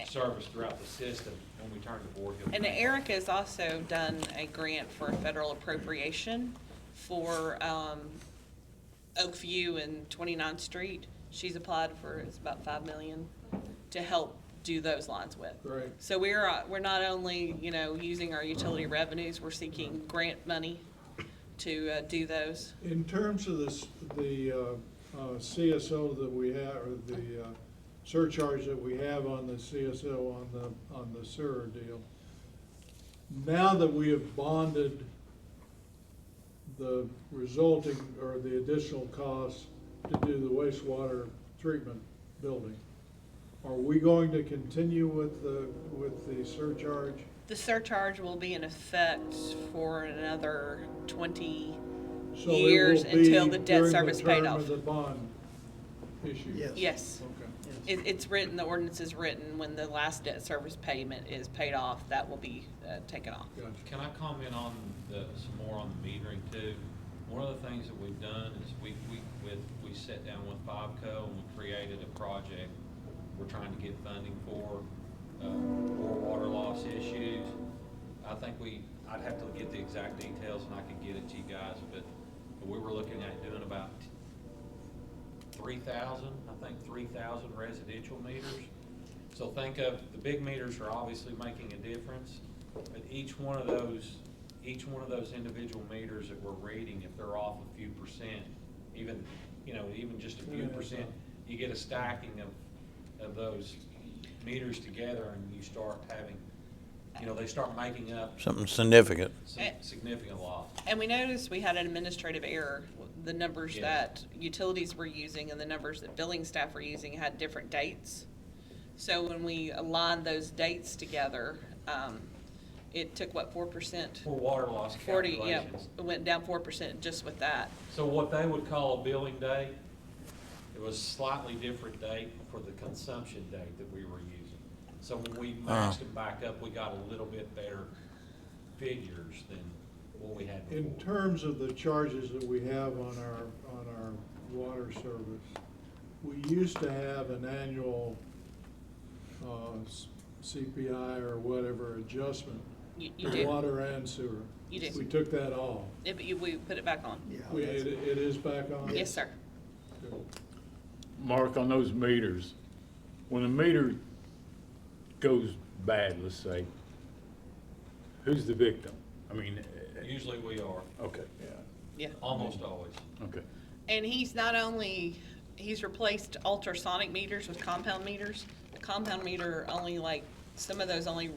service throughout the system when we turned to Board Hill. And Eric has also done a grant for a federal appropriation for Oakview and 29th Street. She's applied for, it's about $5 million to help do those lines with. Great. So we're not only, using our utility revenues, we're seeking grant money to do those. In terms of this, the CSO that we have, or the surcharge that we have on the CSO on the sewer deal, now that we have bonded the resulting or the additional costs to do the wastewater treatment building, are we going to continue with the surcharge? The surcharge will be in effect for another 20 So it years will be until the debt during service the paid term off. of the bond issue? Yes. Okay. It's written, the ordinance is written, when the last debt service payment is paid off, that will be taken off. Gotcha. Can I comment on some more on the metering too? One of the things that we've done is we sat down with FIVCO and we created a project we're trying to get funding for water loss issues. I think I'd have to get the exact details and I could get it to you guys, but we were looking at doing about 3,000 residential meters. So think of, the big meters are obviously making a difference, but each one of those individual meters that we're reading, if they're off a few percent, even just a few percent, you get a stacking of those meters together and you start having, they start making up Something significant. some significant loss. And we noticed we had an administrative error. The numbers Yes. that utilities were using and the numbers that billing staff were using had different dates. So when we aligned those dates together, it took, 4%? For water loss 40, yeah, calculations. it went down 4% just with that. So what they would call a billing date, it was a slightly different date for the consumption date that we were using. So when we matched them back up, we got a little bit better figures than what we had before. In terms of the charges that we have on our water service, we used to have an annual CPI or whatever adjustment. You do. Water and sewer. You do. We took that off. We put it back on. It is back on? Yes, sir. Good. Mark, on those meters, when a meter goes bad, let's say, who's the victim? I mean, Usually we are, okay, Yeah. almost always. okay. And he's replaced ultrasonic meters with compound meters. The compound meter some of those only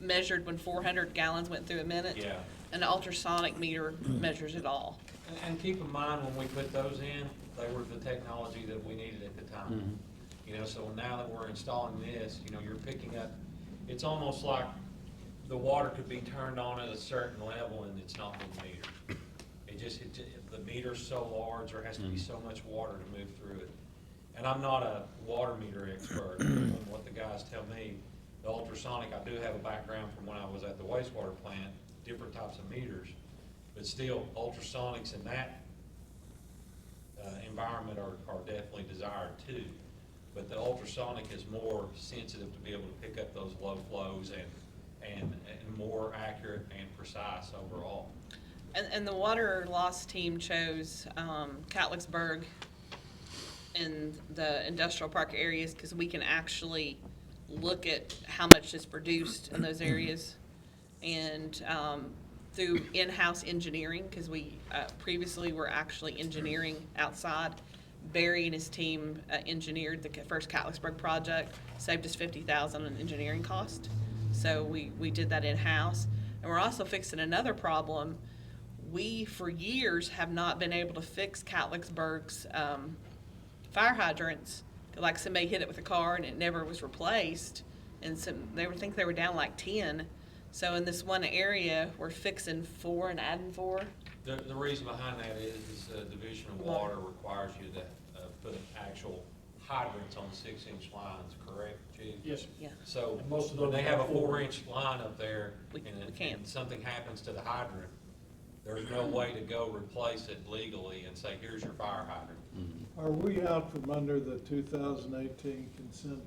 measured when 400 gallons went through a minute. Yeah. An ultrasonic meter measures it all. And keep in mind, when we put those in, they were the technology that we needed at the time. So now that we're installing this, you're picking up, it's almost like the water could be turned on at a certain level and it's not being metered. The meter's so large, there has to be so much water to move through it. And I'm not a water meter expert, from what the guys tell me. The ultrasonic, I do have a background from when I was at the wastewater plant, different types of meters, but still ultrasonics and environment are definitely desired too. But the ultrasonic is more sensitive to be able to pick up those low flows and more accurate and precise overall. And the water loss team chose Catlettsburg and the industrial park areas because we can actually look at how much is produced in those areas. And through in-house engineering, because we previously were actually engineering outside. Barry and his team engineered the first Catlettsburg project, saved us $50,000 in engineering cost. So we did that in-house. And we're also fixing another problem. We, for years, have not been able to fix Catlettsburg's fire hydrants. Like somebody hit it with a car and it never was replaced. And they would think they were down like 10. So in this one area, we're fixing 4 and adding 4. The reason behind that is Division of Water requires you to put actual hydrants on 6-inch lines, correct, Chief? Yes. Yeah. So And most of when those they have a are 4 4-inch line up there and something happens to the hydrant, there's no way to go replace it legally and say, here's your fire hydrant. Are we out from under the 2018 consent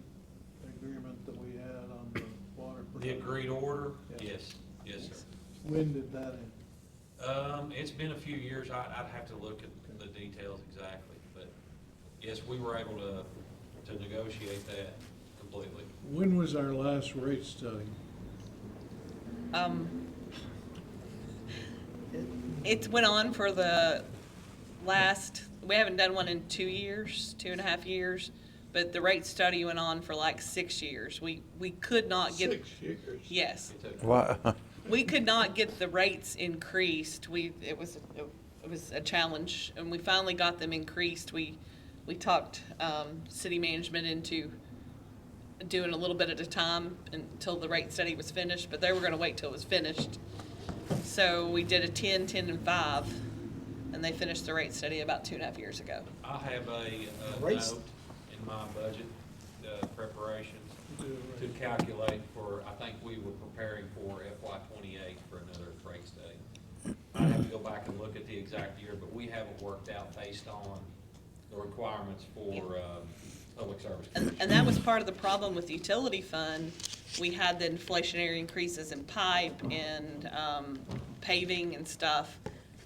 agreement that we had on the water? The agreed order? Yeah. Yes, sir. When did that end? It's been a few years. I'd have to look at the details exactly, but yes, we were able to negotiate that completely. When was our last rate study? It went on for the last, we haven't done one in 2 years, 2.5 years, but the rate study went on for like 6 years. We could not get. 6 years? Yes. Why? We could not get the rates increased. It was a challenge, and we finally got them increased. We talked city management into doing a little bit at a time until the rate study was finished, but they were going to wait till it was finished. So we did a 10, 10, and 5, and they finished the rate study about 2.5 years ago. I have a note in my budget preparations to calculate for, I think we were preparing for FY28 for another rate study. I have to go back and look at the exact year, but we have it worked out based on the requirements for public service. And that was part of the problem with the utility fund. We had the inflationary increases in pipe and paving and stuff,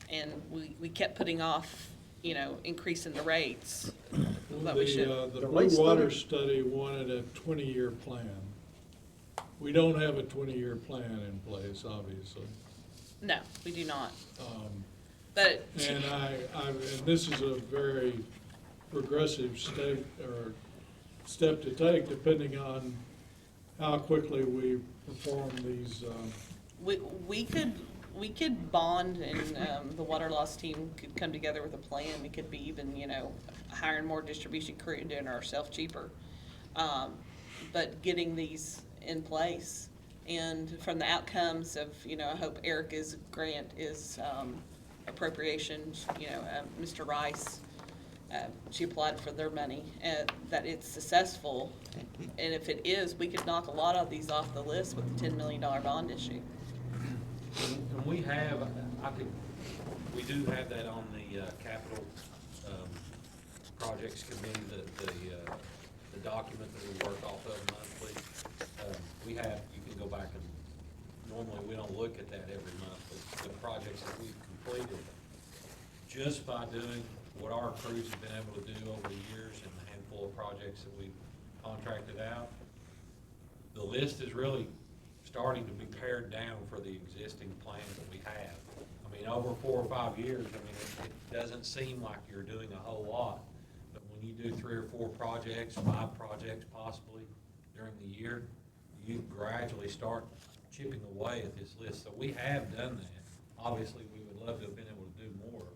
and we kept putting off, increasing the rates. But we should. The Blue Water study wanted a 20-year plan. We don't have a 20-year plan in place, obviously. No, we do not. But And and this is a very progressive step to take, depending on how quickly we perform these. we could bond, and the water loss team could come together with a plan. It could be even, hiring more distribution crew and doing it ourselves cheaper. But getting these in place, and from the outcomes of, I hope Erica's grant is appropriations. Mr. Rice, she applied for their money, that it's successful. And if it is, we could knock a lot of these off the list with the $10 million bond issue. And we have, I think, we do have that on the capital projects committee, the document that we work off of monthly. We have, you can go back and, normally we don't look at that every month, but the projects that we've completed, just by doing what our crews have been able to do over the years and the handful of projects that we've contracted out, the list is really starting to be pared down for the existing plan that we have. I mean, over 4 or 5 years, it doesn't seem like you're doing a whole lot, but when you do 3 or 4 projects, 5 projects possibly during the year, you gradually start chipping away at this list. So we have done that. Obviously, we would love to have been able to do more,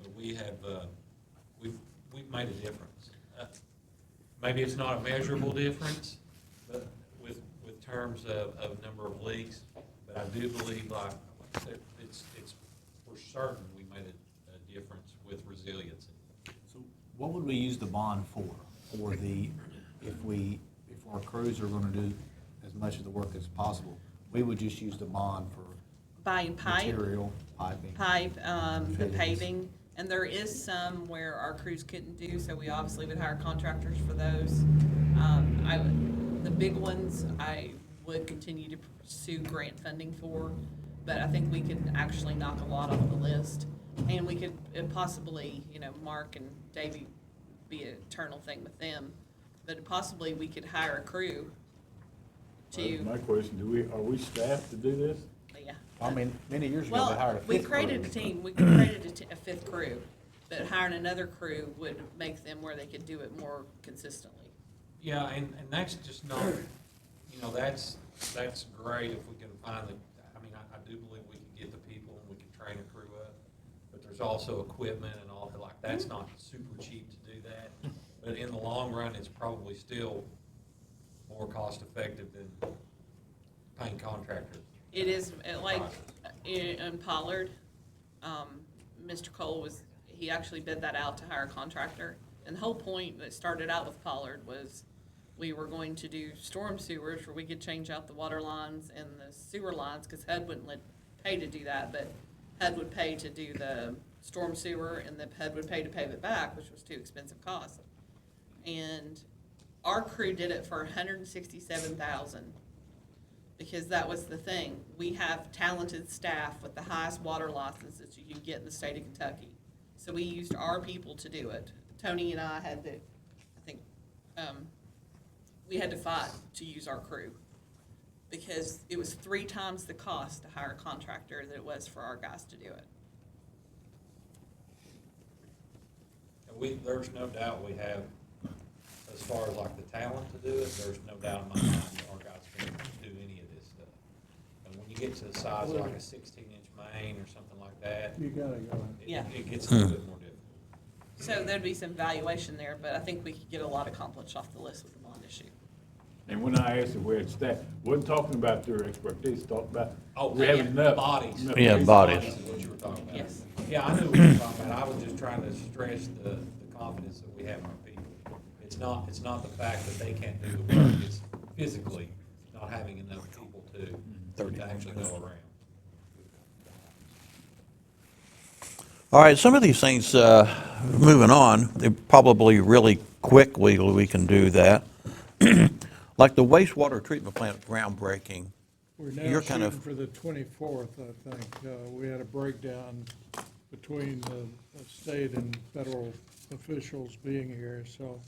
but we have, we've made a difference. Maybe it's not a measurable difference, but with terms of number of leaks, but I do believe like it's for certain we made a difference with resiliency. So what would we use the bond for? If our crews are gonna do as much of the work as possible, we would just use the bond for Buying pipe. material, piping. The fittings. paving, And there is some where our crews couldn't do, so we obviously would hire contractors for those. The big ones, I would continue to pursue grant funding for, but I think we could actually knock a lot off the list. And we could possibly, Mark and Davey be an eternal thing with them, but possibly we could hire a crew to, My question, are we staffed to do this? yeah. I mean, many years ago, they hired Well, a we fifth created crew. a team, we created a fifth crew, but hiring another crew would make them where they could do it more consistently. Yeah, and that's just not, that's great if we can find I do believe we can get the people and we can train a crew up, but there's also equipment and all that, like, that's not super cheap to do that. But in the long run, it's probably still more cost effective than paying contractors. It is, like, in Pollard, Mr. Cole he actually bid that out to hire a contractor. And the whole point that started out with Pollard was we were going to do storm sewers where we could change out the water lines and the sewer lines, because HUD wouldn't pay to do that, but HUD would pay to do the storm sewer, and the HUD would pay to pave it back, which was too expensive cost. And our crew did it for $167,000, because that was the thing. We have talented staff with the highest water licenses you can get in the state of Kentucky. So we used our people to do it. Tony and I had to, we had to fight to use our crew, because it was 3 times the cost to hire a contractor that it was for our guys to do it. And there's no doubt we have, as far as like the talent to do it, there's no doubt in my mind that our guys can do any of this stuff. And when you get to the size of like a 16-inch main or something like that, You gotta go. it gets a little bit more difficult. So there'd be some valuation there, but I think we could get a lot accomplished off the list with the bond issue. And when I asked them where it's staffed, wasn't talking about their expertise, talking about, Oh, we have yeah, enough. bodies. enough Yeah, people. bodies. Is what you were talking about. Yes. Yeah, I knew what you were talking about. I was just trying to stress the confidence that we have in our people. It's not the fact that they can't do the work, it's physically not having enough people to actually go around. All right, some of these things, moving on, they're probably really quick, we can do that. Like the wastewater treatment plant groundbreaking. We're now You're kind shooting of- for the 24th, I think. We had a breakdown between the state and federal officials being here, so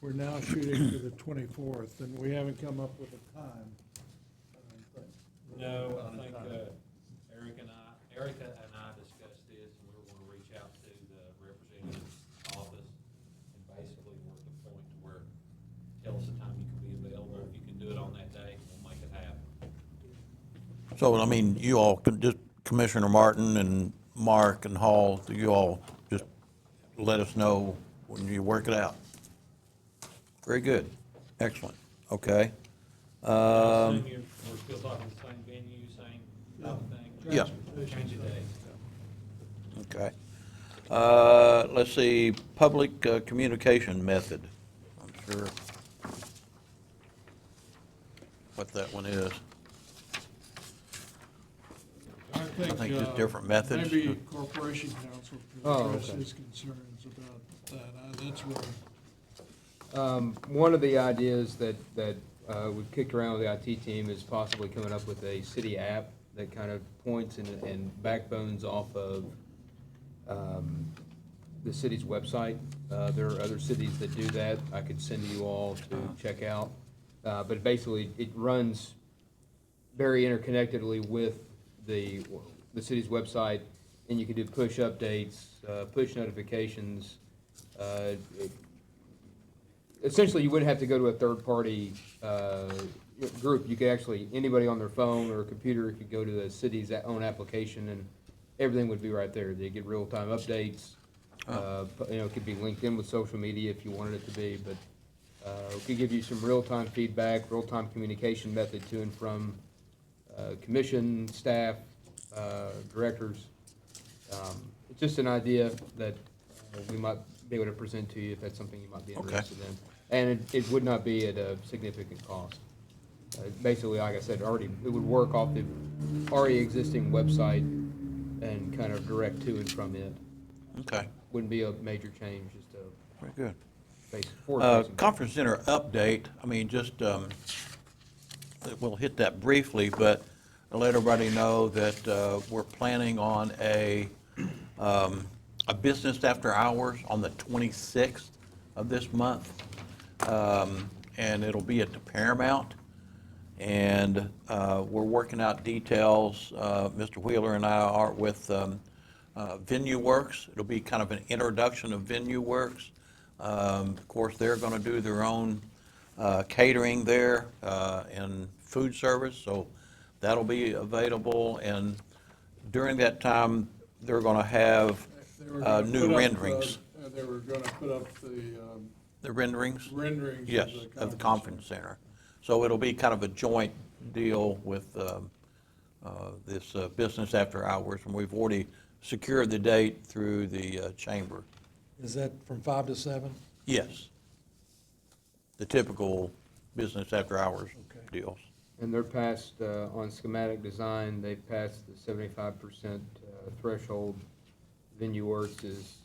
we're now shooting for the 24th, and we haven't come up with a time. No, I think Erica and I discussed this, and we were gonna reach out to the representative's office and basically work the point to where, tell us the time you can be available. If you can do it on that day, we'll make it happen. So, I mean, you all, just Commissioner Martin and Mark and Hall, you all just let us know when you work it out. Very good. Excellent. Okay. We're still talking the same venue, same type of thing? Yeah. Change of days. Okay. Let's see, public communication method. I'm sure what that one is. I think there's different methods. Maybe Corporation Council Oh, can address okay. his concerns about that. That's what, One of the ideas that we've kicked around with the IT team is possibly coming up with a city app that kind of points and backbones off of the city's website. There are other cities that do that. I could send you all to check out. But basically, it runs very interconnectedly with the city's website, and you can do push updates, push notifications. Essentially, you wouldn't have to go to a third-party group. You could actually, anybody on their phone or computer could go to the city's own application, and everything would be right there. They get real-time updates. It could be linked in with social media if you wanted it to be, but it could give you some real-time feedback, real-time communication method to and from commission, staff, directors. It's just an idea that we might be able to present to you if that's something you might be interested in. And it would not be at a significant cost. Basically, like I said, it would work off the already existing website and kind of direct to and from it. Okay, Wouldn't be a major change, just a very good. forward-facing. Conference center update, I mean, just, we'll hit that briefly, but I'll let everybody know that we're planning on a business after hours on the 26th of this month. And it'll be at the Paramount. And we're working out details. Mr. Wheeler and I are with Venue Works. It'll be kind of an introduction of Venue Works. Of course, they're going to do their own catering there and food service, so that'll be available. And during that time, they're going to have They were gonna new put up, renderings. They were gonna put up The renderings? renderings Yes, of the conference center. So it'll be kind of a joint deal with this business after hours, and we've already secured the date through the chamber. Is that from 5 to 7? Yes. The typical business after hours deals. And they're passed, on schematic design, they've passed the 75% threshold. Venue Works is,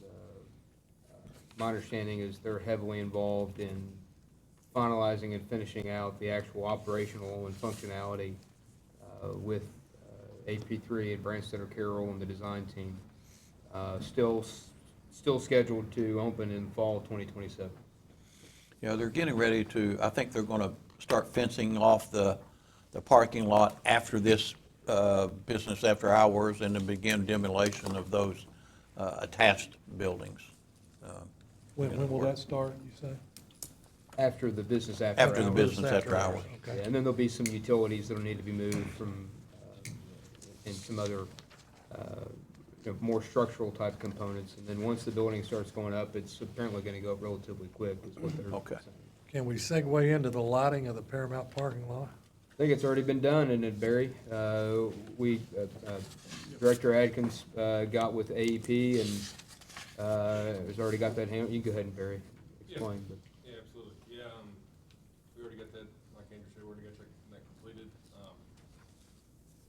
my understanding is they're heavily involved in finalizing and finishing out the actual operational and functionality with AP3 and Branch Center Carroll and the design team. Still scheduled to open in fall 2027. Yeah, they're getting ready to, I think they're going to start fencing off the parking lot after this business after hours and then begin demolition of those attached buildings. When will that start, you say? After the business after. After the hours. business after hours. Okay. Yeah, and then there'll be some utilities that'll need to be moved from, and some other, more structural type components. And then once the building starts going up, it's apparently gonna go up relatively quick, is what they're Okay. saying. Can we segue into the lighting of the Paramount parking lot? I think it's already been done, isn't it, Barry? Director Adkins got with AEP and has already got that handled. You can go ahead and, Barry, explain. But Yeah, absolutely. Yeah, we already got that, like Andrew said, we already got that completed.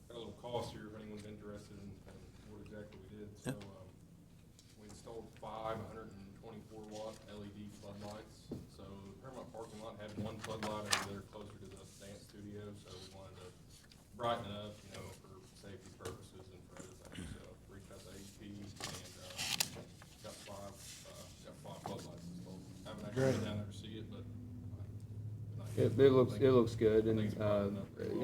Got a little cost here if anyone's interested in kind of what exactly we did. So, we installed 124-watt LED floodlights. So the Paramount parking lot had one floodlight over there closer to the dance studio, so we wanted to brighten it up, for safety purposes and for other things. So reached out to AP and got five floodlights installed. I haven't actually been down there to see it, but. it looks good, and it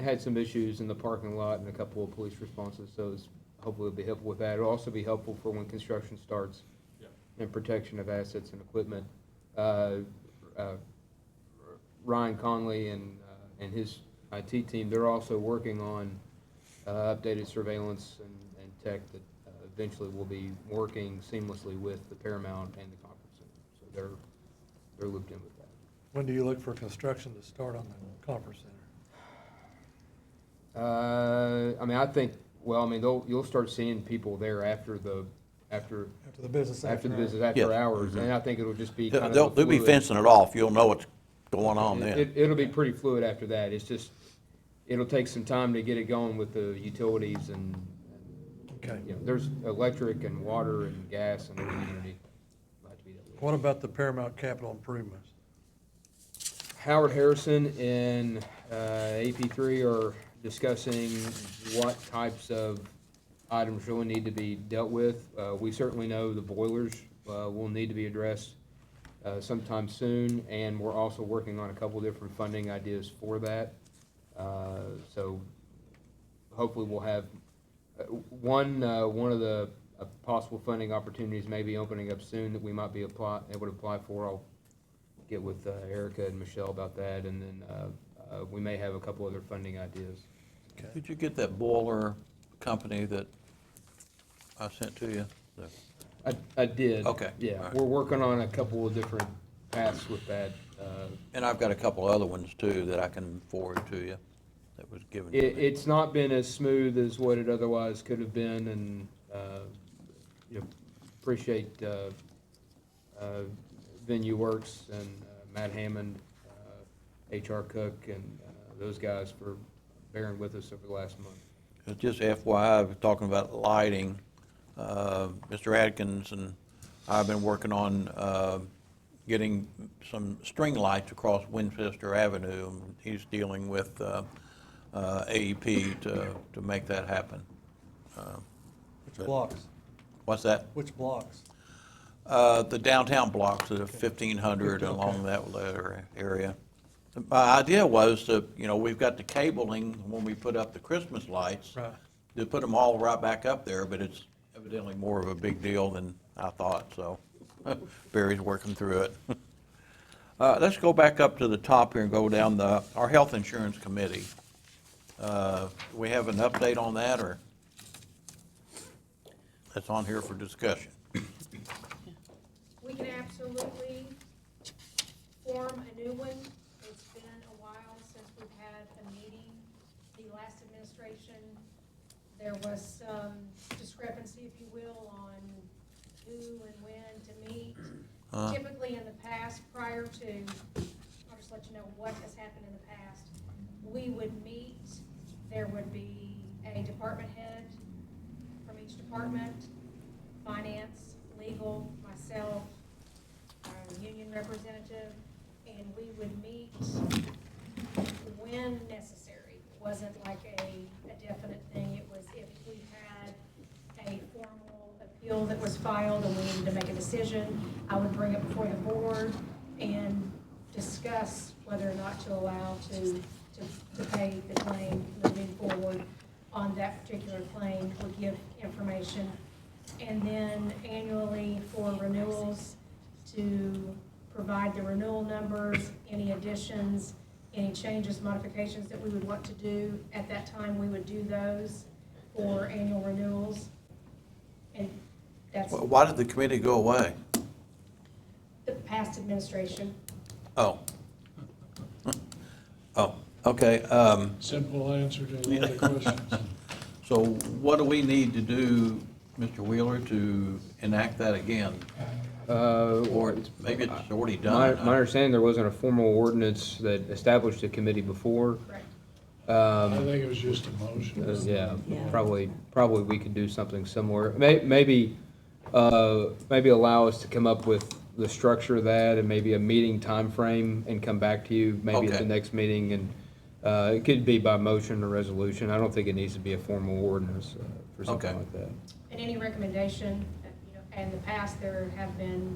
had some issues in the parking lot and a couple of police responses, so hopefully it'll be helpful with that. It'll also be helpful for when construction starts and protection of assets and equipment. Ryan Conley and his IT team, they're also working on updated surveillance and tech that eventually will be working seamlessly with the Paramount and the conference center. So they're looped in with that. When do you look for construction to start on the conference center? I think, you'll start seeing people there after the business after Yes. hours, and I think it'll just be kind of. They'll be fluid. fencing it off. You'll know what's going on then. It'll be pretty fluid after that. It's just, it'll take some time to get it going with the utilities and, Okay. there's electric and water and gas and everything you need. What about the Paramount capital improvements? Howard Harrison and AP3 are discussing what types of items really need to be dealt with. We certainly know the boilers will need to be addressed sometime soon, and we're also working on a couple different funding ideas for that. So hopefully we'll have one of the possible funding opportunities may be opening up soon that we might be able to apply for. I'll get with Erica and Michelle about that, and then we may have a couple other funding ideas. Did you get that boiler company that I sent to you? I did. Okay. Yeah, All right. we're working on a couple of different paths with that. And I've got a couple other ones too that I can forward to you that was given to me. It's not been as smooth as what it otherwise could have been, and appreciate Venue Works and Matt Hammond, HR Cook, and those guys for bearing with us over the last month. Just FYI, we're talking about lighting. Mr. Adkins and I've been working on getting some string lights across Winchester Avenue. He's dealing with AEP to make that happen. Which blocks? What's that? Which blocks? The downtown blocks, the 1500 along that area. My idea was to, we've got the cabling when we put up the Christmas lights. Right. To put them all right back up there, but it's evidently more of a big deal than I thought, so Barry's working through it. Let's go back up to the top here and go down our health insurance committee. We have an update on that, or that's on here for discussion? We can absolutely form a new one. It's been a while since we've had a meeting. The last administration, there was some discrepancy, if you will, on who and when to meet. Typically in the past, prior to, I'll just let you know what has happened in the past, we would meet, there would be a department head from each department, finance, legal, myself, our union representative, and we would meet when necessary. It wasn't like a definite thing. It was if we had a formal appeal that was filed and we needed to make a decision, I would bring it before the board and discuss whether or not to allow to pay the claim moving forward on that particular claim, would give information. And then annually for renewals, to provide the renewal numbers, any additions, any changes, modifications that we would want to do. At that time, we would do those for annual renewals. And that's Why did the committee go away? the past administration. Oh. Oh, okay. Simple answer to a lot of questions. So what do we need to do, Mr. Wheeler, to enact that again? Or maybe it's already done. My understanding, there wasn't a formal ordinance that established a committee before. Correct. I think it was just a motion. Yeah, probably we could do something similar. Maybe allow us to come up with the structure of that and maybe a meeting time frame and come back to you maybe at Okay. the next meeting. And it could be by motion or resolution. I don't think it needs to be a formal ordinance for something Okay. like that. And any recommendation, in the past, there have been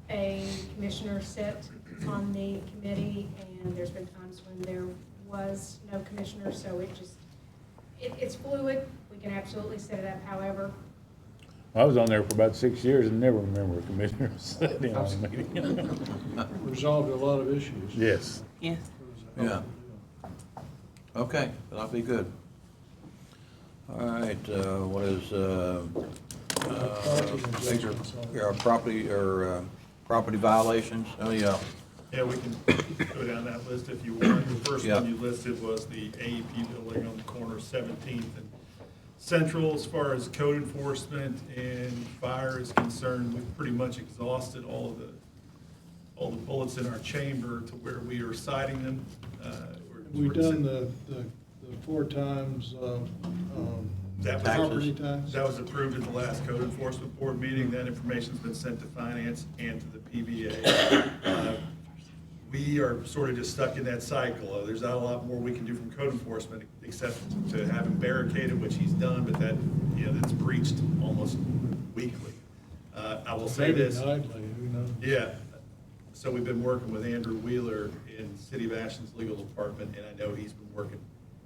a commissioner sit on the committee, and there's been times when there was no commissioner, so it's fluid. We can absolutely set it up however. I was on there for about 6 years and never remember a commissioner sitting on a meeting. Resolved a lot of issues. Yes. Yes. Yeah. Okay, that'll be good. All right, what is, property violations? Oh, yeah. Yeah, we can go down that list if you want. The first Yeah. one you listed was the AEP building on the corner of 17th and Central. As far as code enforcement and fire is concerned, we've pretty much exhausted all the bullets in our chamber to where we are citing them. We've done the 4 times, That property was, tax. that was approved at the last code enforcement board meeting. That information's been sent to finance and to the PBA. We are sort of just stuck in that cycle. There's not a lot more we can do from code enforcement except to have him barricaded, which he's done, but that's breached almost weekly. I will say Maybe this. nightly, who knows? Yeah, so we've been working with Andrew Wheeler in City of Ashland's legal department, and I know he's been working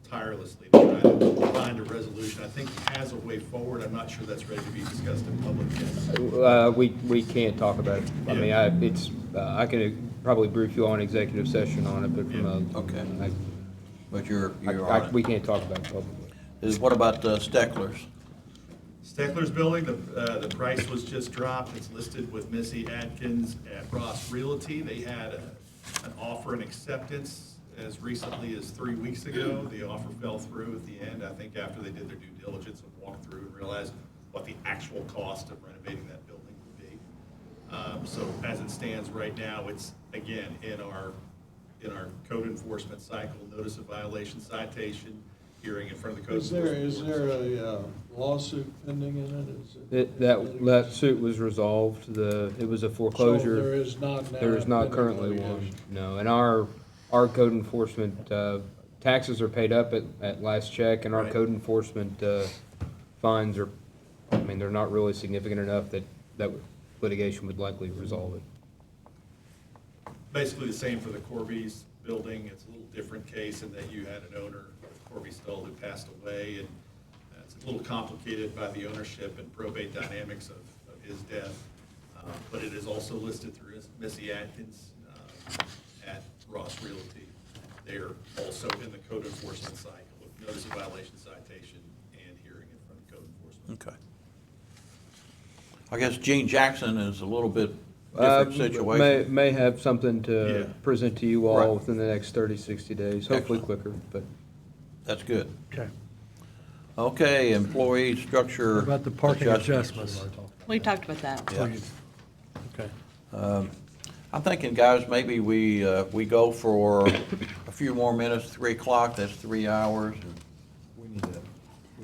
tirelessly to try to find a resolution. I think he has a way forward. I'm not sure that's ready to be discussed in public yet. We can't talk about it. I mean, I can probably brief you on executive session on it, but from a. Okay. But you're on it. We can't talk about it publicly. What about Steckler's? Steckler's building, the price was just dropped. It's listed with Missy Atkins at Ross Realty. They had an offer and acceptance as recently as 3 weeks ago. The offer fell through at the end, I think after they did their due diligence and walked through and realized what the actual cost of renovating that building would be. So as it stands right now, it's, again, in our code enforcement cycle, notice of violation citation. hearing in front of the code Is enforcement board. there a lawsuit pending in it? Is it? That suit was resolved, it was a foreclosure. So there is not now There is not pending currently one, litigation. no, and our code enforcement, taxes are paid up at last check, and our Right. code enforcement, fines are, I mean, they're not really significant enough that litigation would likely resolve it. Basically the same for the Corby's building. It's a little different case in that you had an owner, Corby Stoll, who passed away, and it's a little complicated by the ownership and probate dynamics of his death. But it is also listed through Missy Atkins at Ross Realty. They're also in the code enforcement cycle with notice of violation citation and hearing in front of code enforcement. Okay. I guess Gene Jackson is a little bit different situation. May have something Yeah. to present to you all Right. within the next 30, 60 days, hopefully Excellent. quicker, but. That's good. Okay. Okay, employee structure. What about the parking adjustments? We talked about that. Yeah. Okay. I'm thinking, guys, maybe we go for a few more minutes, 3 o'clock, that's 3 hours. We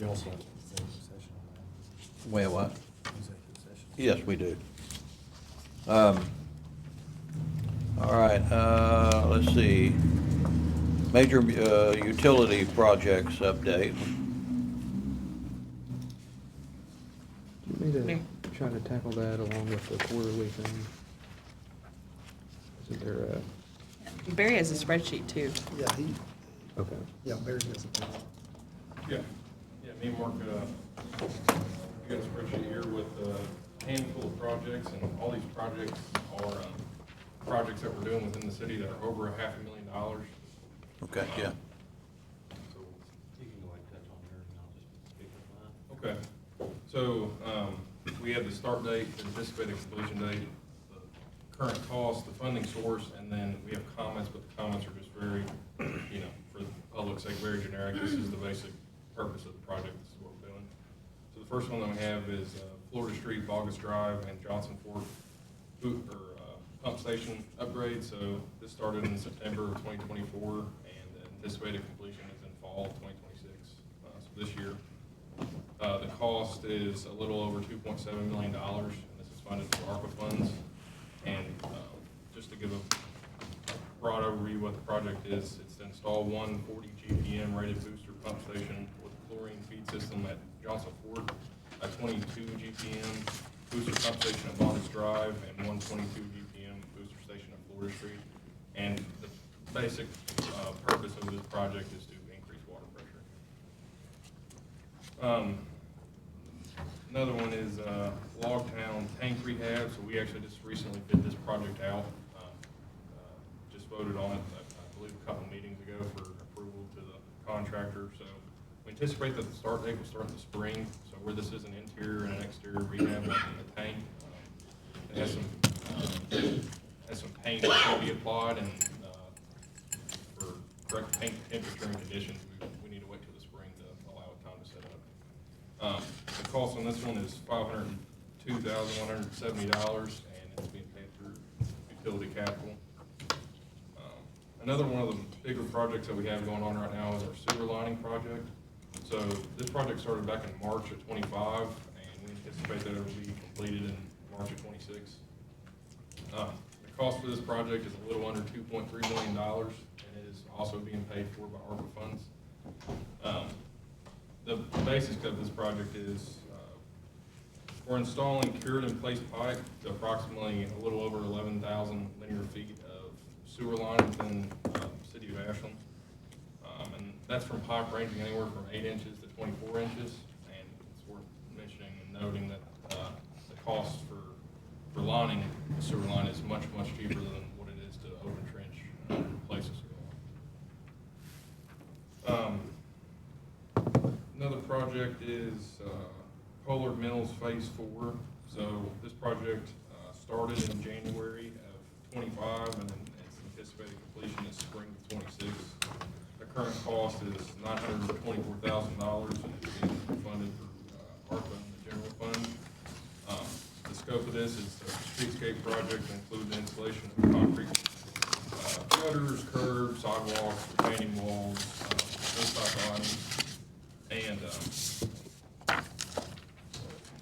also have executive session on that. Well, what? Executive session. Yes, we do. All right, let's see. Major utility projects update. Do you need to try to tackle that along with the quarterly thing? Isn't there a, Barry has a spreadsheet too. Yeah, okay. Barry does it. Yeah, me and Mark, we got a spreadsheet here with a handful of projects, and all these projects are projects that we're doing within the city that are over $500,000. Okay, yeah. So You can go ahead and touch on yours, and I'll just speak with mine. Okay, so, we have the start date, the anticipated completion date, the current cost, the funding source, and then we have comments, but the comments are just very, for the public's sake, very generic. This is the basic purpose of the project, this is what we're doing. So the first one that we have is, Florida Street, Bogus Drive, and Johnson Fork, pump station upgrade. So this started in September of 2024, and anticipated completion is in fall of 2026, so this year. The cost is a little over $2.7 million, and this is funded through ARPA funds. And just to give a broad overview of what the project is, it's to install one 40 GPM rated booster pump station with a chlorine feed system at Johnson Fork, a 22 GPM booster pump station at Bogus Drive, and one 22 GPM booster station at Florida Street. And the basic purpose of this project is to increase water pressure. Another one is Logtown tank rehab. So we actually just recently bid this project out. Just voted on it, I believe, a couple meetings ago for approval to the contractor. So we anticipate that the start date will start in the spring. So where this is an interior and an exterior rehab in the tank, it has some paint that can be applied, and for correct paint temperature and conditions, we need to wait till the spring to allow it time to set up. The cost on this one is $502,170, and it's being paid through utility capital. Another one of the bigger projects that we have going on right now is our sewer lining project. So this project started back in March of 25, and we anticipate that it will be completed in March of 26. The cost for this project is a little under $2.3 million, and it is also being paid for by ARPA funds. The basics of this project is we're installing cured and placed pipe to approximately a little over 11,000 linear feet of sewer line within the city of Ashland. And that's from pipe ranging anywhere from 8 inches to 24 inches. And it's worth mentioning and noting that the cost for lining the sewer line is much, much cheaper than what it is to open trench replace a sewer line. Another project is Polar Mills Phase 4. So this project started in January of 25, and then its anticipated completion is spring of 26. The current cost is $924,000, and it's being funded through ARPA and the general fund. The scope of this is a streetscape project that includes the installation of concrete gutters, curbs, sidewalks, retaining walls, those type of items. And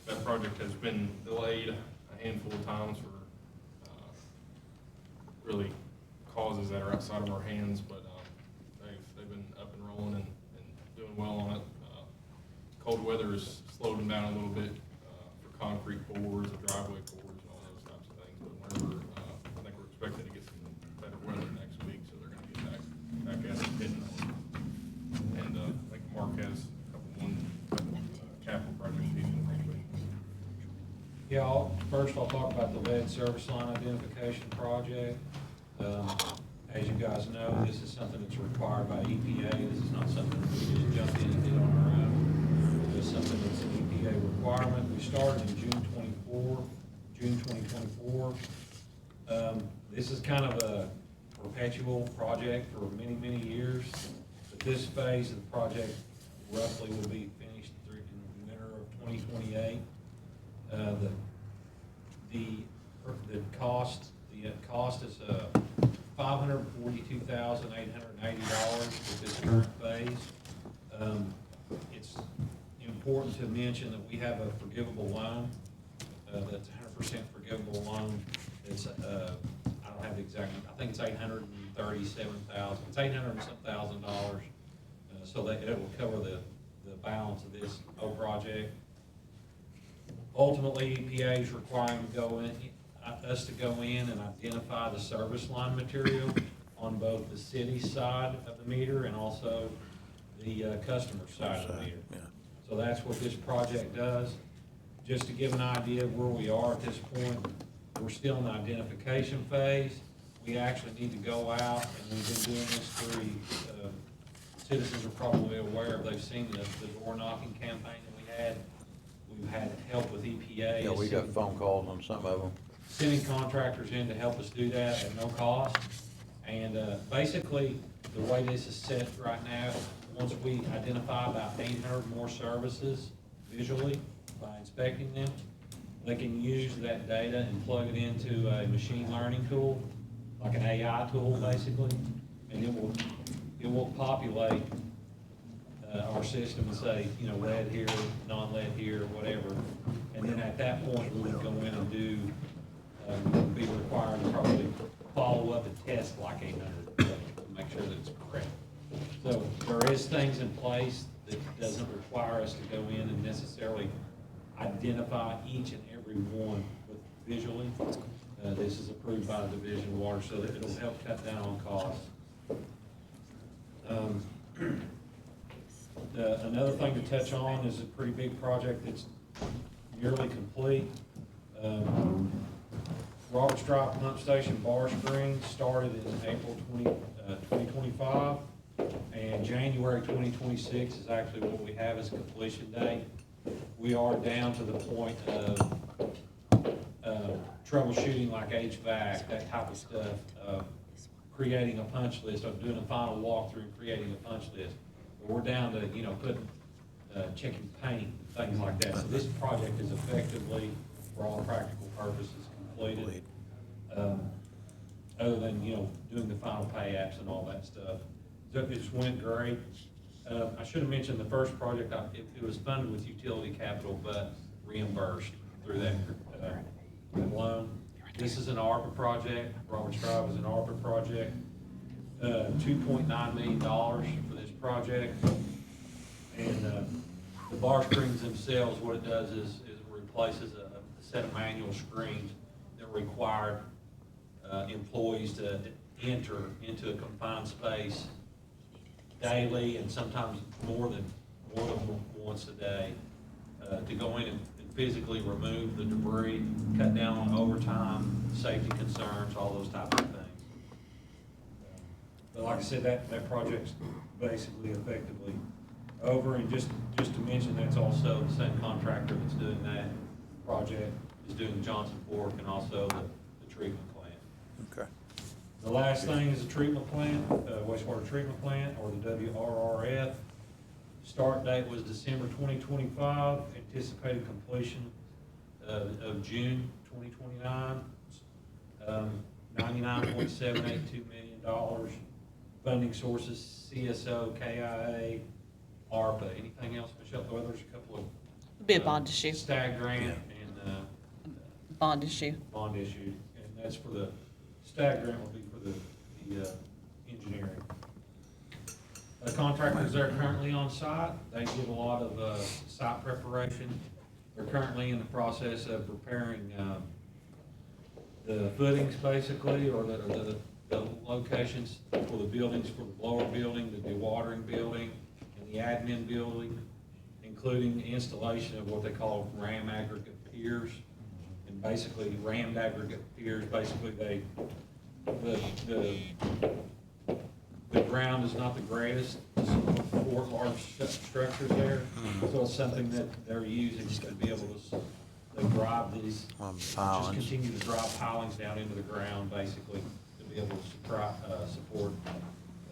that project has been delayed a handful of times for really causes that are outside of our hands, but they've been up and rolling and doing well on it. Cold weather has slowed them down a little bit for concrete pours or driveway pours and all those types of things. But whenever, I think we're expecting to get some better weather next week, so they're gonna get back at it, hitting on it. And I think Mark has a couple capital projects he's gonna bring with. Yeah, first I'll talk about the lead service line identification project. As you guys know, this is something that's required by EPA. This is not something that we just jump in and did on our own. It's something that's an EPA requirement. We started in June 2024. This is kind of a perpetual project for many, many years. But this phase of the project roughly will be finished in the winter of 2028. The cost is $542,880 for this current phase. It's important to mention that we have a forgivable loan. That's 100% forgivable loan. It's I don't have the exact. I think it's $837,000. It's $800 and some thousand dollars. So that it will cover the balance of this whole project. Ultimately, EPA is requiring us to go in and identify the service line material on both the city side of the meter and also the customer side of the meter. Yeah. So that's what this project does. Just to give an idea of where we are at this point, we're still in the identification phase. We actually need to go out, and we've been doing this through, citizens are probably aware, they've seen the door knocking campaign that we had. We've had help with EPA. Yeah, we got phone calls on some of them. Sending contractors in to help us do that at no cost. And basically, the way this is set right now, once we identify about 800 more services visually by inspecting them, they can use that data and plug it into a machine learning tool, like an AI tool basically, and it will populate our system and say, you know, lead here, non-lead here, whatever. And then at that point, we would go in and do, be required to probably follow up and test like 800 to make sure that it's correct. So there is things in place that doesn't require us to go in and necessarily identify each and every one visually. This is approved by the Division of Water, so that it'll help cut down on costs. Another thing to touch on is a pretty big project that's nearly complete. Robert Stripe Pump Station bar screen started in April 2025, and January 2026 is actually what we have as completion date. We are down to the point of troubleshooting like HVAC, that type of stuff, creating a punch list, of doing a final walkthrough and creating a punch list. But we're down to, you know, putting, checking paint, things like that. So this project is effectively, for all practical purposes, completed. Other than, you know, doing the final pay apps and all that stuff. So it just went great. I should have mentioned the first project, it was funded with utility capital, but reimbursed through that loan. This is an ARPA project. Roberts Drive is an ARPA project. $2.9 million for this project. And the bar screens themselves, what it does is it replaces a set of manual screens that required employees to enter into a confined space daily and sometimes more than once a day to go in and physically remove the debris, cut down on overtime, safety concerns, all those types of things. But like I said, that project's basically effectively over. And just to mention, that's also the same contractor that's doing that project is doing Johnson Fork and also the treatment plant. Okay. The last thing is the treatment plant, wastewater treatment plant, or the WRRF. Start date was December 2025, anticipated completion of June 2029. $99.782 million. Funding sources, CSO, KIA, ARPA. Anything else, Michelle? Well, there's a couple of. Be a bond issue. Stag grant and, Bond issue. bond issue, and that's for the, stag grant will be for the engineering. The contractors that are currently on site, they did a lot of, site preparation. They're currently in the process of preparing, the footings basically, or the locations for the buildings, for the blower building, the dewatering building, and the admin building, including installation of what they call ram aggregate piers. And basically, rammed aggregate piers, basically the ground is not the greatest to support large structures there. So it's something that they're using to be able to, they drive these, just Pilings. continue to drive pilings down into the ground, basically, to be able to support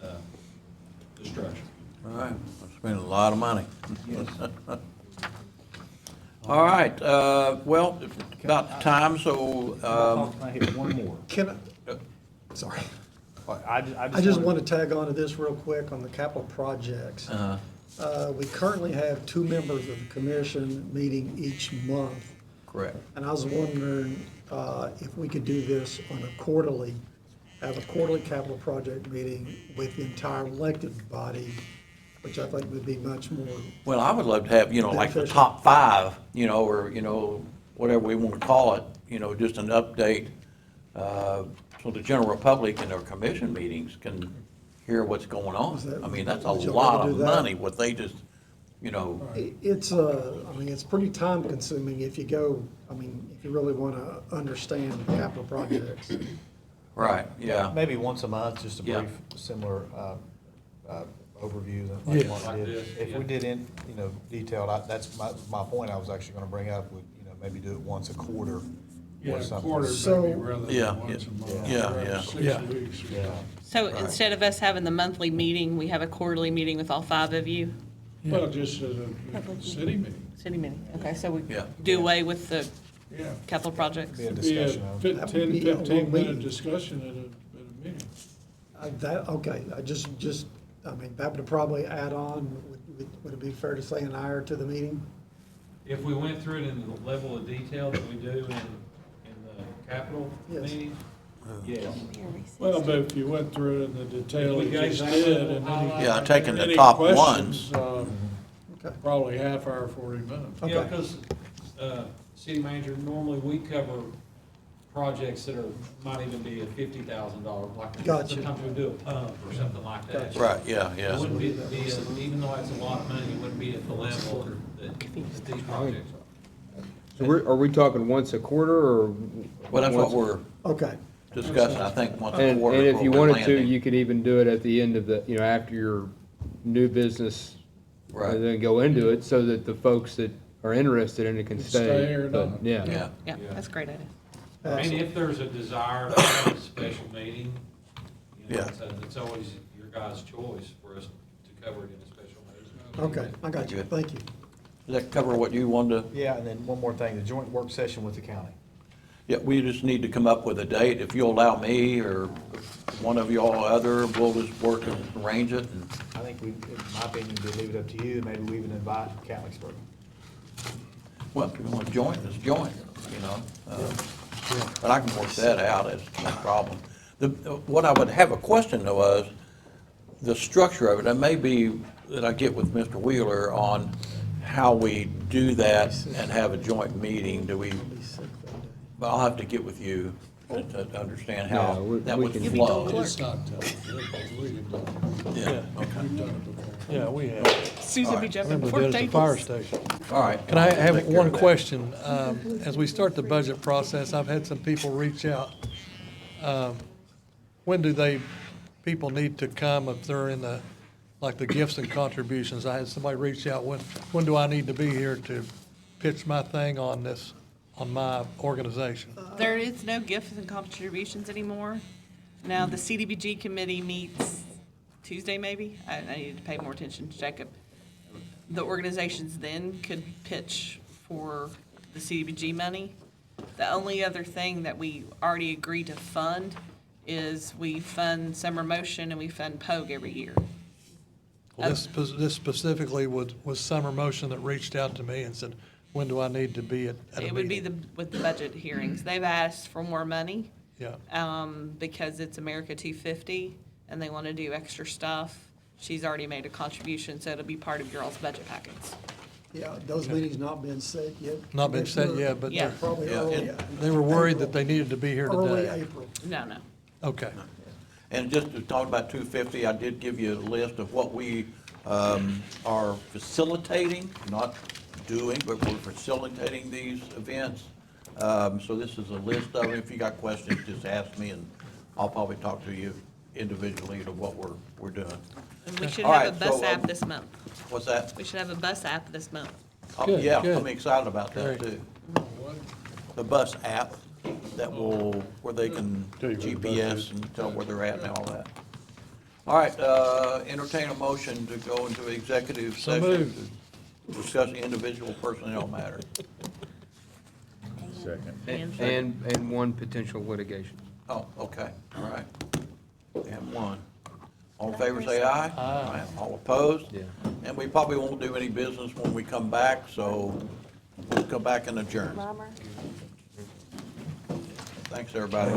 the structure. All right, I spent a lot of money. Yes. All right, well, it's about time, so, Can I hit one more? Can I, sorry. I I just want to tag on to this real quick on the capital projects. uh, We currently have 2 members of the commission meeting each month. correct. And I was wondering if we could do this on a quarterly, have a quarterly capital project meeting with the entire elected body, which I think would be much more, Well, I would love to have, like the Beneficial. top 5, or, whatever we want to call it, just an update, so the general public in their commission meetings can hear what's going on. Is that- I mean, that's a would you lot like to of do that? money, what they just, it's, it's pretty time consuming if you go, if you really want to understand capital projects. right, yeah. Maybe once a month, just a Yeah. brief, similar overview Yeah. that Mark Like did. this, If yeah. we did detailed, that's my point I was actually gonna bring up, would, maybe do it once a quarter Yeah, or something. quarter So- maybe rather Yeah, than once a month. yeah, or yeah. 6 weeks. Yeah. So Right. instead of us having the monthly meeting, we have a quarterly meeting with all 5 of you? Well, just as a city meeting. City meeting, okay, so we Yeah. do away with the Yeah. capital projects? Be a Be a discussion of. That would 10, be a 15-minute meeting. discussion at a meeting. I that would probably add on, would it be fair to say an hour to the meeting? If we went through it in the level of detail that we do in the capital Yes. meeting, yes. Well, but if you went through it in the detail We you gave just that did, level and highlight. Yeah, taking the any top questions, ones. Okay. probably half hour, 40 minutes. Yeah, Okay. because, city manager, normally we cover projects that might even be at $50,000, like Gotcha. sometimes we do a pump or something like that. Gotcha. Right, yeah, It yeah. wouldn't be, even though it's a lot of money, it wouldn't be at the level that these projects are. So are we talking once a quarter or? Well, that's what once- we're Okay, discussing, I think, once a And quarter. if is you where we're wanted to, landing. you could even do it at the end of the, after your new business. Right. And then go into it so that the folks that are interested in it can stay. Stay or But, not. Yeah. Yeah, Yeah, that's a great idea. And if there's a desire to have a special meeting, Yeah. it's always your guys' choice for us to cover it in a special meeting. okay, I got you, Good. thank you. does that cover what you wanted to? Yeah, and then one more thing, the joint work session with the county. Yeah, we just need to come up with a date. If you'll allow me or one of y'all other, we'll just work and arrange it. And I think in my opinion, we leave it up to you, maybe we even invite Catlettsburg. well, if you want to join, let's join, But I can work that out, it's no problem. What I would have a question though was, the structure of it, and maybe that I get with Mr. Wheeler on how we do that and have a joint meeting. Do we, but I'll have to get with you to understand Yeah, how we- that we would can- flow. It's not till, we've done it. Yeah, okay. We've done it before. Yeah, we have. Susan be jumping Remember, before we did it at the fire tables. station. All right. Can I I'll have take care one of that. question? As we start the budget process, I've had some people reach out. When do people need to come if they're in the gifts and contributions? I had somebody reach out, when do I need to be here to pitch my thing on my organization? There is no gifts and contributions anymore. Now, the CDBG committee meets Tuesday, maybe? I needed to pay more attention to Jacob. The organizations then could pitch for the CDBG money. The only other thing that we already agreed to fund is we fund Summer Motion and we fund POG every year. Well, this specifically was Summer Motion that reached out to me and said, when do I need to be at a meeting? It would be with the budget hearings. They've asked for more money. Yeah. Because it's America 250 and they want to do extra stuff. She's already made a contribution, so it'll be part of your all's budget packets. Yeah, those meetings not been set yet. Not been set Commissioner. yet, but Yeah. they're Probably early. they were worried that they needed to be here Early today. April. No. Okay. And just to talk about 250, I did give you a list of what we are facilitating, not doing, but we're facilitating these events. So this is a list of them. If you got questions, just ask me, and I'll probably talk to you individually to what we're doing. And we should All have a right, bus so, app this month. What's that? We should have a bus app this month. Good, Yeah, good. I'm excited about that Great. too. The bus app that will, where they can Tell you where the bus GPS is. and tell where they're at and all that. All right, entertain a motion to go into executive So session moved. to discuss individual personnel matters. And one potential litigation. Oh, okay, all right. And one. All in favor, say aye. Aye. All opposed? Yeah. And we probably won't do any business when we come back, so we'll come back and adjourn. Robert? Thanks, everybody.